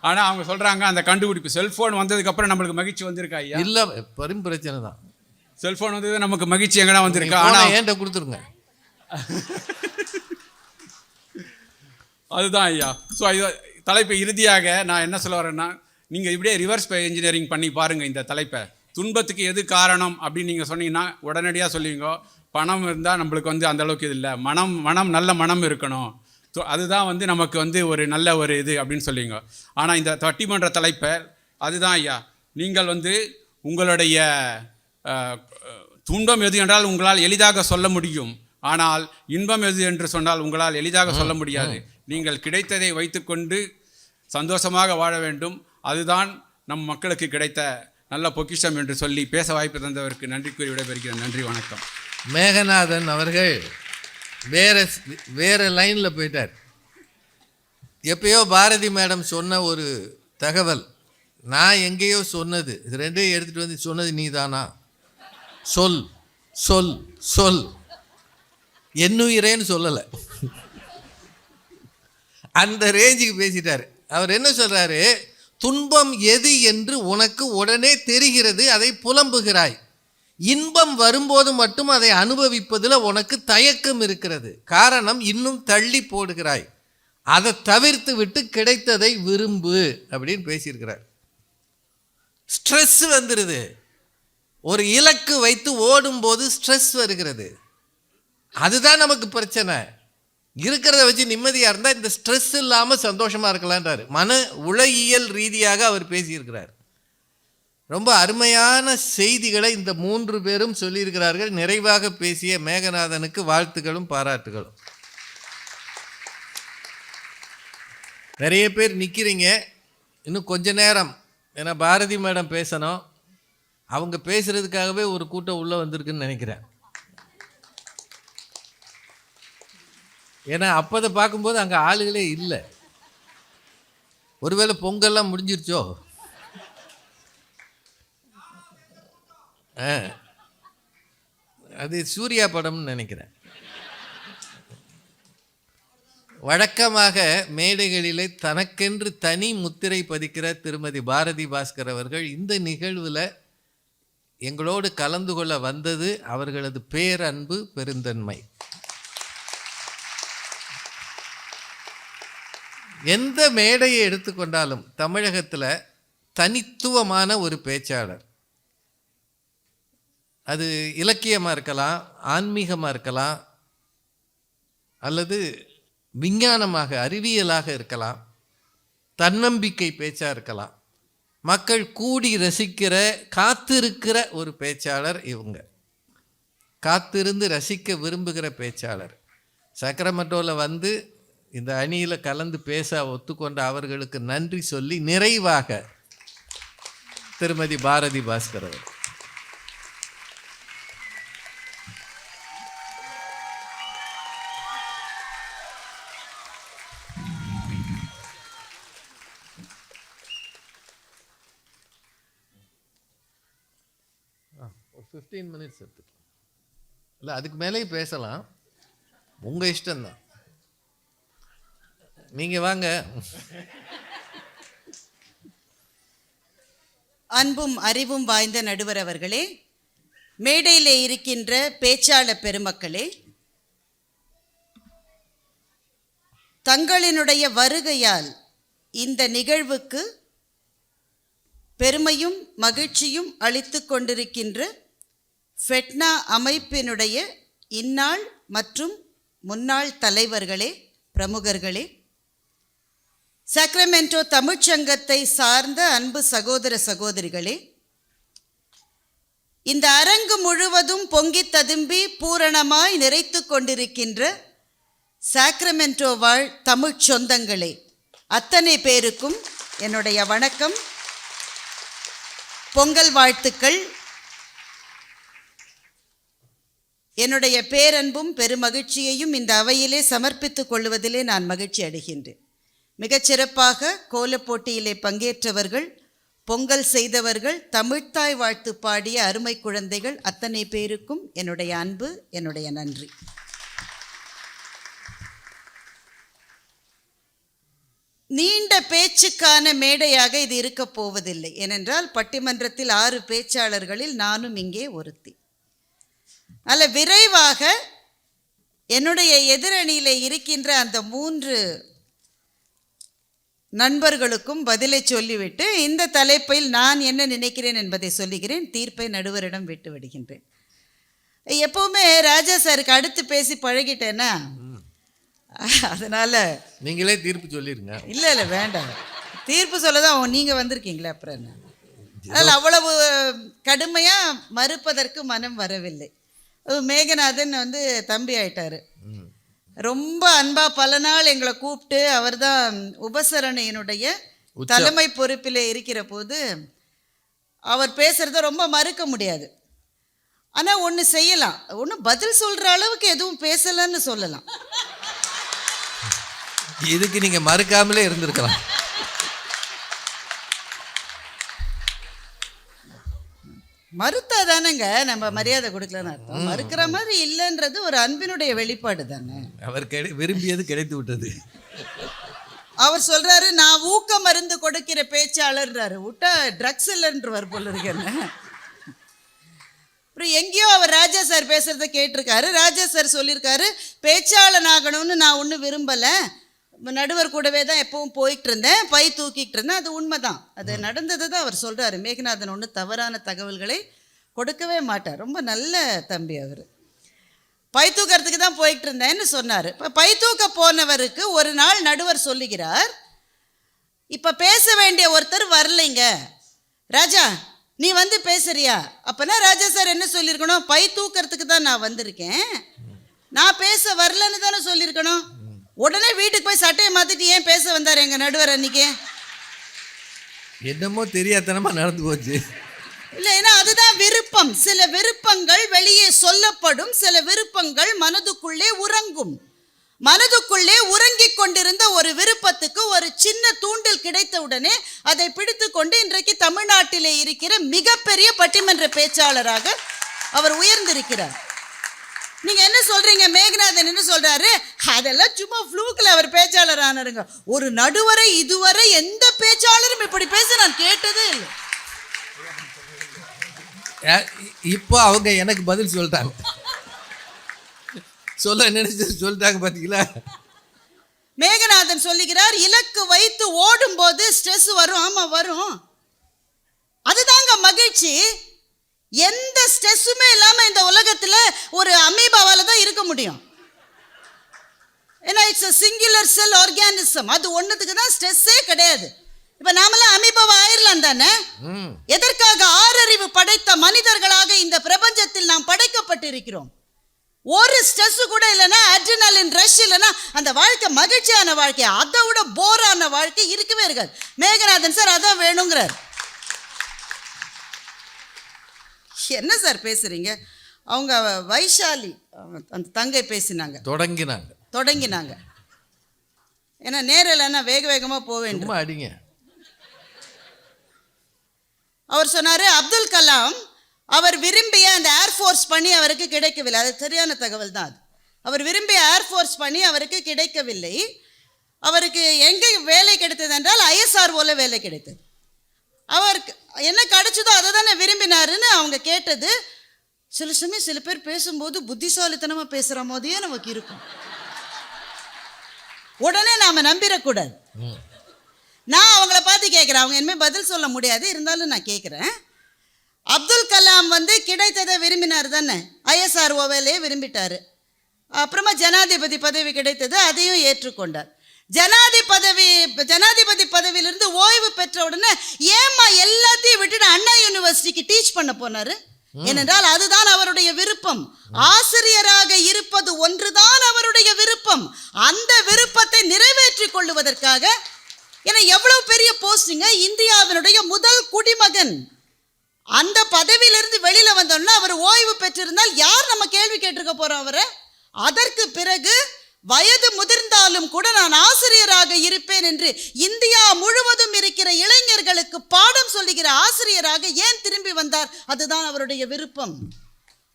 ஆனால் அவங்க சொல்கிறாங்க அந்த கண்டுபிடிப்பு செல்ஃபோன் வந்ததுக்கப்புறம் நம்மளுக்கு மகிழ்ச்சி வந்திருக்கா? ஐயா, இல்லை, பெரும் பிரச்சனை தான். செல்ஃபோன் வந்தது நமக்கு மகிழ்ச்சி எங்கடா வந்திருக்கா? ஆனால் ஏன்ட்ட கொடுத்துருங்க. அதுதான் ஐயா. ஸோ இது தலைப்பு. இறுதியாக நான் என்ன சொல்ல வரேன்னா, நீங்கள் இப்படியே ரிவர்ஸ் இன்ஜினியரிங் பண்ணி பாருங்கள் இந்த தலைப்பை. துன்பத்துக்கு எது காரணம் அப்படின்னு நீங்கள் சொன்னீங்கன்னா உடனடியாக சொல்லுவீங்க, பணம் இருந்தால் நம்மளுக்கு வந்து அந்தளவுக்கு இது இல்லை, மனம் நல்ல மனம் இருக்கணும், அதுதான் வந்து நமக்கு வந்து ஒரு நல்ல ஒரு இது அப்படின்னு சொல்லுவீங்க. ஆனால் இந்த பட்டிமன்ற தலைப்பை அதுதான் ஐயா. நீங்கள் வந்து உங்களுடைய துன்பம் எது என்றால் உங்களால் எளிதாக சொல்ல முடியும், ஆனால் இன்பம் எது என்று சொன்னால் உங்களால் எளிதாக சொல்ல முடியாது. நீங்கள் கிடைத்ததை வைத்துக்கொண்டு சந்தோஷமாக வாழ வேண்டும். அதுதான் நம் மக்களுக்கு கிடைத்த நல்ல பொக்கிஷம் என்று சொல்லி பேச வாய்ப்பு தந்தவருக்கு நன்றி கூறி விடைபெறுகிறேன். நன்றி, வணக்கம். மேகநாதன் அவர்கள் வேற லைனில் போயிட்டார். எப்பயோ பாரதி மேடம் சொன்ன ஒரு தகவல் நான் எங்கேயோ சொன்னது, இது ரெண்டையும் எடுத்துகிட்டு வந்து சொன்னது நீ தானா? சொல் சொல் சொல், என்னுயிரேன்னு சொல்லலை. அந்த ரேஞ்சுக்கு பேசிட்டார். அவர் என்ன சொல்கிறாரு, துன்பம் எது என்று உனக்கு உடனே தெரிகிறது, அதை புலம்புகிறாய். இன்பம் வரும்போது மட்டும் அதை அனுபவிப்பதில் உனக்கு தயக்கம் இருக்கிறது, காரணம் இன்னும் தள்ளி போடுகிறாய். அதை தவிர்த்து விட்டு கிடைத்ததை விரும்பு அப்படின்னு பேசியிருக்கிறார். ஸ்ட்ரெஸ் வந்துடுது, ஒரு இலக்கு வைத்து ஓடும்போது ஸ்ட்ரெஸ் வருகிறது, அதுதான் நமக்கு பிரச்சனை. இருக்கிறத வச்சு நிம்மதியாக இருந்தால் இந்த ஸ்ட்ரெஸ் இல்லாமல் சந்தோஷமாக இருக்கலான்றார். மன உளவியல் ரீதியாக அவர் பேசியிருக்கிறார். ரொம்ப அருமையான செய்திகளை இந்த 3 பேரும் சொல்லியிருக்கிறார்கள். நிறைவாக பேசிய மேகநாதனுக்கு வாழ்த்துக்களும் பாராட்டுகளும். நிறைய பேர் நிற்கிறீங்க, இன்னும் கொஞ்ச நேரம், ஏன்னா பாரதி மேடம் பேசணும், அவங்க பேசுகிறதுக்காகவே ஒரு கூட்டம் உள்ளே வந்திருக்குன்னு நினைக்கிறேன். ஏன்னா அப்போதை பார்க்கும்போது அங்கே ஆளுகளே இல்லை. ஒருவேளை பொங்கல்லாம் முடிஞ்சிருச்சோ? அது சூர்யா படம்னு நினைக்கிறேன். வழக்கமாக மேடைகளிலே தனக்கென்று தனி முத்திரை பதிக்கிற திருமதி பாரதி பாஸ்கர் அவர்கள் இந்த நிகழ்வில் எங்களோடு கலந்து கொள்ள வந்தது அவர்களது பேரன்பு, பெருந்தன்மை. எந்த மேடையை எடுத்துக்கொண்டாலும் தமிழகத்தில் தனித்துவமான ஒரு பேச்சாளர், அது இலக்கியமாக இருக்கலாம், ஆன்மீகமாக இருக்கலாம், அல்லது விஞ்ஞானமாக அறிவியலாக இருக்கலாம், தன்னம்பிக்கை பேச்சாக இருக்கலாம், மக்கள் கூடி ரசிக்கிற காத்திருக்கிற ஒரு பேச்சாளர் இவங்க. காத்திருந்து ரசிக்க விரும்புகிற பேச்சாளர். சக்கரமட்டோவில் வந்து இந்த அணியில் கலந்து பேச ஒத்துக்கொண்ட அவர்களுக்கு நன்றி சொல்லி நிறைவாக திருமதி பாரதி பாஸ்கர் அவர். ஒரு 15 மினிட்ஸ் எடுத்துக்கலாம், இல்லை அதுக்கு மேலேயும் பேசலாம், உங்கள் இஷ்டம்தான். நீங்கள் வாங்க. அன்பும் அறிவும் வாய்ந்த நடுவர் அவர்களே, மேடையிலே இருக்கின்ற பேச்சாளர் பெருமக்களே, தங்களினுடைய வருகையால் இந்த நிகழ்வுக்கு பெருமையும் மகிழ்ச்சியும் அளித்து கொண்டிருக்கின்ற ஃபெட்னா அமைப்பினுடைய இந்நாள் மற்றும் முன்னாள் தலைவர்களே, பிரமுகர்களே, சாக்ரமெண்டோ தமிழ்ச்சங்கத்தை சார்ந்த அன்பு சகோதர சகோதரிகளே, இந்த அரங்கு முழுவதும் பொங்கி ததும்பி பூரணமாய் நிறைத்து கொண்டிருக்கின்ற சாக்ரமெண்டோ வாழ் தமிழ் சொந்தங்களே, அத்தனை பேருக்கும் என்னுடைய வணக்கம், பொங்கல் வாழ்த்துக்கள். என்னுடைய பேரன்பும் பெருமகிழ்ச்சியையும் இந்த அவையிலே சமர்ப்பித்துக் கொள்வதிலே நான் மகிழ்ச்சி அடைகின்றேன். மிகச்சிறப்பாக கோலப் போட்டியிலே பங்கேற்றவர்கள், பொங்கல் செய்தவர்கள், தமிழ்த்தாய் வாழ்த்து பாடிய அருமை குழந்தைகள் அத்தனை பேருக்கும் என்னுடைய அன்பு, என்னுடைய நன்றி. நீண்ட பேச்சுக்கான மேடையாக இது இருக்கப் போவதில்லை. ஏனென்றால் பட்டிமன்றத்தில் 6 பேச்சாளர்களில் நானும் இங்கே ஒருத்தி. அல்ல, விரைவாக என்னுடைய எதிரணியில் இருக்கின்ற அந்த 3 நண்பர்களுக்கும் பதிலை சொல்லிவிட்டு இந்த தலைப்பில் நான் என்ன நினைக்கிறேன் என்பதை சொல்லுகிறேன். தீர்ப்பை நடுவரிடம் விட்டு விடுகின்றேன். எப்போவுமே ராஜா சாருக்கு அடுத்து பேசி பழகிட்டேன்னா, அதனால் நீங்களே தீர்ப்பு சொல்லிடுங்க. இல்லை இல்லை வேண்டாம், தீர்ப்பு சொல்ல தான் நீங்கள் வந்திருக்கீங்களே, அப்புறம் என்ன. அதனால் அவ்வளவு கடுமையாக மறுப்பதற்கு மனம் வரவில்லை. மேகநாதன் வந்து தம்பி ஆயிட்டார். ரொம்ப அன்பாக பல நாள் எங்களை கூப்பிட்டு, அவர் தான் உபசரணையினுடைய தலைமை பொறுப்பில் இருக்கிற போது அவர் பேசுகிறத ரொம்ப மறுக்க முடியாது. ஆனால் ஒன்று செய்யலாம், ஒன்றும் பதில் சொல்கிற அளவுக்கு எதுவும் பேசலைன்னு சொல்லலாம். இதுக்கு நீங்க மறுக்காமலே இருந்திருக்கலாம். மறுத்தா தானேங்க நம்ம மரியாதை கொடுக்கலன்னு அர்த்தம். மறுக்கிற மாதிரி இல்லைன்றது ஒரு அன்பினுடைய வெளிப்பாடு தானே. அவர் விரும்பியது கிடைத்து விட்டது. அவர் சொல்றாரு, நான் ஊக்க மருந்து கொடுக்கிற பேச்சாளர்ன்றாரு. விட்டா ட்ரக்ஸ் இல்லைன்றவர் போல இருக்கேன்னு. அப்புறம் எங்கேயோ அவர் ராஜா சார் பேசுறத கேட்டிருக்காரு. ராஜா சார் சொல்லியிருக்காரு, பேச்சாளன் ஆகணும்னு நான் ஒன்றும் விரும்பலை, நடுவர் கூடவே தான் எப்பவும் போயிட்டு இருந்தேன், பை தூக்கிட்டு இருந்தேன். அது உண்மைதான், அது நடந்தது தான் அவர் சொல்கிறாரு. மேகநாதன் ஒன்றும் தவறான தகவல்களை கொடுக்கவே மாட்டார். ரொம்ப நல்ல தம்பி அவர். பை தூக்கிறதுக்கு தான் போயிட்டு இருந்தேன்னு சொன்னார். இப்போ பை தூக்க போனவருக்கு ஒரு நாள் நடுவர் சொல்லுகிறார், இப்போ பேச வேண்டிய ஒருத்தர் வரலைங்க, ராஜா நீ வந்து பேசுறியா? அப்போனா ராஜா சார் என்ன சொல்லியிருக்கணும்? பை தூக்கிறதுக்கு தான் நான் வந்திருக்கேன், நான் பேச வரலன்னு தானே சொல்லியிருக்கணும். உடனே வீட்டுக்கு போய் சட்டையை மாற்றிட்டு ஏன் பேச வந்தார் எங்கள் நடுவர் அன்னைக்கு? என்னமோ தெரியாதனமா நடந்து போச்சு. இல்லை, ஏன்னா அதுதான் விருப்பம். சில விருப்பங்கள் வெளியே சொல்லப்படும், சில விருப்பங்கள் மனதுக்குள்ளே உறங்கும். மனதுக்குள்ளே உறங்கிக் கொண்டிருந்த ஒரு விருப்பத்துக்கு ஒரு சின்ன தூண்டில் கிடைத்த உடனே அதை பிடித்து கொண்டு இன்றைக்கு தமிழ்நாட்டிலே இருக்கிற மிகப்பெரிய பட்டிமன்ற பேச்சாளராக அவர் உயர்ந்திருக்கிறார். நீங்க என்ன சொல்றீங்க? மேகநாதன் என்ன சொல்றாரு? அதெல்லாம் சும்மா ஃப்ளூக்கில் அவர் பேச்சாளர் ஆனாருங்க. ஒரு நடுவரை இதுவரை எந்த பேச்சாளரும் இப்படி பேச நான் கேட்டதே இல்லை. இப்போ அவங்க எனக்கு பதில் சொல்லிட்டாங்க. சொல்ல நினைச்சு சொல்லிட்டாங்க பாத்தீங்களா? மேகநாதன் சொல்லுகிறார், இலக்கு வைத்து ஓடும் போது ஸ்ட்ரெஸ் வரும். ஆமா வரும், அதுதாங்க மகிழ்ச்சி. எந்த ஸ்ட்ரெஸ்ஸுமே இல்லாம இந்த உலகத்துல ஒரு அமீபாவால தான் இருக்க முடியும். ஏன்னா it's a singular sell organism. அது ஒன்றுத்துக்கு தான் ஸ்ட்ரெஸ்ஸே கிடையாது. இப்போ நாமெல்லாம் அமீபாவா ஆயிரலாம் தானே? எதற்காக? ஆறறிவு படைத்த மனிதர்களாக இந்த பிரபஞ்சத்தில் நாம் படைக்கப்பட்டிருக்கிறோம். ஒரு ஸ்ட்ரெஸ் கூட இல்லைன்னா, அட்ரினலின் ரஷ் இல்லைன்னா அந்த வாழ்க்கை மகிழ்ச்சியான வாழ்க்கை, அதை விட போரான வாழ்க்கை இருக்கவே இருக்காது. மேகநாதன் சார் அதான் வேணுங்கிறார். என்ன சார் பேசுறீங்க? அவங்க வைஷாலி அந்த தங்கை பேசினாங்க, தொடங்கினாங்க. ஏன்னா நேரில்னா வேக வேகமாக போக வேண்டும். அடிங்க. அவர் சொன்னார், அப்துல் கலாம் அவர் விரும்பிய அந்த ஏர்ஃபோர்ஸ் பணி அவருக்கு கிடைக்கவில்லை. அது சரியான தகவல் தான். அது அவர் விரும்பிய ஏர்ஃபோர்ஸ் பணி அவருக்கு கிடைக்கவில்லை. அவருக்கு எங்கே வேலை கிடைத்தது என்றால் ISROல வேலை கிடைத்தது. அவருக்கு என்ன கிடைச்சதோ அதை தானே விரும்பினாருன்னு அவங்க கேட்டது. சில சமயம் சில பேர் பேசும்போது புத்திசாலித்தனமாக பேசுகிற மாதிரியே நமக்கு இருக்கும். உடனே நாம் நம்பிடக்கூடாது. நான் அவங்கள பார்த்து கேட்குறேன், அவங்க இனிமேல் பதில் சொல்ல முடியாது, இருந்தாலும் நான் கேட்குறேன். அப்துல் கலாம் கிடைத்ததை விரும்பினார் தானே? ISRO வேலையை விரும்பிட்டார். அப்புறமா ஜனாதிபதி பதவி கிடைத்தது, அதையும் ஏற்றுக்கொண்டார். ஜனாதிபதி பதவியிலிருந்து ஓய்வு பெற்ற உடனே ஏமா எல்லாத்தையும் விட்டுட்டு அண்ணா யூனிவர்சிட்டிக்கு டீச் பண்ண போனாரு? ஏனென்றால் அதுதான் அவருடைய விருப்பம். ஆசிரியராக இருப்பது ஒன்றுதான் அவருடைய விருப்பம். அந்த விருப்பத்தை நிறைவேற்றிக் கொள்ளுவதற்காக, ஏன்னா எவ்வளவு பெரிய போஸ்டிங்க, இந்தியாவினுடைய முதல் குடிமகன். அந்த பதவியிலிருந்து வெளியில வந்தோம்னா அவர் ஓய்வு பெற்றிருந்தால் யார் நம்ம கேள்வி கேட்டிருக்க போறோம் அவரை? அதற்கு பிறகு வயது முதிர்ந்தாலும் கூட நான் ஆசிரியராக இருப்பேன் என்று இந்தியா முழுவதும் இருக்கிற இளைஞர்களுக்கு பாடம் சொல்லுகிற ஆசிரியராக ஏன் திரும்பி வந்தார்? அதுதான் அவருடைய விருப்பம்.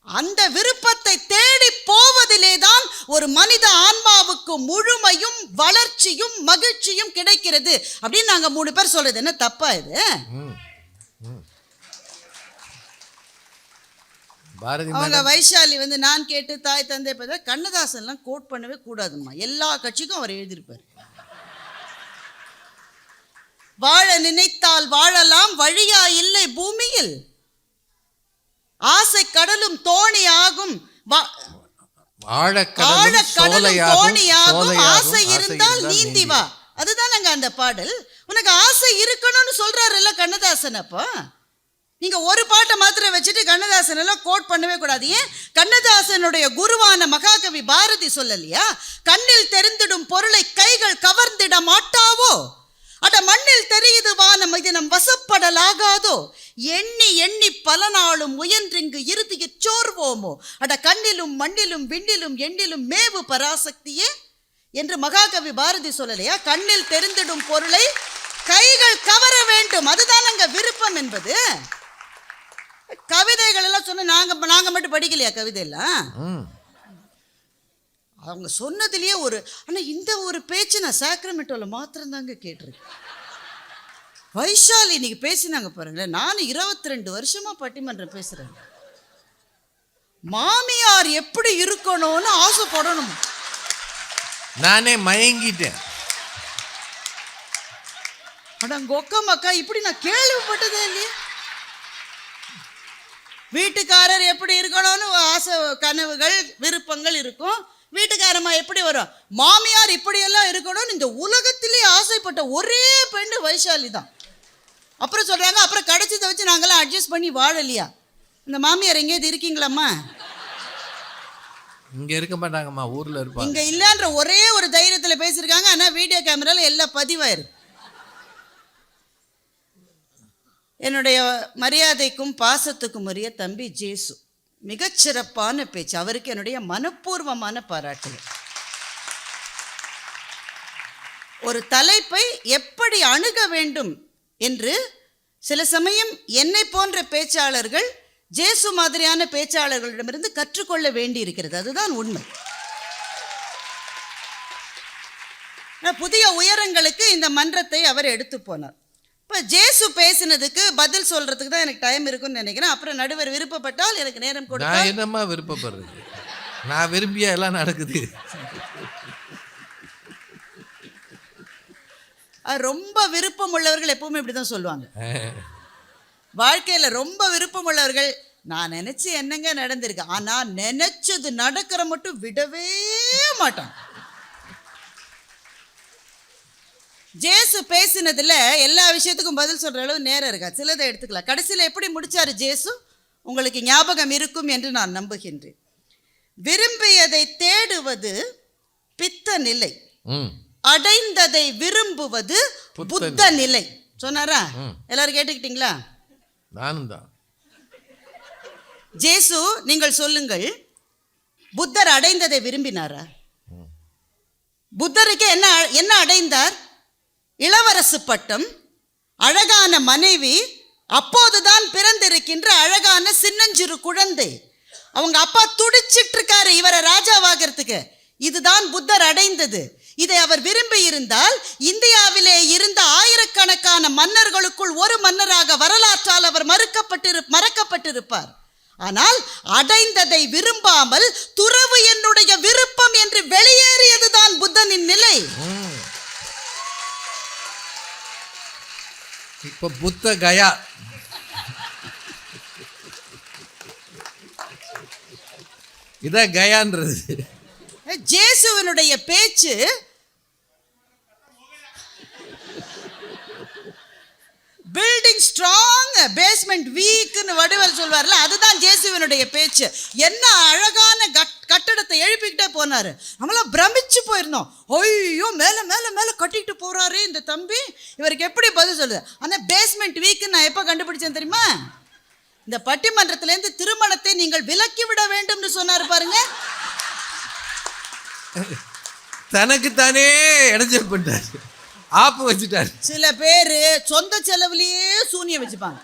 அந்த விருப்பத்தை தேடி போவதிலே தான் ஒரு மனித ஆன்மாவுக்கு முழுமையும் வளர்ச்சியும் மகிழ்ச்சியும் கிடைக்கிறது அப்படின்னு நாங்க 3 பேர் சொல்றது என்ன தப்பா? இது அவங்க வைஷாலி நான் கேட்டு தாய் தந்தை பற்றி கண்ணதாசன்லாம் கோட் பண்ணவே கூடாதுமா. எல்லா கட்சிக்கும் அவர் எழுதியிருப்பார். வாழ நினைத்தால் வாழலாம், வழியா இல்லை பூமியில், ஆசை கடலும் தோணி ஆகும், ஆழக்கடலும் தோணி ஆகும், ஆசை இருந்தால் நீந்தி வா. அதுதான் நாங்க அந்த பாடல். உனக்கு ஆசை இருக்கணும்னு சொல்றாருல்ல கண்ணதாசன். அப்போ நீங்க ஒரு பாட்டை மாத்திரம் வச்சுட்டு கண்ணதாசன் எல்லாம் கோட் பண்ணவே கூடாது. ஏன்? கண்ணதாசனுடைய குருவான மகாகவி பாரதி சொல்லலையா, கண்ணில் தெரிந்திடும் பொருளை கைகள் கவர்ந்திட மாட்டாவோ, அட மண்ணில் தெரியுது வானம் இது நம் வசப்படலாகாதோ. எண்ணி எண்ணி பல நாளும் முயன்றிங்கு இறுதிய சோர்வோமோ அட கண்ணிலும் மண்ணிலும் விண்ணிலும் எண்ணிலும் மேவு பராசக்தியே என்று மகாகவி பாரதி சொல்லலையா? கண்ணில் தெரிந்திடும் பொருளை கைகள் கவர வேண்டும், அதுதான் அங்க விருப்பம் என்பது. கவிதைகள் எல்லாம் சொன்ன நாங்க மட்டும் படிக்கலையா கவிதை எல்லாம்? அவங்க சொன்னதுலயே ஒரு ஆனா இந்த ஒரு பேச்சு நான் சாக்ரமெண்டோல மாத்திரம் தாங்க கேட்டிருக்கேன். வைஷாலி இன்னைக்கு பேசினாங்க பாருங்களேன். நானும் 22 வருஷமா பட்டிமன்றம் பேசுறேன். மாமியார் எப்படி இருக்கணும்னு ஆசைப்படணும். நானே மயங்கிட்டேன். ஆனா கொக்கமக்கா இப்படி நான் கேள்விப்பட்டதே இல்லையே. வீட்டுக்காரர் எப்படி இருக்கணும்னு ஆசை, கனவுகள், விருப்பங்கள் இருக்கும். வீட்டுக்காரம்மா எப்படி வரும்? மாமியார் இப்படியெல்லாம் இருக்கணும்னு இந்த உலகத்திலே ஆசைப்பட்ட ஒரே பெண்ணு வைஷாலி தான். அப்புறம் சொல்றாங்க, அப்புறம் கிடைச்சதை வச்சு நாங்களாம் அட்ஜஸ்ட் பண்ணி வாழலையா? இந்த மாமியார் எங்கேயாவது இருக்கீங்களாம்மா? இங்க இருக்க மாட்டாங்கம்மா, ஊர்ல இருப்பாங்க. இங்க இல்லன்ற ஒரே ஒரு தைரியத்துல பேசியிருக்காங்க. ஆனா வீடியோ கேமரால எல்லாம் பதிவாயிருக்கு. என்னுடைய மரியாதைக்கும் பாசத்துக்கும் உரிய தம்பி ஜேசு மிகச்சிறப்பான பேச்சு. அவருக்கு என்னுடைய மனப்பூர்வமான பாராட்டுகள். ஒரு தலைப்பை எப்படி அணுக வேண்டும் என்று சில சமயம் என்னை போன்ற பேச்சாளர்கள் ஜேசு மாதிரியான பேச்சாளர்களிடமிருந்து கற்றுக்கொள்ள வேண்டி இருக்கிறது. அதுதான் உண்மை. புதிய உயரங்களுக்கு இந்த மன்றத்தை அவர் எடுத்து போனார். இப்போ ஜேசு பேசினதுக்கு பதில் சொல்றதுக்கு தான் எனக்கு டைம் இருக்குன்னு நினைக்கிறேன். அப்புறம் நடுவர் விருப்பப்பட்டால் எனக்கு நேரம் கொடுத்தா. நான் என்னம்மா விருப்பப்படுறது? நான் விரும்பியா எல்லாம் நடக்குது. ரொம்ப விருப்பம் உள்ளவர்கள் எப்பவுமே இப்படிதான் சொல்லுவாங்க. வாழ்க்கையில ரொம்ப விருப்பம் உள்ளவர்கள் நான் நினைச்சு என்னங்க நடந்திருக்கு, ஆனா நினைச்சது நடக்கிற மட்டும் விடவே மாட்டான். ஜேசு பேசினதுல எல்லா விஷயத்துக்கும் பதில் சொல்ற அளவு நேரம் இருக்கா? சிலதை எடுத்துக்கலாம். கடைசியில் எப்படி முடிச்சாரு ஜேசு உங்களுக்கு ஞாபகம் இருக்கும் என்று நான் நம்புகின்றேன். விரும்பியதை தேடுவது பித்த நிலை, அடைந்ததை விரும்புவது புத்த நிலை சொன்னாரா? எல்லாரும் கேட்டுக்கிட்டீங்களா? நானும் தான். ஜேசு நீங்கள் சொல்லுங்கள், புத்தர் அடைந்ததை விரும்பினாரா? புத்தருக்கு என்ன அடைந்தார்? இளவரசு பட்டம், அழகான மனைவி, அப்போதுதான் பிறந்திருக்கின்ற அழகான சின்னஞ்சிறு குழந்தை. அவங்க அப்பா துடிச்சிட்டு இருக்காரு இவரை ராஜாவாகிறதுக்கு. இதுதான் புத்தர் அடைந்தது. இதை அவர் விரும்பி இருந்தால் இந்தியாவிலே இருந்த ஆயிரக்கணக்கான மன்னர்களுக்குள் ஒரு மன்னராக வரலாற்றால் அவர் மறக்கப்பட்டிருப்பார். ஆனால் அடைந்ததை விரும்பாமல் துறவு என்னுடைய விருப்பம் என்று வெளியேறியதுதான் புத்தனின் நிலை. இப்ப புத்த கயா. இதான் கயான்றது. ஜேசுவினுடைய பேச்சு பில்டிங் ஸ்ட்ராங் பேஸ்மெண்ட் வீக்னு வடிவல் சொல்வார்ல, அதுதான் ஜேசுவினுடைய பேச்சு. என்ன அழகான கட்டடத்தை எழுப்பிக்கிட்டே போனாரு. நம்மளாம் பிரமிச்சு போயிருந்தோம். ஐயோ மேல மேல மேல கட்டிட்டு போறாரு இந்த தம்பி, இவருக்கு எப்படி பதில் சொல்லுது? ஆனா பேஸ்மெண்ட் வீக்னு நான் எப்ப கண்டுபிடிச்சேன் தெரியுமா? இந்த பட்டிமன்றத்திலேருந்து திருமணத்தை நீங்கள் விலக்கி விட வேண்டும்னு சொன்னாரு பாருங்க. தனக்குத்தானே இடைஞ்சல் பண்ணிட்டாரு, ஆப்பு வச்சுட்டாரு. சில பேரு சொந்த செலவுலயே சூனியம் வச்சுப்பாங்க.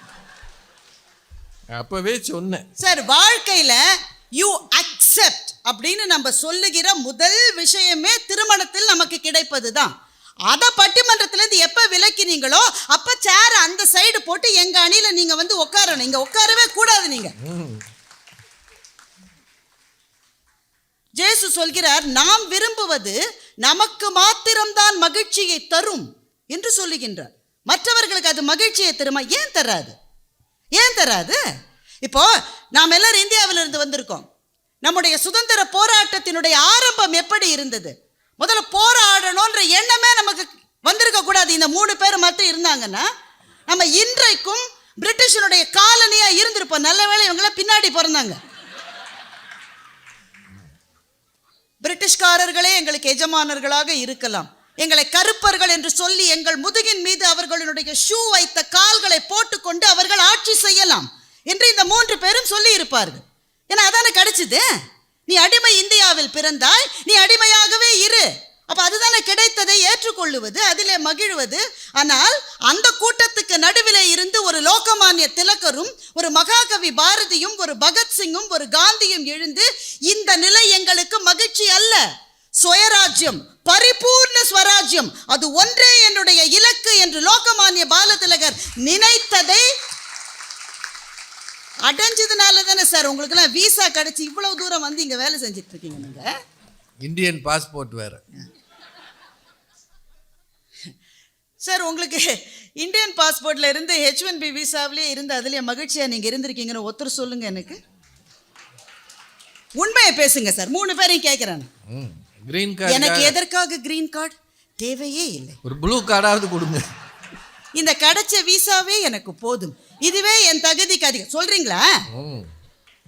அப்பவே சொன்னேன் சார், வாழ்க்கையில யூ அக்செப்ட் அப்படின்னு நம்ம சொல்லுகிற முதல் விஷயமே திருமணத்தில் நமக்கு கிடைப்பது தான். அதை பட்டிமன்றத்திலேருந்து எப்ப விலக்கினீங்களோ அப்ப சேர் அந்த சைடு போட்டு எங்க அணியில நீங்க வந்து உட்காரணும். இங்க உட்காரவே கூடாது. நீங்க ஜேசு சொல்கிறார், நாம் விரும்புவது நமக்கு மாத்திரம்தான் மகிழ்ச்சியை தரும் என்று சொல்லுகின்றார். மற்றவர்களுக்கு அது மகிழ்ச்சியை தருமா? ஏன் தராது? ஏன் தராது? இப்போ நாம் எல்லாரும் இந்தியாவில இருந்து வந்திருக்கோம். நம்முடைய சுதந்திர போராட்டத்தினுடைய ஆரம்பம் எப்படி இருந்தது? முதல்ல போராடணும்ன்ற எண்ணமே நமக்கு வந்திருக்க கூடாது. இந்த 3 பேர் மட்டும் இருந்தாங்கன்னா நம்ம இன்றைக்கும் பிரிட்டிஷனுடைய காலனியா இருந்திருப்போம். நல்ல வேளை இவங்கள பின்னாடி பிறந்தாங்க. பிரிட்டிஷ்காரர்களே எங்களுக்கு எஜமானர்களாக இருக்கலாம். எங்களை கருப்பர்கள் என்று சொல்லி எங்கள் முதுகின் மீது அவர்களுடைய ஷூ வைத்த கால்களை போட்டுக்கொண்டு அவர்கள் ஆட்சி செய்யலாம் என்று இந்த 3 பேரும் சொல்லி இருப்பார்கள். ஏன்னா அதானே கிடைச்சது. நீ அடிமை இந்தியாவில் பிறந்தாய், நீ அடிமையாகவே இரு. அப்ப அதுதானே கிடைத்ததை ஏற்றுக்கொள்ளுவது, அதிலே மகிழ்வது. ஆனால் அந்த கூட்டத்துக்கு நடுவிலே இருந்து ஒரு லோகமானிய திலகரும், ஒரு மகாகவி பாரதியும், ஒரு பகத்சிங்கும், ஒரு காந்தியும் எழுந்து இந்த நிலை எங்களுக்கு மகிழ்ச்சி அல்ல, சுயராஜ்யம், பரிபூர்ண ஸ்வராஜ்யம், அது ஒன்றே என்னுடைய இலக்கு என்று லோகமானிய பாலதிலகர் நினைத்ததை அடைஞ்சதுனால தானே சார் உங்களுக்கெல்லாம் விசா கிடைச்சி இவ்வளவு தூரம் வந்து இங்க வேலை செஞ்சுட்டு இருக்கீங்க. நீங்க இந்தியன் பாஸ்போர்ட் வேற சார். உங்களுக்கு இந்தியன் பாஸ்போர்ட்ல இருந்து H1B விசாவிலே இருந்து அதுலயே மகிழ்ச்சியா நீங்க இருந்திருக்கீங்கன்னு ஒருத்தர் சொல்லுங்க எனக்கு. உண்மையை பேசுங்க சார். 3 பேரையும் கேட்கிறேன். கிரீன் கார்டு எனக்கு எதற்காக கிரீன் கார்டு தேவையே இல்லை. ஒரு ப்ளூ கார்டாவது கொடுங்க. இந்த கிடைச்ச விசாவே எனக்கு போதும், இதுவே என் தகுதிக்கு அதிகம். சொல்றீங்களா?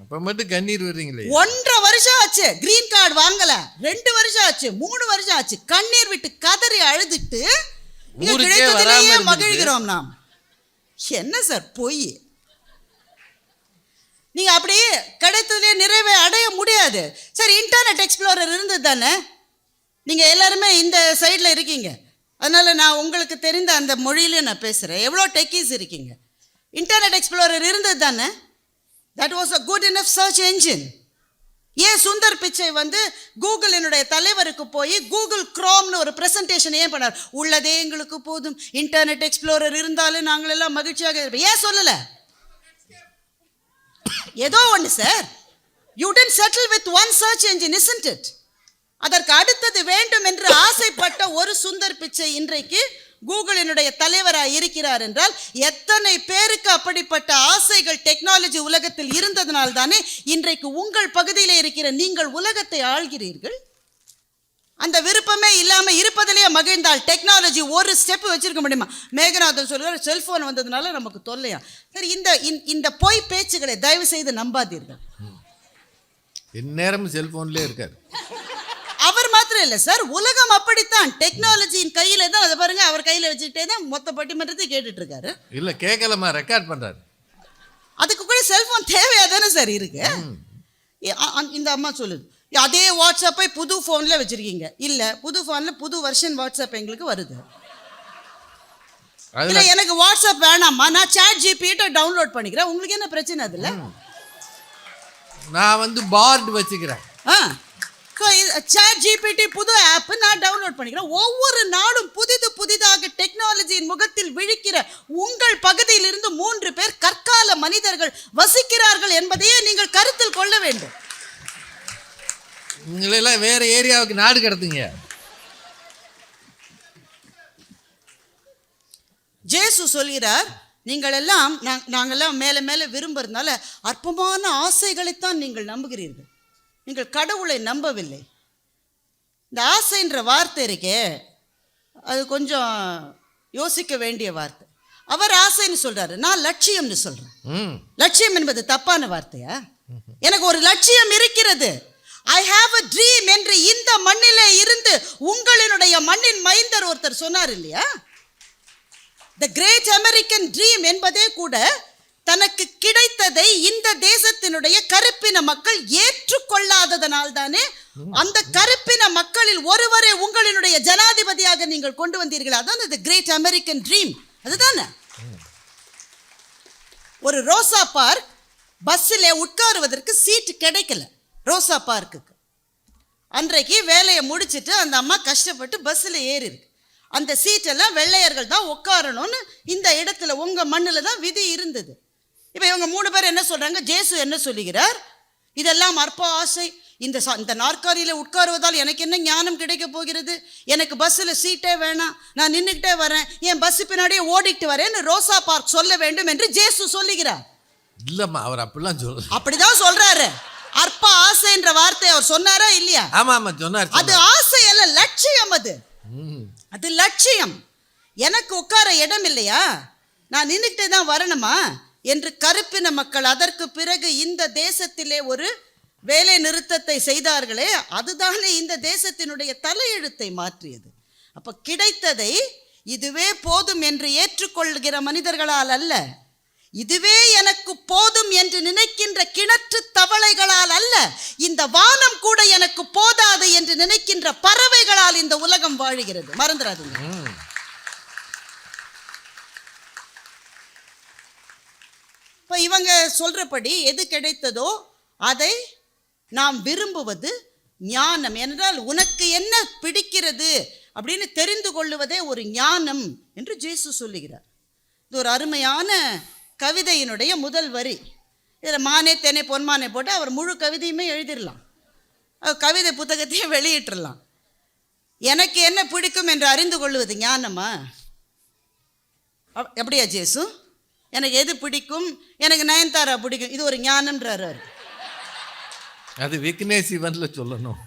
அப்ப மட்டும் கண்ணீர் வர்றீங்களே. 1.5 வருஷம் ஆச்சு கிரீன் கார்டு வாங்கல, 2 வருஷம் ஆச்சு, 3 வருஷம் ஆச்சு, கண்ணீர் விட்டு கதறி அழுதுட்டு கிடைத்ததிலேயே மகிழ்கிறோம் நாம். என்ன சார் பொய்? நீங்க அப்படியே கிடைத்ததிலே நிறைவே அடைய முடியாது. சரி, இன்டர்நெட் எக்ஸ்ப்ளோரர் இருந்தது தானே. நீங்க எல்லாருமே இந்த சைடில் இருக்கீங்க, அதனால நான் உங்களுக்கு தெரிந்த அந்த மொழியிலே நான் பேசுறேன். எவ்வளோ டெக்கீஸ் இருக்கீங்க. இன்டர்நெட் எக்ஸ்ப்ளோரர் இருந்தது தானே. That was a good enough search engine. ஏன் சுந்தர் பிச்சை வந்து கூகுளினுடைய தலைவருக்கு போய் கூகுள் குரோம்னு ஒரு பிரசன்டேஷன் ஏன் பண்ணார்? உள்ளதே எங்களுக்கு போதும், இன்டர்நெட் எக்ஸ்ப்ளோரர் இருந்தாலும் நாங்கள் எல்லாம் மகிழ்ச்சியாக இருப்போம். ஏன் சொல்லல? ஏதோ ஒன்று sir, you didn't settle with one search engine, isn't it? அதற்கு அடுத்தது வேண்டும் என்று ஆசைப்பட்ட ஒரு சுந்தர் பிச்சை இன்றைக்கு கூகுளினுடைய தலைவராக இருக்கிறார் என்றால் எத்தனை பேருக்கு அப்படிப்பட்ட ஆசைகள் டெக்னாலஜி உலகத்தில் இருந்ததனால் தானே இன்றைக்கு உங்கள் பகுதியில் இருக்கிற நீங்கள் உலகத்தை ஆள்கிறீர்கள். அந்த விருப்பமே இல்லாமல் இருப்பதிலேயே மகிழ்ந்தால் டெக்னாலஜி ஒரு ஸ்டெப் வச்சிருக்க முடியுமா? மேகநாதன் சொல்கிறார் செல்போன் வந்ததுனால நமக்கு தொல்லையா. சரி, இந்த பொய் பேச்சுகளை தயவு செய்து நம்பாதீர்கள். எந்நேரமும் செல்போன்லேயே இருக்காரு. அவர் மாத்திரம் இல்லை சார், உலகம் அப்படித்தான். டெக்னாலஜியின் கையில தான். அதை பாருங்க, அவர் கையில வச்சுக்கிட்டே தான் மொத்த பட்டிமன்றத்தை கேட்டுட்டு இருக்காரு. இல்ல கேட்கலமா, ரெக்கார்ட் பண்றாரு. அதுக்கு கூட செல்போன் தேவையா தானே சார் இருக்கு. இந்த அம்மா சொல்லுது, அதே வாட்ஸ்அப்பை புது ஃபோன்ல வச்சிருக்கீங்க. இல்ல, புது ஃபோன்ல புது வெர்ஷன் வாட்ஸ்அப் எங்களுக்கு வருது. இல்ல, எனக்கு வாட்ஸ்அப் வேணாமா, நான் சாட் ஜிபிடி டவுன்லோட் பண்ணிக்கிறேன். உங்களுக்கு என்ன பிரச்சனை? அதுல நான் வந்து பார்ட் வச்சுக்கிறேன். சாட் ஜிபிடி புது ஆப் நான் டவுன்லோட் பண்ணிக்கிறேன். ஒவ்வொரு நாடும் புதிதாக டெக்னாலஜியின் முகத்தில் விழிக்கிற உங்கள் பகுதியில் இருந்து 3 பேர் கற்கால மனிதர்கள் வசிக்கிறார்கள் என்பதையே நீங்கள் கருத்தில் கொள்ள வேண்டும். நீங்களெல்லாம் வேற ஏரியாவுக்கு நாடு கடத்துங்க. ஜேசு சொல்கிறார், நீங்கள் எல்லாம் நாங்கள்லாம் மேலே மேலே விரும்புறதுனால அற்பமான ஆசைகளைத்தான் நீங்கள் நம்புகிறீர்கள், நீங்கள் கடவுளை நம்பவில்லை. இந்த ஆசைன்ற வார்த்தை இருக்கே, அது கொஞ்சம் யோசிக்க வேண்டிய வார்த்தை. அவர் ஆசைன்னு சொல்றாரு, நான் லட்சியம்னு சொல்றேன். லட்சியம் என்பது தப்பான வார்த்தையா? எனக்கு ஒரு லட்சியம் இருக்கிறது, ஐ ஹாவ் அ ட்ரீம் என்று இந்த மண்ணிலே இருந்து உங்களினுடைய மண்ணின் மைந்தர் ஒருத்தர் சொன்னார் இல்லையா? த கிரேட் அமெரிக்கன் ட்ரீம் என்பதே கூட தனக்கு கிடைத்ததை இந்த தேசத்தினுடைய கருப்பின மக்கள் ஏற்றுக்கொள்ளாததனால் தானே அந்த கருப்பின மக்களில் ஒருவரை உங்களினுடைய ஜனாதிபதியாக நீங்கள் கொண்டு வந்தீர்கள். அதான் தி கிரேட் அமெரிக்கன் ட்ரீம். அதுதானே. ஒரு ரோசா பார்க் பஸ்ஸில் உட்காருவதற்கு சீட் கிடைக்கல ரோசா பார்க்குக்கு. அன்றைக்கு வேலையை முடிச்சுட்டு அந்த அம்மா கஷ்டப்பட்டு பஸ்ஸில் ஏறி இருக்கு. அந்த சீட்டெல்லாம் வெள்ளையர்கள் தான் உட்காரணும்னு இந்த இடத்துல உங்க மண்ணில் தான் விதி இருந்தது. இப்போ இவங்க 3 பேர் என்ன சொல்றாங்க? ஜேசு என்ன சொல்லுகிறார்? இதெல்லாம் அற்ப ஆசை, இந்த நாற்காலியில் உட்காருவதால் எனக்கு என்ன ஞானம் கிடைக்க போகிறது? எனக்கு பஸ்ஸில் சீட்டே வேணாம், நான் நின்றுக்கிட்டே வரேன், என் பஸ் பின்னாடியே ஓடிட்டு வரேன்னு ரோசா பார்க் சொல்ல வேண்டும் என்று ஜேசு சொல்லுகிறார். இல்லம்மா, அவர் அப்படிலாம் சொல்ல, அப்படிதான் சொல்றாரு. அற்ப ஆசை என்ற வார்த்தை அவர் சொன்னாரா இல்லையா? ஆமா ஆமா சொன்னார். அது ஆசை அல்ல, லட்சியம். அது லட்சியம். எனக்கு உட்கார இடம் இல்லையா, நான் நின்றுக்கிட்டே தான் வரணுமா என்று கருப்பின மக்கள் அதற்கு பிறகு இந்த தேசத்திலே ஒரு வேலை நிறுத்தத்தை செய்தார்களே, அதுதானே இந்த தேசத்தினுடைய தலையெழுத்தை மாற்றியது. அப்ப கிடைத்ததை இதுவே போதும் என்று ஏற்றுக்கொள்கிற மனிதர்களால் அல்ல, இதுவே எனக்கு போதும் என்று நினைக்கின்ற கிணற்று தவளைகளால் அல்ல, இந்த வானம் கூட எனக்கு போதாது என்று நினைக்கின்ற பறவைகளால் இந்த உலகம் வாழுகிறது. மறந்துடாதீங்க. இப்ப இவங்க சொல்றபடி எது கிடைத்ததோ அதை நாம் விரும்புவது ஞானம். என்றால் உனக்கு என்ன பிடிக்கிறது அப்படின்னு தெரிந்து கொள்ளுவதே ஒரு ஞானம் என்று இயேசு சொல்லுகிறார். இது ஒரு அருமையான கவிதையினுடைய முதல் வரி. இதில் மானே தேனே பொன்மானே போட்டு அவர் முழு கவிதையுமே எழுதிடலாம், கவிதை புத்தகத்தையும் வெளியிட்டுடலாம். எனக்கு என்ன பிடிக்கும் என்று அறிந்து கொள்வது ஞானமா? எப்படியா ஜேசு? எனக்கு எது பிடிக்கும், எனக்கு நயன்தாரா பிடிக்கும், இது ஒரு ஞானம்ன்றார் அவர். அது விக்னேஷ் இவன்ல சொல்லணும்.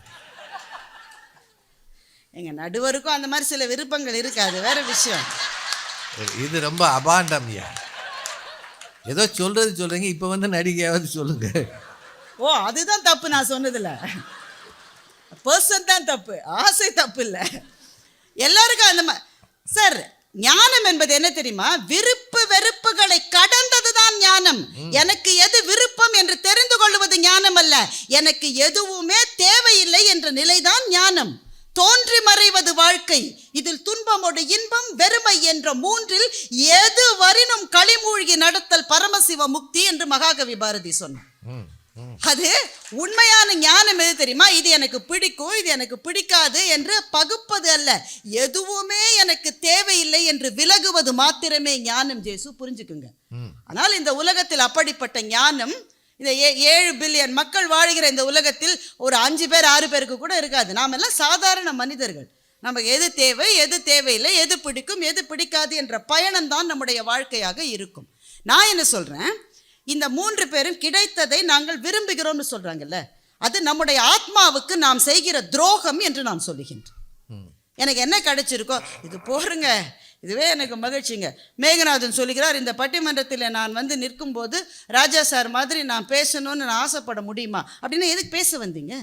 எங்க நடுவருக்கும் அந்த மாதிரி சில விருப்பங்கள் இருக்காது, வேற விஷயம். இது ரொம்ப அபாண்டம்யா. ஏதோ சொல்றீங்க, இப்போ வந்து நடிகையாவது சொல்லுங்க. ஓ, அதுதான் தப்பு. நான் சொன்னதில்ல, பர்சன் தான் தப்பு, ஆசை தப்பு இல்லை. எல்லாருக்கும் அந்த மாதிரி. சார், ஞானம் என்பது என்ன தெரியுமா? விருப்பு வெறுப்புகளை கடந்ததுதான் ஞானம். எனக்கு எது விருப்பம் என்று தெரிந்து கொள்வது ஞானம் அல்ல, எனக்கு எதுவுமே தேவையில்லை என்ற நிலைதான் ஞானம். தோன்றி மறைவது வாழ்க்கை, இதில் துன்பமோடு இன்பம் வெறுமை என்ற மூன்றில் எது வரினும் களிமூழ்கி நடத்தல் பரமசிவ முக்தி என்று மகாகவி பாரதி சொன்னார். அது உண்மையான ஞானம் எது தெரியுமா? இது எனக்கு பிடிக்கும், இது எனக்கு பிடிக்காது என்று பகுப்பது அல்ல, எதுவுமே எனக்கு தேவையில்லை என்று விலகுவது மாத்திரமே ஞானம். ஜேசு, புரிஞ்சுக்குங்க. ஆனால் இந்த உலகத்தில் அப்படிப்பட்ட ஞானம், இந்த 7 பில்லியன் மக்கள் வாழ்கிற இந்த உலகத்தில் ஒரு 5 பேர் 6 பேருக்கு கூட இருக்காது. நாம் எல்லாம் சாதாரண மனிதர்கள். நமக்கு எது தேவை, எது தேவையில்லை, எது பிடிக்கும், எது பிடிக்காது என்ற பயணம் தான் நம்முடைய வாழ்க்கையாக இருக்கும். நான் என்ன சொல்றேன், இந்த 3 பேரும் கிடைத்ததை நாங்கள் விரும்புகிறோம்னு சொல்றாங்கல்ல, அது நம்முடைய ஆத்மாவுக்கு நாம் செய்கிற துரோகம் என்று நான் சொல்லுகின்றேன். எனக்கு என்ன கிடைச்சிருக்கோ இது போருங்க, இதுவே எனக்கு மகிழ்ச்சிங்க. மேகநாதன் சொல்லுகிறார், இந்த பட்டிமன்றத்தில் நான் வந்து நிற்கும் போது ராஜா சார் மாதிரி நான் பேசணும்னு நான் ஆசைப்பட முடியுமா அப்படின்னு. எதுக்கு பேச வந்தீங்க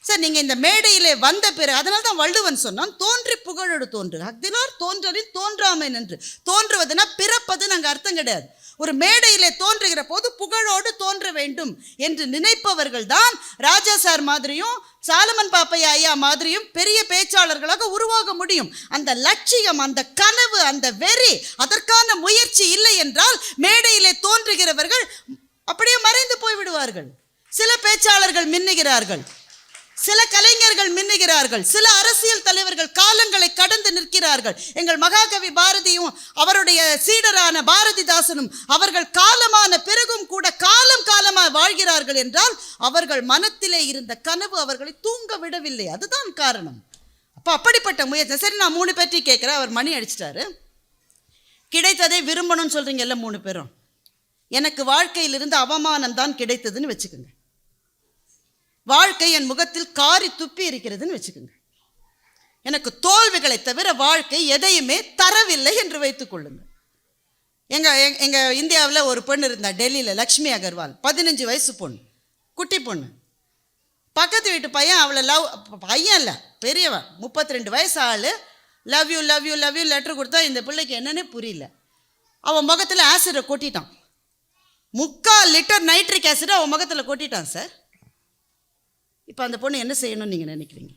சார்? நீங்கள் இந்த மேடையிலே வந்த பிறகு, அதனால தான் வள்ளுவன் சொன்னான், தோன்றி புகழோடு தோன்று அக்திலார் தோன்றலின் தோன்றாமை நின்று. தோன்றுவதுன்னா பிறப்பது நாங்கள் அர்த்தம் கிடையாது. ஒரு மேடையிலே தோன்றுகிற போது புகழோடு தோன்ற வேண்டும் என்று நினைப்பவர்கள் தான் ராஜா சார் மாதிரியும் சாலமன் பாப்பையா ஐயா மாதிரியும் பெரிய பேச்சாளர்களாக உருவாக முடியும். அந்த லட்சியம், அந்த கனவு, அந்த வெறி, அதற்கான முயற்சி இல்லை என்றால் மேடையிலே தோன்றுகிறவர்கள் அப்படியே மறைந்து போய்விடுவார்கள். சில பேச்சாளர்கள் மின்னுகிறார்கள், சில கலைஞர்கள் மின்னுகிறார்கள், சில அரசியல் தலைவர்கள் காலங்களை கடந்து நிற்கிறார்கள். எங்கள் மகாகவி பாரதியும் அவருடைய சீடரான பாரதிதாசனும் அவர்கள் காலமான பிறகும் கூட காலமாக வாழ்கிறார்கள் என்றால் அவர்கள் மனத்திலே இருந்த கனவு அவர்களை தூங்க விடவில்லை. அதுதான் காரணம். அப்போ அப்படிப்பட்ட முயற்சி. சரி, நான் 3 பேர்ட்டி கேட்குறேன், அவர் மணி அடிச்சிட்டாரு. கிடைத்ததை விரும்பணும்னு சொல்றீங்கல்ல 3 பேரும். எனக்கு வாழ்க்கையிலிருந்து அவமானம் தான் கிடைத்ததுன்னு வச்சுக்கோங்க. வாழ்க்கை என் முகத்தில் காரி துப்பி இருக்கிறதுன்னு வச்சுக்கோங்க. எனக்கு தோல்விகளை தவிர வாழ்க்கை எதையுமே தரவில்லை என்று வைத்துக் கொள்ளுங்கள். எங்க இந்தியாவில் ஒரு பெண் இருந்தா, டெல்லியில், லக்ஷ்மி அகர்வால், 15 வயசு பொண்ணு, குட்டி பொண்ணு. பக்கத்து வீட்டு பையன் அவளை பையன் இல்லை பெரியவன், 32 வயசு ஆள், love you love you love you letter கொடுத்தா இந்த பிள்ளைக்கு என்னன்னே புரியல. அவன் முகத்தில் ஆசிடை கொட்டிட்டான். 3/4 லிட்டர் நைட்ரிக் ஆசிடை அவன் முகத்தில் கொட்டிட்டான் சார். இப்போ அந்த பொண்ணு என்ன செய்யணும்னு நீங்கள் நினைக்கிறீங்க?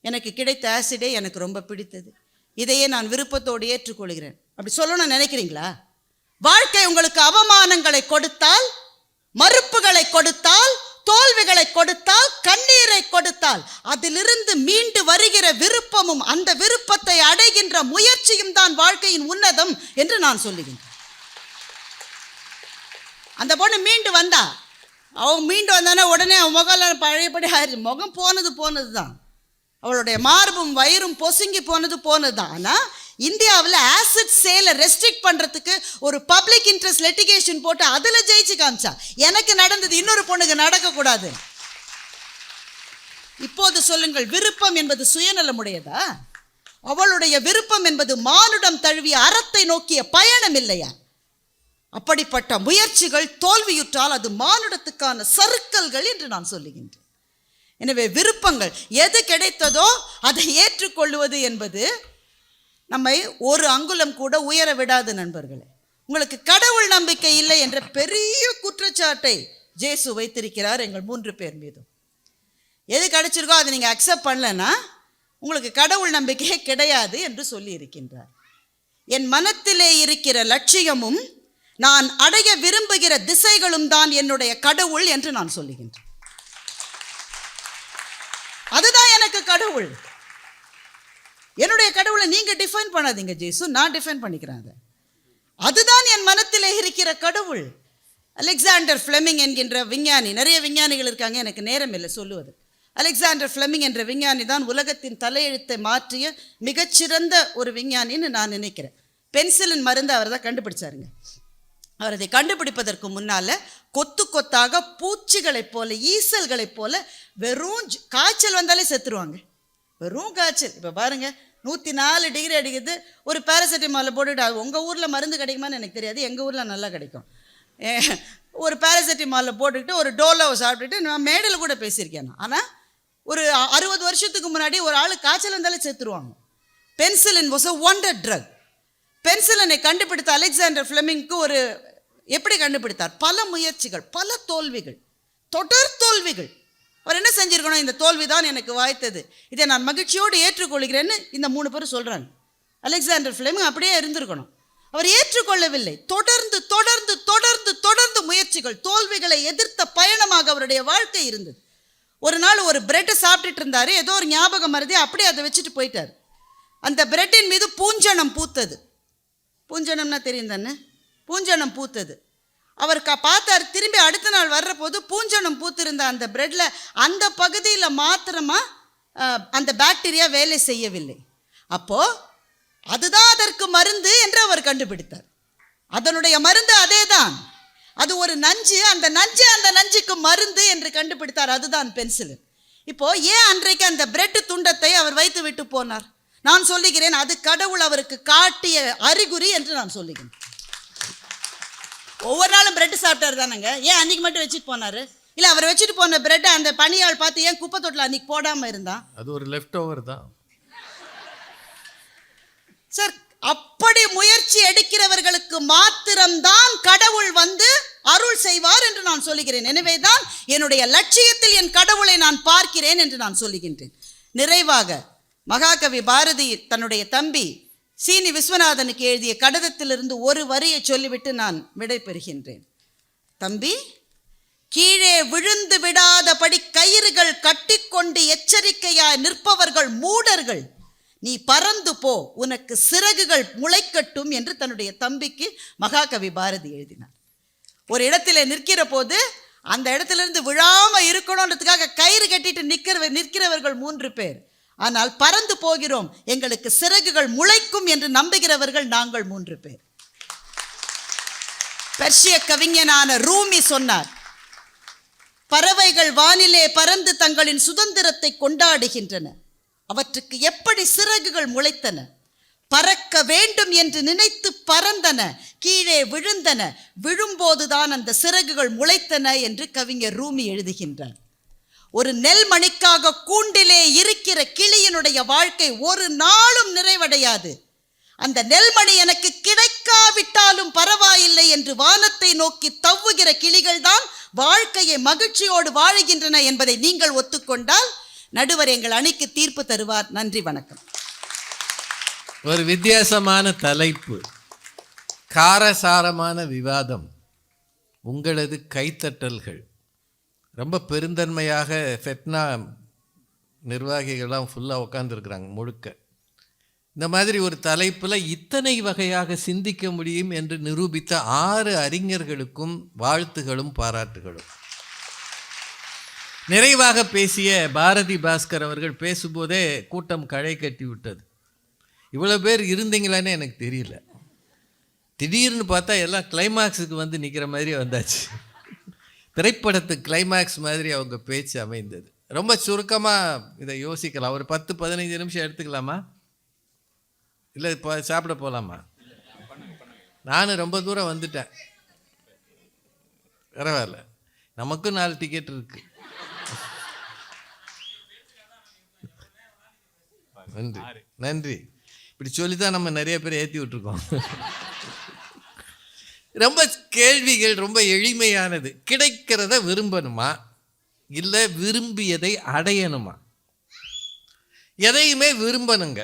எனக்கு கிடைத்த ஆசிடே எனக்கு ரொம்ப பிடித்தது, இதையே நான் விருப்பத்தோடு ஏற்றுக்கொள்கிறேன் அப்படி சொல்லணும்னு நினைக்கிறீங்களா? வாழ்க்கை உங்களுக்கு அவமானங்களை கொடுத்தால், மறுப்புகளை கொடுத்தால், தோல்விகளை கொடுத்தால், கண்ணீரை கொடுத்தால், அதிலிருந்து மீண்டு வருகிற விருப்பமும் அந்த விருப்பத்தை அடைகின்ற முயற்சியும் தான் வாழ்க்கையின் உன்னதம் என்று நான் சொல்லுகின்றேன். அந்த பொண்ணு மீண்டு வந்தா, அவன் மீண்டு வந்தானே உடனே அவன் முகம் பழையபடி ஆயிடுச்சு. முகம் போனது தான், அவளுடைய மார்பும் வயிறும் பொசுங்கி போனது தான். ஆனால் இந்தியாவில் ஆசிட் சேலை ரெஸ்ட்ரிக்ட் பண்ணுறதுக்கு ஒரு பப்ளிக் இன்ட்ரெஸ்ட் லிட்டிகேஷன் போட்டு அதில் ஜெயிச்சு காமிச்சா. எனக்கு நடந்தது இன்னொரு பொண்ணுக்கு நடக்கக்கூடாது. இப்போது சொல்லுங்கள், விருப்பம் என்பது சுயநலமுடையதா? அவளுடைய விருப்பம் என்பது மானுடம் தழுவிய அறத்தை நோக்கிய பயணம் இல்லையா? அப்படிப்பட்ட முயற்சிகள் தோல்வியுற்றால் அது மானுடத்துக்கான சறுக்கல்கள் என்று நான் சொல்லுகின்றேன். எனவே விருப்பங்கள் எது கிடைத்ததோ அதை ஏற்றுக்கொள்வது என்பது நம்மை ஒரு அங்குலம் கூட உயர விடாது நண்பர்களே. உங்களுக்கு கடவுள் நம்பிக்கை இல்லை என்ற பெரிய குற்றச்சாட்டை ஜேசு வைத்திருக்கிறார் எங்கள் 3 பேர் மீதும். எது கிடைச்சிருக்கோ அதை நீங்கள் அக்செப்ட் பண்ணலன்னா உங்களுக்கு கடவுள் நம்பிக்கையே கிடையாது என்று சொல்லி இருக்கின்றார். என் மனத்திலே இருக்கிற லட்சியமும் நான் அடைய விரும்புகிற திசைகளும் தான் என்னுடைய கடவுள் என்று நான் சொல்லுகின்றேன். அதுதான் எனக்கு கடவுள். என்னுடைய கடவுளை நீங்க டிஃபைன் பண்ணாதீங்க ஜேசு, நான் டிஃபைன் பண்ணிக்கிறேன். அதுதான் என் மனத்திலே இருக்கிற கடவுள். அலெக்சாண்டர் ஃப்ளெமிங் என்கின்ற விஞ்ஞானி, நிறைய விஞ்ஞானிகள் இருக்காங்க, எனக்கு நேரம் இல்லை சொல்லுவது. அலெக்சாண்டர் ஃப்ளெமிங் என்ற விஞ்ஞானி தான் உலகத்தின் தலையெழுத்தை மாற்றிய மிகச்சிறந்த ஒரு விஞ்ஞானின்னு நான் நினைக்கிறேன். பென்சிலின் மருந்து அவர் தான் கண்டுபிடிச்சாருங்க. அவர் அதை கண்டுபிடிப்பதற்கு முன்னால் கொத்து கொத்தாக பூச்சிகளைப் போல, ஈசல்களைப் போல, வெறும் காய்ச்சல் வந்தாலே செத்துருவாங்க. வெறும் காய்ச்சல். இப்போ பாருங்க 104 டிகிரி அடிக்குது, ஒரு பேராசிட்டமாலை போட்டுக்கிட்டு, உங்கள் ஊரில் மருந்து கிடைக்குமான்னு எனக்கு தெரியாது, எங்கள் ஊரில் நல்லா கிடைக்கும். ஒரு பேராசிட்டமாலை போட்டுக்கிட்டு ஒரு டோலோவை சாப்பிட்டுட்டு நான் மேடையில் கூட பேசியிருக்கேன். ஆனால் ஒரு 60 வருஷத்துக்கு முன்னாடி ஒரு ஆள் காய்ச்சல் வந்தாலே செத்துருவாங்க. Penicillin was a wonder drug. பென்சிலினை கண்டுபிடித்த அலெக்சாண்டர் ஃப்ளெமிங்க்கு ஒரு எப்படி கண்டுபிடித்தார்? பல முயற்சிகள், பல தோல்விகள், தொடர் தோல்விகள். அவர் என்ன செஞ்சிருக்கணும்? இந்த தோல்வி தான் எனக்கு வாய்த்தது, இதை நான் மகிழ்ச்சியோடு ஏற்றுக்கொள்கிறேன்னு இந்த 3 பேரும் சொல்கிறாங்க. அலெக்சாண்டர் ஃப்ளெமிங் அப்படியே இருந்திருக்கணும். அவர் ஏற்றுக்கொள்ளவில்லை. தொடர்ந்து தொடர்ந்து தொடர்ந்து தொடர்ந்து முயற்சிகள், தோல்விகளை எதிர்த்த பயணமாக அவருடைய வாழ்க்கை இருந்தது. ஒரு நாள் ஒரு பிரெட்டை சாப்பிட்டுட்டு இருந்தார், ஏதோ ஒரு ஞாபகம் மறதி, அப்படியே அதை வச்சுட்டு போயிட்டார். அந்த பிரெட்டின் மீது பூஞ்சனம் பூத்தது. பூஞ்சனம்னா தெரியும் தானே? பூஞ்சனம் பூத்தது. அவர் பார்த்தார். திரும்பி அடுத்த நாள் வர்ற போது பூஞ்சனம் பூத்திருந்த அந்த பிரெட்டில் அந்த பகுதியில் மாத்திரமா அந்த பாக்டீரியா வேலை செய்யவில்லை. அப்போது அதுதான் அதற்கு மருந்து என்று அவர் கண்டுபிடித்தார். அதனுடைய மருந்து அதே தான், அது ஒரு நஞ்சு, அந்த நஞ்சுக்கு மருந்து என்று கண்டுபிடித்தார். அதுதான் பென்சிலின். இப்போ ஏன் அன்றைக்கு அந்த பிரெட் துண்டத்தை அவர் வைத்து விட்டு போனார்? நான் சொல்லுகிறேன், அது கடவுள் அவருக்கு காட்டிய அறிகுறி என்று நான் சொல்லுகிறேன். ஒவ்வொரு நாளும் பிரெட் சாப்பிட்டாரு தானேங்க, ஏன் அன்னைக்கு மட்டும் வச்சுட்டு போனாரு? இல்லை, அவர் வச்சுட்டு போன பிரெட்டை அந்த பணியாள் பார்த்து ஏன் குப்பை தொட்டில் அன்னைக்கு போடாமல் இருந்தான்? அது ஒரு லெஃப்ட் ஓவர் தான் சார். அப்படி முயற்சி எடுக்கிறவர்களுக்கு மாத்திரம்தான் கடவுள் வந்து அருள் செய்வார் என்று நான் சொல்லுகிறேன். எனவே தான் என்னுடைய லட்சியத்தில் என் கடவுளை நான் பார்க்கிறேன் என்று நான் சொல்லுகின்றேன். நிறைவாக மகாகவி பாரதி தன்னுடைய தம்பி சீனி விஸ்வநாதனுக்கு எழுதிய கடிதத்திலிருந்து ஒரு வரியை சொல்லிவிட்டு நான் விடை பெறுகின்றேன். தம்பி, கீழே விழுந்து விடாதபடி கயிறுகள் கட்டிக்கொண்டு எச்சரிக்கையாய் நிற்பவர்கள் மூடர்கள். நீ பறந்து போ, உனக்கு சிறகுகள் முளைக்கட்டும் என்று தன்னுடைய தம்பிக்கு மகாகவி பாரதி எழுதினார். ஒரு இடத்துல நிற்கிற போது அந்த இடத்திலிருந்து விழாம இருக்கணும்ன்றதுக்காக கயிறு கட்டிட்டு நிற்கிறவர்கள் 3 பேர். ஆனால் பறந்து போகிறோம், எங்களுக்கு சிறகுகள் முளைக்கும் என்று நம்புகிறவர்கள் நாங்கள் 3 பேர். பெர்ஷிய கவிஞனான ரூமி சொன்னார், பறவைகள் வானிலே பறந்து தங்களின் சுதந்திரத்தை கொண்டாடுகின்றன. அவற்றுக்கு எப்படி சிறகுகள் முளைத்தன? பறக்க வேண்டும் என்று நினைத்து பறந்தன, கீழே விழுந்தன, விழும்போதுதான் அந்த சிறகுகள் முளைத்தன என்று கவிஞர் ரூமி எழுதுகின்றார். ஒரு நெல்மணிக்காக கூண்டிலே இருக்கிற கிளியினுடைய வாழ்க்கை ஒரு நாளும் நிறைவடையாது. அந்த நெல்மணி எனக்கு கிடைக்காவிட்டாலும் பரவாயில்லை என்று வானத்தை நோக்கி தவ்வுகிற கிளிகள் தான் வாழ்க்கையை மகிழ்ச்சியோடு வாழுகின்றன என்பதை நீங்கள் ஒத்துக்கொண்டால் நடுவர் எங்கள் அணிக்கு தீர்ப்பு தருவார். நன்றி, வணக்கம். ஒரு வித்தியாசமான தலைப்பு, காரசாரமான விவாதம், உங்களது கைத்தட்டல்கள். ரொம்ப பெருந்தன்மையாக ஃபெட்னா நிர்வாகிகள்லாம் ஃபுல்லாக உட்காந்துருக்குறாங்க முழுக்க. இந்த மாதிரி ஒரு தலைப்பில் இத்தனை வகையாக சிந்திக்க முடியும் என்று நிரூபித்த 6 அறிஞர்களுக்கும் வாழ்த்துகளும் பாராட்டுகளும். நிறைவாக பேசிய பாரதி பாஸ்கர் அவர்கள் பேசும்போதே கூட்டம் களை கட்டி விட்டது. இவ்வளோ பேர் இருந்தீங்களான்னு எனக்கு தெரியல. திடீர்னு பார்த்தா எல்லாம் கிளைமாக்ஸுக்கு வந்து நிற்கிற மாதிரி வந்தாச்சு. திரைப்படத்து கிளைமேக்ஸ் மாதிரி அவங்க பேச்சு அமைந்தது. ரொம்ப சுருக்கமாக இதை யோசிக்கலாம். ஒரு 10-15 நிமிஷம் எடுத்துக்கலாமா? இல்லை இப்போ சாப்பிட போகலாமா? நானும் ரொம்ப தூரம் வந்துட்டேன். பரவாயில்ல, நமக்கும் 4 டிக்கெட் இருக்கு. நன்றி நன்றி. இப்படி சொல்லி தான் நம்ம நிறைய பேர் ஏற்றி விட்டுருக்கோம். ரொம்ப கேள்விகள் ரொம்ப எளிமையானது. கிடைக்கிறத விரும்பணுமா இல்லை விரும்பியதை அடையணுமா? எதையுமே விரும்பணுங்க.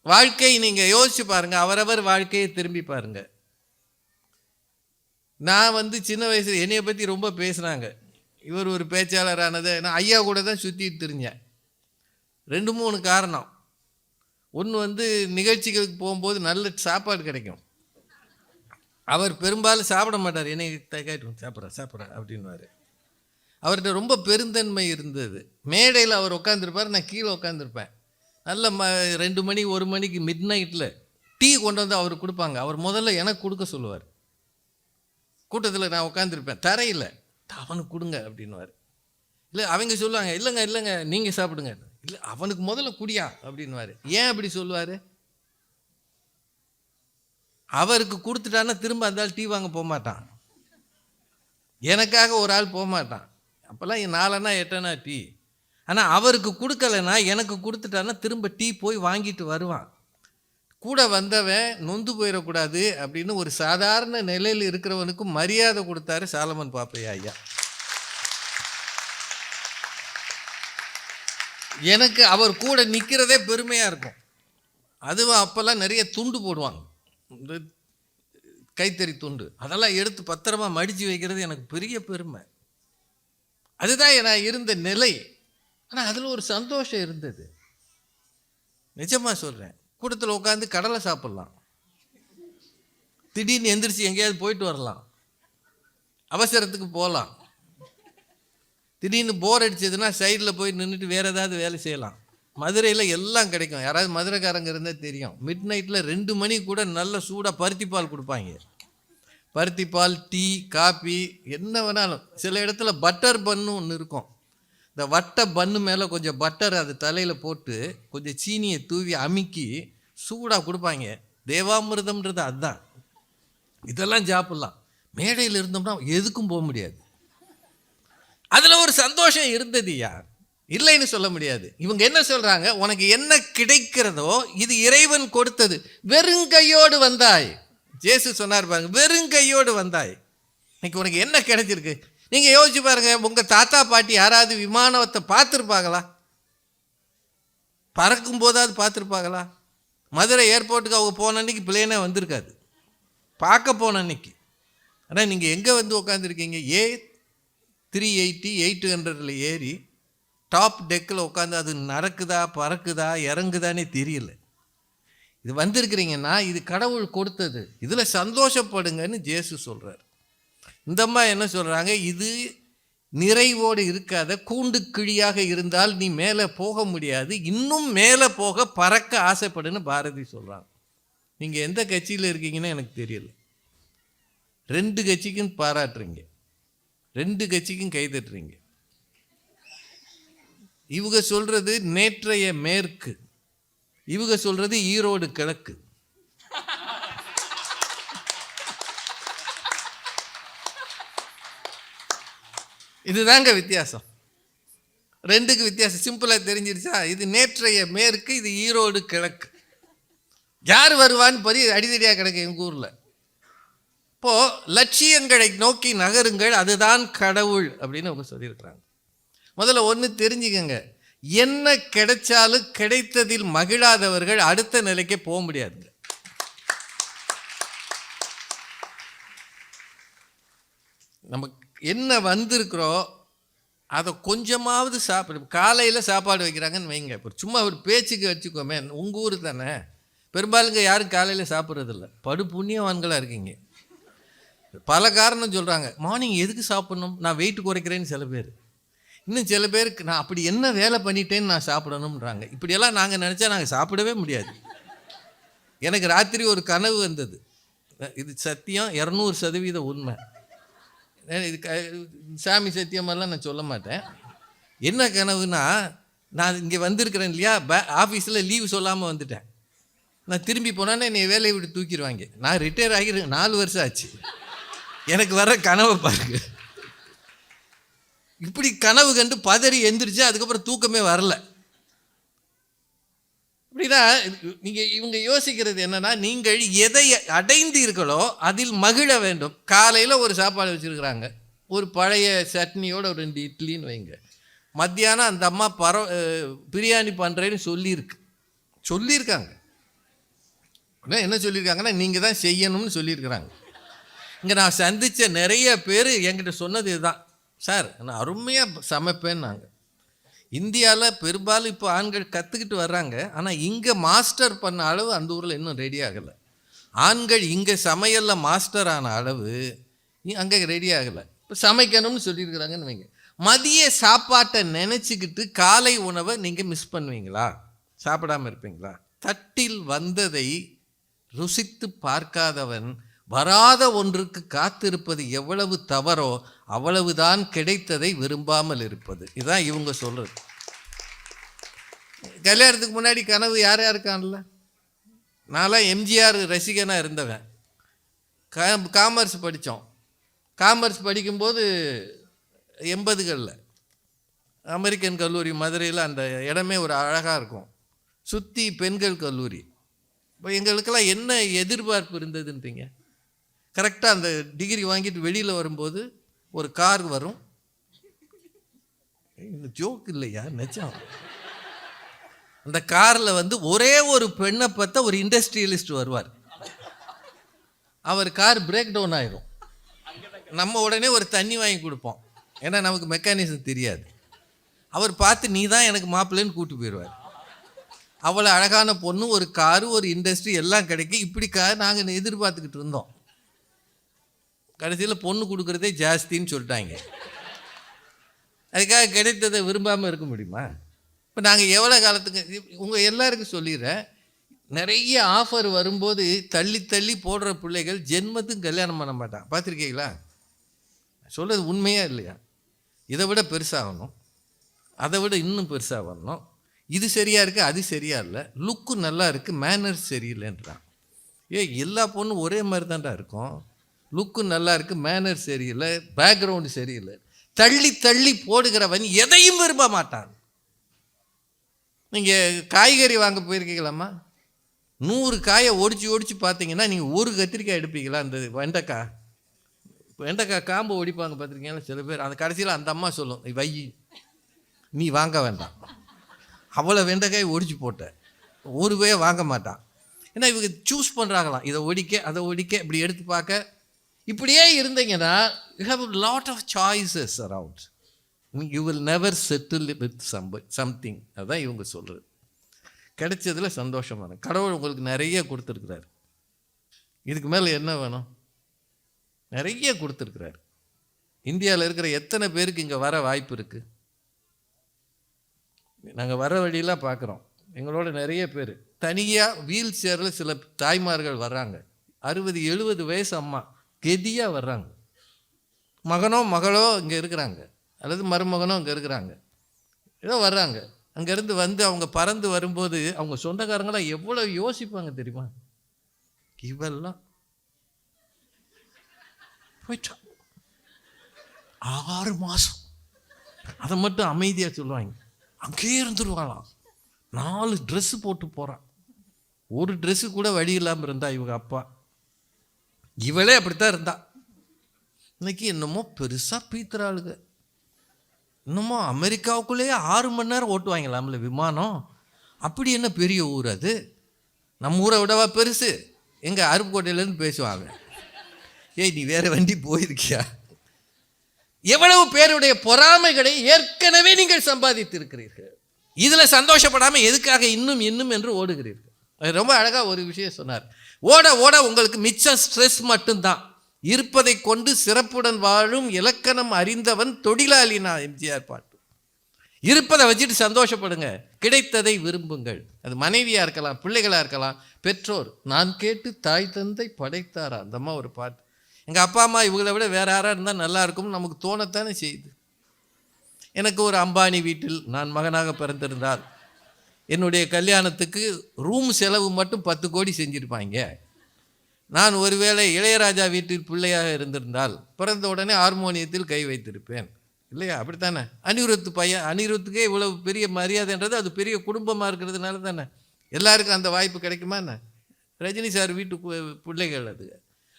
வாழ்க்கை நீங்கள் யோசிச்சு பாருங்க, அவரவர் வாழ்க்கையை திரும்பி பாருங்க. நான் சின்ன வயசு என்னைய பற்றி ரொம்ப பேசுனாங்க. இவர் ஒரு பேச்சாளரானது நான் ஐயா கூட தான் சுற்றிட்டு தெரிஞ்சேன். 2-3 காரணம். ஒன்று நிகழ்ச்சிகளுக்கு போகும்போது நல்ல சாப்பாடு கிடைக்கும். அவர் பெரும்பாலும் சாப்பிட மாட்டார். என்னை கேட்டு சாப்பிட்ற அப்படின்வார். அவர்கிட்ட ரொம்ப பெருந்தன்மை இருந்தது. மேடையில் அவர் உட்காந்துருப்பார், நான் கீழே உட்காந்துருப்பேன். நல்ல 2 மணி 1 மணிக்கு மிட் நைட்டில் டீ கொண்டு வந்து அவர் கொடுப்பாங்க. அவர் முதல்ல எனக்கு கொடுக்க சொல்லுவார். கூட்டத்தில் நான் உட்காந்துருப்பேன், தரையில் அவனுக்கு கொடுங்க அப்படின்வார். இல்லை அவங்க சொல்லுவாங்க, இல்லைங்க நீங்கள் சாப்பிடுங்க. இல்லை அவனுக்கு முதல்ல குடியா அப்படின்வார். ஏன் அப்படி சொல்லுவார்? அவருக்கு கொடுத்துட்டான்னா திரும்ப அந்த ஆள் டீ வாங்க போக மாட்டான். எனக்காக ஒரு ஆள் போக மாட்டான். அப்போல்லாம் 4 8 டீ. ஆனால் அவருக்கு கொடுக்கலைன்னா எனக்கு கொடுத்துட்டான்னா திரும்ப டீ போய் வாங்கிட்டு வருவான். கூட வந்தவன் நொந்து போயிடக்கூடாது அப்படின்னு ஒரு சாதாரண நிலையில் இருக்கிறவனுக்கு மரியாதை கொடுத்தாரு சாலமன் பாப்பையா ஐயா. எனக்கு அவர் கூட நிற்கிறதே பெருமையாக இருக்கும். அதுவும் அப்போல்லாம் நிறைய துண்டு போடுவாங்க, இந்த கைத்தறி துண்டு. அதெல்லாம் எடுத்து பத்திரமா மடித்து வைக்கிறது எனக்கு பெரிய பெருமை. அதுதான் நான் இருந்த நிலை. ஆனால் அதில் ஒரு சந்தோஷம் இருந்தது. நிஜமாக சொல்கிறேன். கூட்டத்தில் உட்காந்து கடலை சாப்பிட்லாம், திடீர்னு எந்திரிச்சு எங்கேயாவது போயிட்டு வரலாம், அவசரத்துக்கு போகலாம், திடீர்னு போர் அடிச்சதுன்னா சைடில் போய் நின்றுட்டு வேறு ஏதாவது வேலை செய்யலாம். மதுரையில் எல்லாம் கிடைக்கும். யாராவது மதுரைக்காரங்க இருந்தால் தெரியும். மிட் நைட்டில் 2 மணி கூட நல்ல சூடாக பருத்தி பால் கொடுப்பாங்க. பருத்தி பால், டீ, காப்பி, என்ன வேணாலும். சில இடத்துல பட்டர் பன்னு ஒன்று இருக்கும். இந்த வட்டை பன்னு மேலே கொஞ்சம் பட்டர் அது தலையில் போட்டு கொஞ்சம் சீனியை தூவி அமுக்கி சூடாக கொடுப்பாங்க. தேவாமிர்தம்ன்றது அதுதான். இதெல்லாம் சாப்பிட்லாம். மேடையில் இருந்தோம்னா எதுக்கும் போக முடியாது. அதில் ஒரு சந்தோஷம் இருந்தது, யார் இல்லைன்னு சொல்ல முடியாது. இவங்க என்ன சொல்கிறாங்க, உனக்கு என்ன கிடைக்கிறதோ இது இறைவன் கொடுத்தது. வெறுங்கையோடு வந்தாய். ஜேசு சொன்னார் பாருங்க, வெறுங்கையோடு வந்தாய். இன்னைக்கு உனக்கு என்ன கிடைச்சிருக்கு? நீங்கள் யோசிச்சு பாருங்க, உங்கள் தாத்தா பாட்டி யாராவது விமானத்தை பார்த்துருப்பாங்களா? பறக்கும் போதாவது பார்த்துருப்பாங்களா? மதுரை ஏர்போர்ட்டுக்கு அவங்க போன அன்னைக்கு பிளேனே வந்திருக்காது, பார்க்க போன அன்னைக்கு. ஆனால் நீங்கள் எங்கே உட்காந்துருக்கீங்க? A380 800 ஏறி டாப் டெக்கில் உட்காந்து அது நடக்குதா பறக்குதா இறங்குதானே தெரியல. இது வந்திருக்கிறீங்கன்னா இது கடவுள் கொடுத்தது, இதில் சந்தோஷப்படுங்கன்னு ஜேசு சொல்கிறார். இந்த அம்மா என்ன சொல்கிறாங்க, இது நிறைவோடு இருக்காத கூண்டு கிழியாக இருந்தால் நீ மேலே போக முடியாது, இன்னும் மேலே போக பறக்க ஆசைப்படுன்னு பாரதி சொல்கிறாங்க. நீங்கள் எந்த கட்சியில் இருக்கீங்கன்னு எனக்கு தெரியல. 2 கட்சிக்கும் பாராட்டுறீங்க, 2 கட்சிக்கும் கைதட்டுறீங்க. இவங்க சொல்கிறது நேற்றைய மேற்கு, இவங்க சொல்கிறது ஈரோடு கிழக்கு. இதுதாங்க வித்தியாசம். 2க்கு வித்தியாசம் சிம்பிளாக தெரிஞ்சிருச்சா? இது நேற்றைய மேற்கு, இது ஈரோடு கிழக்கு. யார் வருவான்னு பெரிய அடிதடியாக கிடக்கு எங்கள் ஊரில். இப்போது லட்சியங்களை நோக்கி நகருங்கள், அதுதான் கடவுள் அப்படின்னு அவங்க சொல்லியிருக்கிறாங்க. முதல்ல ஒன்று தெரிஞ்சுக்கங்க, என்ன கிடைச்சாலும் கிடைத்ததில் மகிழாதவர்கள் அடுத்த நிலைக்கே போக முடியாதுங்க. நமக்கு என்ன வந்திருக்கிறோம் அதை கொஞ்சமாவது சாப்பிடு. காலையில் சாப்பாடு வைக்கிறாங்கன்னு வைங்க, இப்போ சும்மா ஒரு பேச்சுக்கு வச்சுக்கோமே, உங்கள் ஊர் தானே, பெரும்பாலுங்க யாரும் காலையில் சாப்பிட்றதில்ல. படு புண்ணியவான்களாக இருக்கீங்க. பல காரணம் சொல்கிறாங்க. மார்னிங் எதுக்கு சாப்பிட்ணும், நான் வெயிட் குறைக்கிறேன்னு சில பேர். இன்னும் சில பேருக்கு நான் அப்படி என்ன வேலை பண்ணிட்டேன்னு நான் சாப்பிடணுன்றாங்க. இப்படியெல்லாம் நாங்கள் நினச்சா நாங்கள் சாப்பிடவே முடியாது. எனக்கு ராத்திரி ஒரு கனவு வந்தது, இது சத்தியம் 200% உண்மை. இது சாமி சத்தியமெல்லாம் நான் சொல்ல மாட்டேன். என்ன கனவுனா, நான் இங்கே வந்திருக்கிறேன் இல்லையா, ஆஃபீஸில் லீவு சொல்லாமல் வந்துட்டேன். நான் திரும்பி போனானே என்னை வேலையை விட்டு தூக்கிடுவாங்க. நான் ரிட்டையர் ஆகி 4 வருஷம் ஆச்சு. எனக்கு வர கனவை பாருங்க. இப்படி கனவு கண்டு பதறி எந்திரிச்சு அதுக்கப்புறம் தூக்கமே வரல. அப்படின்னா இவங்க யோசிக்கிறது என்னன்னா, நீங்கள் எதை அடைந்தீர்களோ அதில் மகிழ வேண்டும். காலையில் ஒரு சாப்பாடு வச்சுருக்குறாங்க, ஒரு பழைய சட்னியோட ஒரு 2 இட்லின்னு வைங்க. மத்தியானம் அந்த அம்மா பிரியாணி பண்ணுறேன்னு சொல்லியிருக்காங்க. என்ன சொல்லியிருக்காங்கன்னா, நீங்கள் தான் செய்யணும்னு சொல்லியிருக்கிறாங்க. இங்கே நான் சந்தித்த நிறைய பேர் என்கிட்ட சொன்னது இதுதான், சார் நான் அருமையாக சமைப்பேன்னாங்க. இந்தியாவில் பெரும்பாலும் இப்போ ஆண்கள் கற்றுக்கிட்டு வர்றாங்க, ஆனால் இங்கே மாஸ்டர் பண்ண அளவு அந்த ஊரில் இன்னும் ரெடி ஆகலை. ஆண்கள் இங்கே சமையலில் மாஸ்டர் ஆன அளவு அங்கே ரெடி ஆகலை. இப்போ சமைக்கணும்னு சொல்லியிருக்கிறாங்கன்னு வைங்க. மதிய சாப்பாட்டை நினச்சிக்கிட்டு காலை உணவை நீங்கள் மிஸ் பண்ணுவீங்களா? சாப்பிடாமல் இருப்பீங்களா? தட்டில் வந்ததை ருசித்து பார்க்காதவன் வராத ஒன்றுக்கு காத்திருப்பது எவ்வளவு தவறோ அவ்வளவுதான் கிடைத்ததை விரும்பாமல் இருப்பது. இதுதான் இவங்க சொல்கிறது. கல்யாணத்துக்கு முன்னாடி கனவு யார் யாருக்கான்ல? நான்லாம் எம்ஜிஆர் ரசிகனாக இருந்தவன். காமர்ஸ் படித்தோம். காமர்ஸ் படிக்கும்போது 80களில் அமெரிக்கன் கல்லூரி மதுரையில் அந்த இடமே ஒரு அழகாக இருக்கும், சுற்றி பெண்கள் கல்லூரி. இப்போ எங்களுக்கெல்லாம் என்ன எதிர்பார்ப்பு இருந்ததுன்றீங்க? கரெக்டாக அந்த டிகிரி வாங்கிட்டு வெளியில் வரும்போது ஒரு கார் வரும். இந்த ஜோக் இல்லையா, நிஜம். அந்த காரில் வந்து ஒரே ஒரு பெண்ணை பார்த்தா ஒரு இண்டஸ்ட்ரியலிஸ்ட் வருவார். அவர் கார் பிரேக் டவுன் ஆயிரும். நம்ம உடனே ஒரு தண்ணி வாங்கி கொடுப்போம், ஏன்னா நமக்கு மெக்கானிசம் தெரியாது. அவர் பார்த்து நீ தான் எனக்கு மாப்பிள்ளைன்னு கூப்பிட்டு போயிடுவார். அவ்வளோ அழகான பொண்ணு, ஒரு காரு, ஒரு இண்டஸ்ட்ரி எல்லாம் கிடைக்கும். இப்படிக்காக நாங்கள் எதிர்பார்த்துக்கிட்டு இருந்தோம். கடைசியில் பொண்ணு கொடுக்குறதே ஜாஸ்தின்னு சொல்லிட்டாங்க. அதுக்காக கிடைத்ததை விரும்பாமல் இருக்க முடியுமா? இப்போ நாங்கள் எவ்வளோ காலத்துக்கு உங்கள் எல்லாருக்கும் சொல்லிடுறேன், நிறைய ஆஃபர் வரும்போது தள்ளி தள்ளி போடுற பிள்ளைகள் ஜென்மத்துக்கு கல்யாணம் பண்ண மாட்டான். பார்த்துருக்கீங்களா? சொல்கிறது உண்மையாக இல்லையா? இதை விட பெருசாகணும், அதை விட இன்னும் பெருசாக வரணும், இது சரியாக இருக்குது அது சரியா இல்லை, லுக்கு நல்லா இருக்குது மேனர்ஸ் சரியில்லைன்றான். எல்லா பொண்ணும் ஒரே மாதிரி தான்டா இருக்கும். லுக்கு நல்லா இருக்குது, மேனர்ஸ் சரியில்லை, பேக்ரவுண்டு சரியில்லை. தள்ளி தள்ளி போடுகிறவன் எதையும் விரும்ப மாட்டான். நீங்கள் காய்கறி வாங்க போயிருக்கீங்களாம்மா? 100 காயை ஒடிச்சு பார்த்தீங்கன்னா நீங்கள் ஒரு கத்திரிக்காய் எடுப்பீங்களா? அந்த வெண்டைக்காய் காம்பு ஒடிப்பாங்க பார்த்துருக்கீங்களா சில பேர். அந்த கடைசியில் அந்த அம்மா சொல்லும், வை நீ வாங்க வேண்டாம், அவ்வளோ வெண்டைக்காய் ஒடிச்சு போட்ட, ஒரு பேய வாங்க மாட்டான். ஏன்னா இவங்க சூஸ் பண்ணுறாங்களாம், இதை ஒடிக்க அதை ஒடிக்க, இப்படி எடுத்து பார்க்க. இப்படியே இருந்தீங்கன்னா you have a lot of choices around. You will never settle with something. அதுதான் இவங்க சொல்கிறது. கிடைச்சதில் சந்தோஷமான கடவுள் உங்களுக்கு நிறைய கொடுத்துருக்குறாரு. இதுக்கு மேலே என்ன வேணும்? நிறைய கொடுத்துருக்குறாரு. இந்தியாவில் இருக்கிற எத்தனை பேருக்கு இங்கே வர வாய்ப்பு இருக்குது? நாங்கள் வர வழியெல்லாம் பார்க்குறோம். எங்களோட நிறைய பேர் தனியாக வீல் சேரில் சில தாய்மார்கள் வர்றாங்க. 60-70 வயசு அம்மா கெதியாக வர்றாங்க. மகனோ மகளோ இங்கே இருக்கிறாங்க, அல்லது மருமகனோ இங்கே இருக்கிறாங்க, ஏதோ வர்றாங்க. அங்கேருந்து வந்து அவங்க பறந்து வரும்போது அவங்க சொந்தக்காரங்களாம் எவ்வளோ யோசிப்பாங்க தெரியுமா? இவெல்லாம் போயிட்டா 6 மாதம், அதை மட்டும் அமைதியாக சொல்லுவாங்க. அங்கேயே இருந்துருவாங்களாம். 4 ட்ரெஸ்ஸு போட்டு போகிறான். ஒரு ட்ரெஸ்ஸு கூட வழி இல்லாமல் இருந்தா இவங்க அப்பா. இவளே அப்படித்தான் இருந்தா. இன்னைக்கு என்னமோ பெருசாக பீத்துறாளுங்க. இன்னமும் அமெரிக்காவுக்குள்ளேயே 6 மணி நேரம் ஓட்டுவாங்களாம்ல விமானம். அப்படி என்ன பெரிய ஊர் அது? நம்ம ஊரை விடவா பெருசு? எங்கள் அருப்புக்கோட்டையிலேருந்து பேசுவாங்க, ஏய் நீ வேறு வண்டி போயிருக்கியா? எவ்வளவு பேருடைய பொறாமைகளை ஏற்கனவே நீங்கள் சம்பாதித்திருக்கிறீர்கள். இதில் சந்தோஷப்படாமல் எதுக்காக இன்னும் இன்னும் என்று ஓடுகிறீர்கள்? ரொம்ப அழகாக ஒரு விஷயம் சொன்னார். ஓட ஓட உங்களுக்கு மிச்சம் ஸ்ட்ரெஸ் மட்டும்தான். இருப்பதை கொண்டு சிறப்புடன் வாழும் இலக்கணம் அறிந்தவன் தொழிலாளினா எம்ஜிஆர் பாட்டு. இருப்பதை வச்சுட்டு சந்தோஷப்படுங்க, கிடைத்ததை விரும்புங்கள். அது மனைவியாக இருக்கலாம், பிள்ளைகளாக இருக்கலாம், பெற்றோர். நான் கேட்டு தாய் தந்தை படைத்தாரா, அந்த அம்மா ஒரு பாட்டு. எங்கள் அப்பா அம்மா இவங்களை விட வேறு யாராக இருந்தால் நல்லா இருக்கும்னு நமக்கு தோணத்தானே செய்யுது. எனக்கு ஒரு அம்பானி வீட்டில் நான் மகனாக பிறந்திருந்தால் என்னுடைய கல்யாணத்துக்கு ரூம் செலவு மட்டும் 10 கோடி செஞ்சுருப்பாங்க. நான் ஒருவேளை இளையராஜா வீட்டில் பிள்ளையாக இருந்திருந்தால் பிறந்த உடனே ஹார்மோனியத்தில் கை வைத்திருப்பேன் இல்லையா? அப்படித்தானே? அனிருத் பையன், அனிருத்துக்கே இவ்வளவு பெரிய மரியாதைன்றது அது பெரிய குடும்பமாக இருக்கிறதுனால தானே. எல்லாருக்கும் அந்த வாய்ப்பு கிடைக்குமா என்ன? ரஜினி சார் வீட்டு பிள்ளைகள் அது.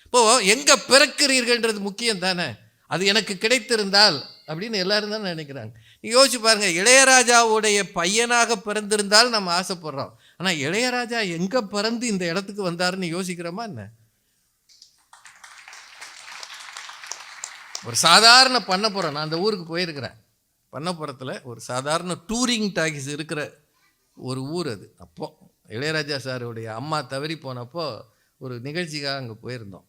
இப்போது எங்கே பிறக்கிறீர்கள்ன்றது முக்கியம் தானே. அது எனக்கு கிடைத்திருந்தால் அப்படின்னு எல்லாரும் தான் நினைக்கிறாங்க. நீங்கள் யோசிச்சு பாருங்கள், இளையராஜாவுடைய பையனாக பிறந்திருந்தால் நம்ம ஆசைப்படுறோம். ஆனால் இளையராஜா எங்கே பிறந்து இந்த இடத்துக்கு வந்தாருன்னு யோசிக்கிறோமா என்ன? ஒரு சாதாரண பண்ணப்புறம், நான் அந்த ஊருக்கு போயிருக்கிறேன். பண்ணப்புறத்தில் ஒரு சாதாரண டூரிங் டாக்ஸி இருக்கிற ஒரு ஊர் அது. அப்போது இளையராஜா சாருடைய அம்மா தவறி போனப்போ ஒரு நிகழ்ச்சிக்காக அங்கே போயிருந்தோம்.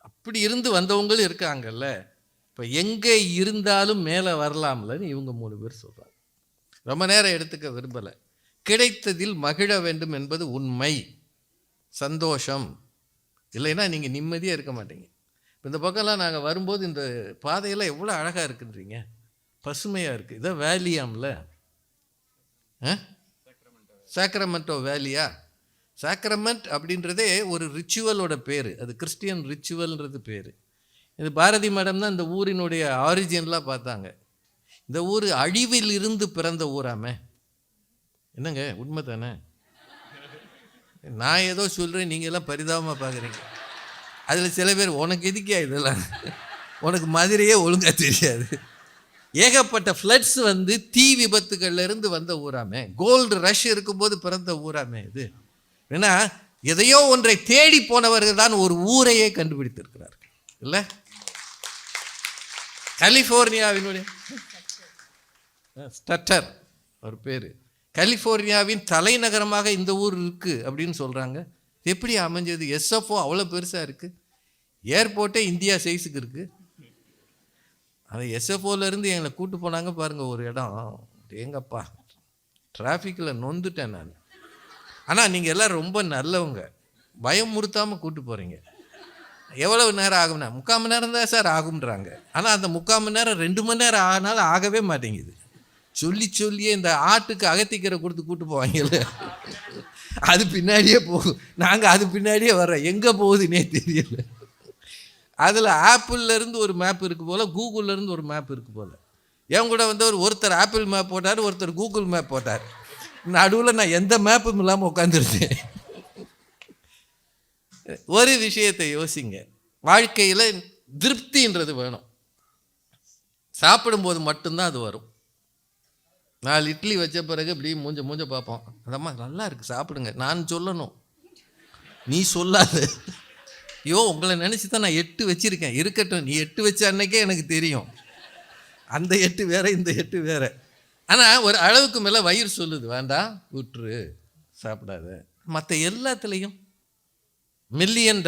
அப்படி இருந்து வந்தவங்களும் இருக்காங்கல்ல. இப்போ எங்கே இருந்தாலும் மேலே வரலாம்லன்னு இவங்க 3 பேர் சொல்கிறாங்க. ரொம்ப நேரம் எடுத்துக்க விரும்பலை. கிடைத்ததில் மகிழ வேண்டும் என்பது உண்மை, சந்தோஷம். இல்லைன்னா நீங்கள் நிம்மதியாக இருக்க மாட்டீங்க. இப்போ இந்த பக்கம்லாம் நாங்கள் வரும்போது இந்த பாதையெல்லாம் எவ்வளோ அழகாக இருக்குன்றீங்க, பசுமையாக இருக்குது. இதான் வேலியாம்ல, சாக்ரமெண்டோ வேலியா? சாக்ரமெண்ட் அப்படின்றதே ஒரு ரிச்சுவலோட பேர். அது கிறிஸ்டியன் ரிச்சுவல்ன்றது பேர். இது பாரதி மேடம் தான் இந்த ஊரினுடைய ஆரிஜின்லாம் பார்த்தாங்க. இந்த ஊர் அழிவில் இருந்து பிறந்த ஊராமே. என்னங்க உண்மை தானே? நான் ஏதோ சொல்கிறேன், நீங்கள் எல்லாம் பரிதாபமாக பார்க்குறீங்க. அதில் சில பேர் உனக்கு எதுக்கியா இதெல்லாம், உனக்கு மதுரையே ஒழுங்காக தெரியாது. ஏகப்பட்ட ஃப்ளட்ஸ் வந்து தீ விபத்துகள்லேருந்து வந்த ஊராமே. கோல்டு ரஷ் இருக்கும்போது பிறந்த ஊராமே இது. ஏன்னா எதையோ ஒன்றை தேடி போனவர்கள் தான் ஒரு ஊரையே கண்டுபிடித்திருக்கிறார்கள் இல்லை? கலிஃபோர்னியாவினுடைய ஸ்டட்டர் ஒரு பேர். கலிஃபோர்னியாவின் தலைநகரமாக இந்த ஊர் இருக்குது அப்படின்னு சொல்கிறாங்க. எப்படி அமைஞ்சது? எஸ்எஃப்ஓ அவ்வளோ பெருசாக இருக்குது. ஏர்போர்ட்டே இந்தியா சைஸுக்கு இருக்குது. அது எஸ்எஃப்ஓலேருந்து எங்களை கூட்டு போனாங்க பாருங்கள் ஒரு இடம். எங்கப்பா டிராஃபிக்கில் நொந்துட்டேன் நான். ஆனால் நீங்கள் எல்லாம் ரொம்ப நல்லவங்க, பயமுறுத்தாமல் கூட்டு போகிறீங்க. எவ்வளவு நேரம் ஆகும்னா 3/4 மணி நேரம் தான் சார் ஆகும்ன்றாங்க. ஆனால் அந்த 3/4 மணி நேரம் 2 மணி நேரம் ஆனாலும் ஆகவே மாட்டேங்குது. சொல்லியே இந்த ஆட்டுக்கு அகத்திக்கரை கொடுத்து கூட்டு போவாங்கல்ல, அது பின்னாடியே போகும். நாங்கள் அது பின்னாடியே வர்றோம், எங்கே போகுதுன்னே தெரியல. அதில் ஆப்பிள்லேருந்து ஒரு மேப் இருக்குது போல், கூகுள்லேருந்து ஒரு மேப் இருக்குது போல். என் கூட வந்து ஒருத்தர் ஆப்பிள் மேப் போட்டார், ஒருத்தர் கூகுள் மேப் போட்டார். நடுவில் நான் எந்த மேப்பும் இல்லாமல் உட்காந்துருந்தேன். ஒரு விஷயத்தை யோசிங்க, வாழ்க்கையில் திருப்தின்றது வேணும். சாப்பிடும்போது மட்டும்தான் அது வரும். 4 இட்லி வச்ச பிறகு இப்படி மூஞ்ச பார்ப்போம், அதம்மா நல்லா இருக்குது சாப்பிடுங்க, நான் சொல்லணும், நீ சொல்லாத. ஐயோ உங்களை நினச்சி தான் நான் 8 வச்சுருக்கேன், இருக்கட்டும், நீ 8 வச்ச அன்னைக்கே எனக்கு தெரியும், அந்த 8 வேற இந்த 8 வேற. ஆனால் ஒரு அளவுக்கு மேலே வயிறு சொல்லுது, வேண்டாம் விட்டுரு சாப்பிடாத. மற்ற எல்லாத்துலேயும் $1 மில்லியன்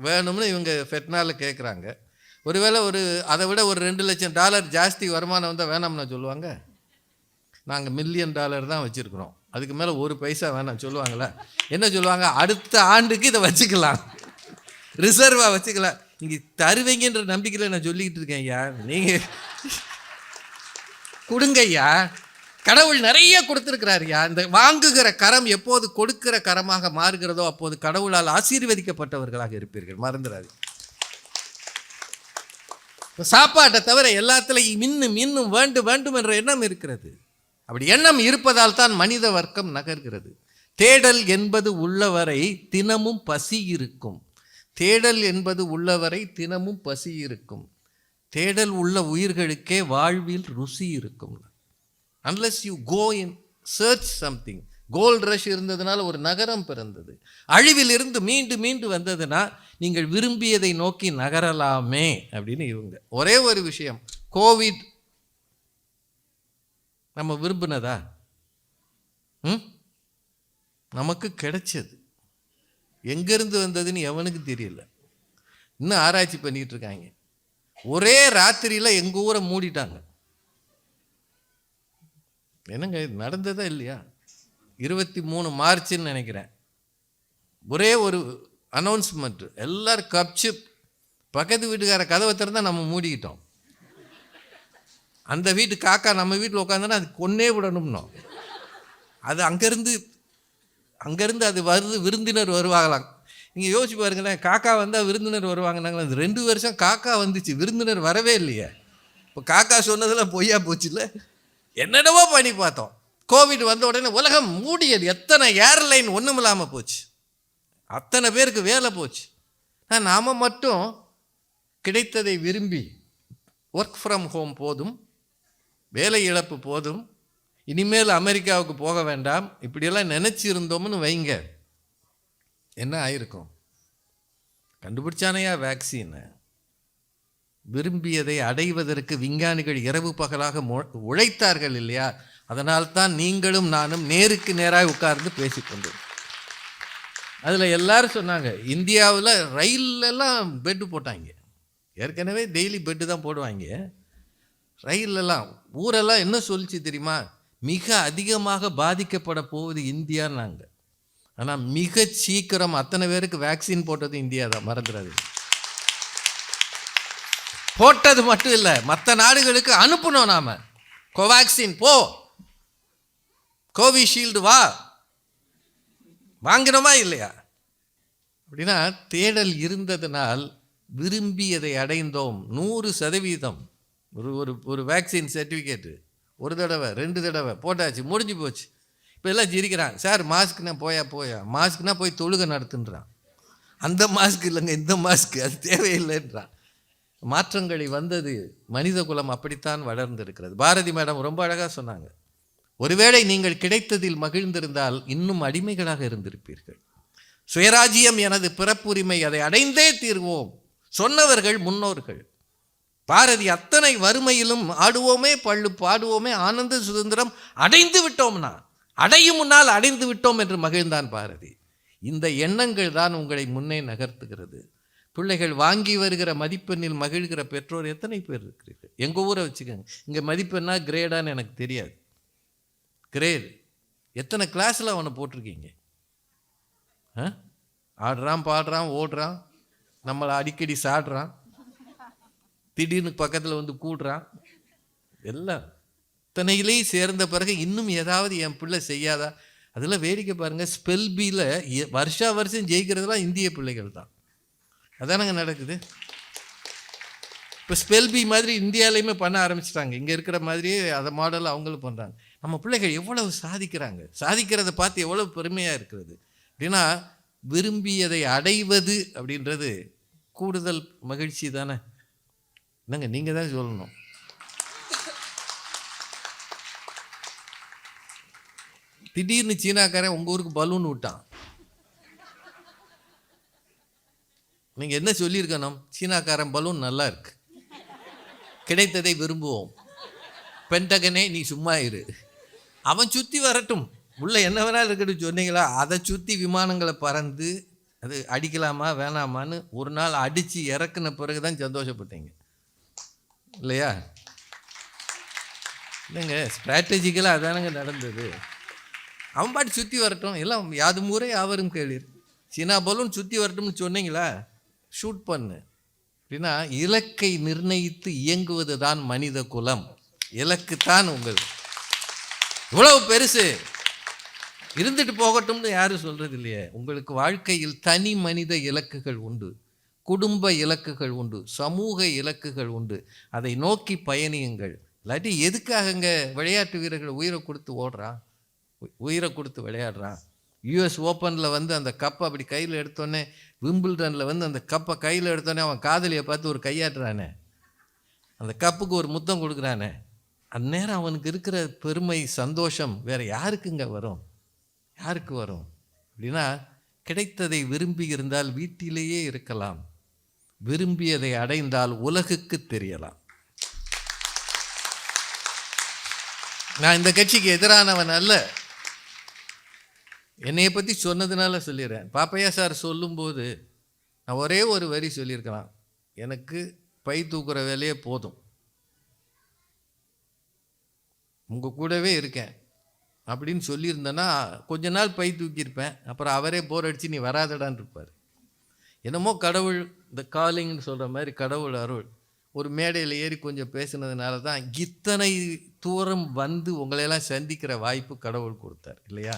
வேணும்னு இவங்க ஃபெட்னாவில் கேட்குறாங்க. ஒருவேளை அதை விட ஒரு $2 லட்சம் ஜாஸ்தி வருமானம் வந்தால் வேணாம்னா சொல்லுவாங்க? நாங்கள் $1 மில்லியன் தான் வச்சுருக்குறோம், அதுக்கு மேலே 1 பைசா வேணாம் சொல்லுவாங்களா? என்ன சொல்லுவாங்க? அடுத்த ஆண்டுக்கு இதை வச்சுக்கலாம், ரிசர்வாக வச்சுக்கலாம். நீங்கள் தருவீங்கன்ற நம்பிக்கையில் நான் சொல்லிக்கிட்டு இருக்கேன் ஐயா. நீங்கள் கொடுங்க ஐயா, கடவுள் நிறைய கொடுத்துருக்கிறாருயா. இந்த வாங்குகிற கரம் எப்போது கொடுக்கிற கரமாக மாறுகிறதோ அப்போது கடவுளால் ஆசீர்வதிக்கப்பட்டவர்களாக இருப்பீர்கள், மறந்துடாது. சாப்பாட்டை தவிர எல்லாத்துலையும் இன்னும் வேண்டும் என்ற எண்ணம் இருக்கிறது. அப்படி எண்ணம் இருப்பதால் தான் மனித வர்க்கம் நகர்கிறது. தேடல் என்பது உள்ளவரை தினமும் பசி இருக்கும். தேடல் என்பது உள்ளவரை தினமும் பசி இருக்கும். தேடல் உள்ள உயிர்களுக்கே வாழ்வில் ருசி இருக்கும். Unless you go and search something. Gold rush இருந்ததுனால ஒரு நகரம் பிறந்தது. அழிவில் இருந்து மீண்டு வந்ததுன்னா நீங்கள் விரும்பியதை நோக்கி நகரலாமே அப்படின்னு இவங்க. ஒரே ஒரு விஷயம், கோவிட் நம்ம விரும்பினதா? நமக்கு கிடைச்சது. எங்கேருந்து வந்ததுன்னு எவனுக்கு தெரியல. இன்னும் ஆராய்ச்சி பண்ணிகிட்டு இருக்காங்க. ஒரே ராத்திரியில் எங்கள் ஊரை மூடிட்டாங்க. என்னங்க நடந்ததா இல்லையா? 23 மார்ச்ன்னு நினைக்கிறேன், ஒரே ஒரு அனௌன்ஸ்மெண்ட், எல்லாரும் கப்சிப். பக்கத்து வீட்டுக்கார கதவை திறந்தால் நம்ம மூடிக்கிட்டோம். அந்த வீட்டு காக்கா நம்ம வீட்டில் உட்காந்தோன்னா அது கொன்னே விடணும்னோம். அது அங்கேருந்து அது வருது, விருந்தினர் வருவாங்களாம். நீங்கள் யோசிச்சு பாருங்களேன், காக்கா வந்தால் விருந்தினர் வருவாங்கன்னாங்களா? அது 2 வருஷம் காக்கா வந்துச்சு, விருந்தினர் வரவே இல்லையே. இப்போ காக்கா சொன்னதெல்லாம் பொய்யா போச்சு இல்லை? என்னென்னவோ பண்ணி பார்த்தோம். கோவிட் வந்த உடனே உலகம் மூடியது. எத்தனை ஏர்லைன் ஒன்றும் இல்லாமல் போச்சு, அத்தனை பேருக்கு வேலை போச்சு. நாம் மட்டும் கிடைத்ததை விரும்பி ஒர்க் ஃப்ரம் ஹோம் போதும், வேலை இழப்பு போதும், இனிமேல் அமெரிக்காவுக்கு போக வேண்டாம், இப்படியெல்லாம் நினச்சிருந்தோம்னு வைங்க, என்ன ஆயிருக்கும்? கண்டுபிடிச்சானையா வேக்சின்? விரும்பியதை அடைவதற்கு விஞ்ஞானிகள் இரவு பகலாக உழைத்தார்கள் இல்லையா? அதனால்தான் நீங்களும் நானும் நேருக்கு நேராக உட்கார்ந்து பேசிக்கொண்டோம். அதில் எல்லாரும் சொன்னாங்க, இந்தியாவில் ரயிலெல்லாம் பெட்டு போட்டாங்க. ஏற்கனவே டெய்லி பெட்டு தான் போடுவாங்க. ரயிலெல்லாம் ஊரெல்லாம் என்ன சொல்லிச்சு தெரியுமா? மிக அதிகமாக பாதிக்கப்பட போவது இந்தியான்னாங்க. ஆனால் மிக சீக்கிரம் அத்தனை பேருக்கு வேக்சின் போட்டது இந்தியா தான், மறந்துடாது. போட்டது மட்டும் இல்லை, மற்ற நாடுகளுக்கு அனுப்பணும். நாம் கோவேக்சின் போ, கோவிஷீல்டு வா, வாங்கினோமா இல்லையா? அப்படின்னா தேடல் இருந்ததுனால் விரும்பியதை அடைந்தோம். 100% ஒரு வேக்சின் சர்டிஃபிகேட்டு ஒரு தடவை 2 தடவை போட்டாச்சு, முடிஞ்சு போச்சு. இப்போ எல்லாம் சிரிக்கிறான், சார் மாஸ்க்னா போயா மாஸ்க்னா போய் தொழுகை நடத்துன்றான். அந்த மாஸ்க் இல்லைங்க, இந்த மாஸ்க், அது தேவையில்லைன்றான். மாற்றங்களை வந்தது, மனித குலம் அப்படித்தான் வளர்ந்திருக்கிறது. பாரதி மேடம் ரொம்ப அழகாக சொன்னாங்க, ஒருவேளை நீங்கள் கிடைத்ததில் மகிழ்ந்திருந்தால் இன்னும் அடிமைகளாக இருந்திருப்பீர்கள். சுயராஜ்யம் எனது பிறப்புரிமை, அதை அடைந்தே தீர்வோம் சொன்னவர்கள் முன்னோர்கள். பாரதி அத்தனை வறுமையிலும் ஆடுவோமே பள்ளு பாடுவோமே ஆனந்த சுதந்திரம் அடைந்து விட்டோம்னா, அடையும் முன்னால் அடைந்து விட்டோம் என்று மகிழ்ந்தான் பாரதி. இந்த எண்ணங்கள் தான் உங்களை முன்னே நகர்த்துகிறது. பிள்ளைகள் வாங்கி வருகிற மதிப்பெண்ணில் மகிழ்கிற பெற்றோர் எத்தனை பேர் இருக்கிறீர்கள்? எங்கள் ஊரை வச்சுக்கோங்க, இங்கே மதிப்பெண்ணா கிரேடான்னு எனக்கு தெரியாது. கிரேடு எத்தனை கிளாஸில் அவனை போட்டிருக்கீங்க? ஆடுறான், பாடுறான், ஓடுறான், நம்மளை அடிக்கடி சாடுறான், திடீர்னு பக்கத்தில் வந்து கூடுறான். எல்லாம் இத்தனையிலேயும் சேர்ந்த பிறகு இன்னும் ஏதாவது என் பிள்ளை செய்யாதா? அதெல்லாம் வேடிக்கை பாருங்கள். ஸ்பெல் பியில் வருஷம் ஜெயிக்கிறதுலாம் இந்திய பிள்ளைகள் தான். அதானங்க நடக்குது. இப்போ ஸ்பெல் பி மாதிரி இந்தியாவிலையுமே பண்ண ஆரம்பிச்சிட்டாங்க. இங்கே இருக்கிற மாதிரியே அதை மாடல் அவங்களும் பண்ணுறாங்க. நம்ம பிள்ளைகள் எவ்வளவு சாதிக்கிறாங்க, சாதிக்கிறத பார்த்து எவ்வளவு பெருமையாக இருக்கிறது. அப்படின்னா விரும்பியதை அடைவது அப்படின்றது கூடுதல் மகிழ்ச்சி தானே? என்னங்க நீங்கள் தான் சொல்லணும். திடீர்னு சீனாக்காரன் உங்கள் ஊருக்கு பலூன் விட்டான், நீங்கள் என்ன சொல்லியிருக்கணும்? சீனாக்காரன் பலூன் நல்லா இருக்கு, கிடைத்ததை விரும்புவோம், பென்டகனே நீ சும்மா இரு, அவன் சுற்றி வரட்டும், உள்ள என்ன வேணாலும் இருக்கட்டும் சொன்னீங்களா? அதை சுற்றி விமானங்களை பறந்து அது அடிக்கலாமா வேணாமான்னு ஒரு நாள் அடித்து இறக்குன பிறகு தான் சந்தோஷப்பட்டீங்க இல்லையா? இல்லைங்க, ஸ்ட்ராட்டஜிக்கலாக அதானங்க நடந்தது. அவன் பாட்டு சுற்றி வரட்டும், எல்லாம் யாது முறை யாவரும் கேளீர், சீனா பலூன் சுற்றி வரட்டும்னு சொன்னீங்களா? ஷூட் பண்ணு. அப்படின்னா இலக்கை நிர்ணயித்து இயங்குவது தான் மனித குலம். இலக்கு தான் உங்கள். இவ்வளவு பெருசு இருந்துட்டு போகட்டும்னு யாரும் சொல்கிறது இல்லையே. உங்களுக்கு வாழ்க்கையில் தனி மனித இலக்குகள் உண்டு, குடும்ப இலக்குகள் உண்டு, சமூக இலக்குகள் உண்டு. அதை நோக்கி பயணியுங்கள். இல்லாட்டி எதுக்காகங்க விளையாட்டு வீரர்கள் உயிரை கொடுத்து ஓடுறான், உயிரை கொடுத்து விளையாடுறான்? US ஓப்பனில் வந்து அந்த கப்பை அப்படி கையில் எடுத்தோடனே, விம்பிள்டனில் வந்து அந்த கப்பை கையில் எடுத்தோடனே அவன் காதலியை பார்த்து ஒரு கையாட்டுறானே, அந்த கப்புக்கு ஒரு முத்தம் கொடுக்குறானே, அந்நேரம் அவனுக்கு இருக்கிற பெருமை சந்தோஷம் வேறு யாருக்குங்க வரும்? யாருக்கு வரும்? அப்படின்னா கிடைத்ததை விரும்பி இருந்தால் வீட்டிலேயே இருக்கலாம், விரும்பியதை அடைந்தால் உலகுக்கு தெரியலாம். நான் இந்த கட்சிக்கு எதிரானவன் அல்ல, என்னையை பற்றி சொன்னதுனால சொல்லிடுறேன். பாப்பையா சார் சொல்லும்போது நான் ஒரே ஒரு வரி சொல்லியிருக்கலாம், எனக்கு பை தூக்குற வேலையே போதும், உங்கள் கூடவே இருக்கேன் அப்படின்னு சொல்லியிருந்தேன்னா கொஞ்ச நாள் பை தூக்கியிருப்பேன். அப்புறம் அவரே போர் அடித்து நீ வராதடான்னு இருப்பார். என்னமோ கடவுள், இந்த காலிங்னு சொல்கிற மாதிரி கடவுள் அருள் ஒரு மேடையில் ஏறி கொஞ்சம் பேசுனதுனால தான் இத்தனை தூரம் வந்து உங்களையெல்லாம் சந்திக்கிற வாய்ப்பு கடவுள் கொடுத்தார் இல்லையா?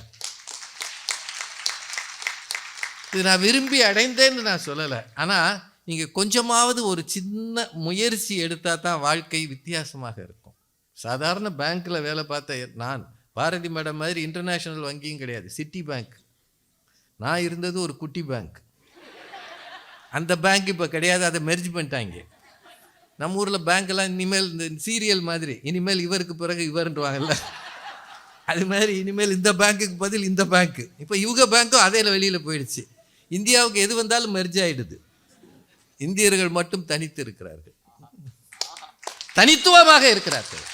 இது நான் விரும்பி அடைந்தேன்னு நான் சொல்லலை. ஆனால் நீங்கள் கொஞ்சமாவது ஒரு சின்ன முயற்சி எடுத்தால் தான் வாழ்க்கை வித்தியாசமாக இருக்கும். சாதாரண பேங்க்கில் வேலை பார்த்த நான் பாரதி மேடம் மாதிரி இன்டர்நேஷ்னல் வங்கியும் கிடையாது, சிட்டி பேங்க். நான் இருந்தது ஒரு குட்டி பேங்க். அந்த பேங்க் இப்போ கிடையாது, அதை மெர்ஜ் பண்ணிட்டாங்க. நம்ம ஊரில் பேங்க்கெல்லாம் இனிமேல் இந்த சீரியல் மாதிரி, இனிமேல் இவருக்கு பிறகு இவருன்றாங்கல்ல, அது மாதிரி இனிமேல் இந்த பேங்க்குக்கு பதில் இந்த பேங்க்கு. இப்போ இவங்க பேங்க்கும் அதே வெளியில் போயிடுச்சு. இந்தியாவுக்கு எது வந்தாலும் மெர்ஜ் ஆகிடுது. இந்தியர்கள் மட்டும் தனித்து இருக்கிறார்கள், தனித்துவமாக இருக்கிறார்கள்.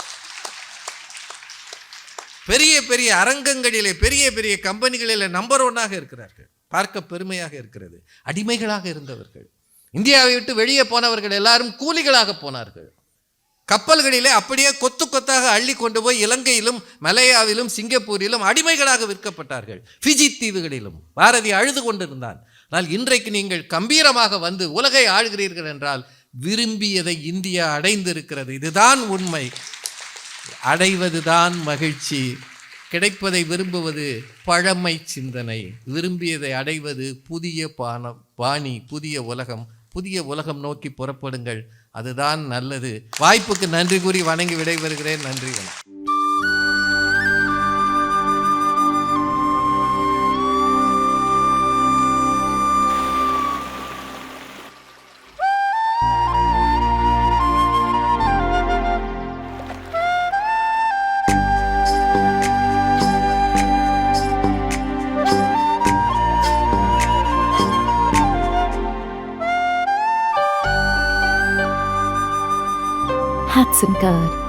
பெரிய பெரிய அரங்கங்களிலே, பெரிய பெரிய கம்பெனிகளிலே நம்பர் 1 இருக்கிறார்கள். பார்க்க பெருமையாக இருக்கிறது. அடிமைகளாக இருந்தவர்கள், இந்தியாவை விட்டு வெளியே போனவர்கள் எல்லாரும் கூலிகளாக போனார்கள். கப்பல்களிலே அப்படியே கொத்து கொத்தாக அள்ளி கொண்டு போய் இலங்கையிலும் மலேயாவிலும் சிங்கப்பூரிலும் அடிமைகளாக விற்கப்பட்டார்கள். ஃபிஜி தீவுகளிலும் பாரதி அழுது கொண்டிருந்தான். ஆனால் இன்றைக்கு நீங்கள் கம்பீரமாக வந்து உலகை ஆளுகிறீர்கள் என்றால் விரும்பியதை இந்தியா அடைந்திருக்கிறது. இதுதான் உண்மை. அடைவதுதான் மகிழ்ச்சி. கிடைப்பதை விரும்புவது பழமை சிந்தனை. விரும்பியதை அடைவது புதிய பாணி, புதிய உலகம். புதிய உலகம் நோக்கி புறப்படுங்கள், அதுதான் நல்லது. வாய்ப்புக்கு நன்றி கூறி வணங்கி விடைபெறுகிறேன். நன்றி, வணக்கம். Hudson Card.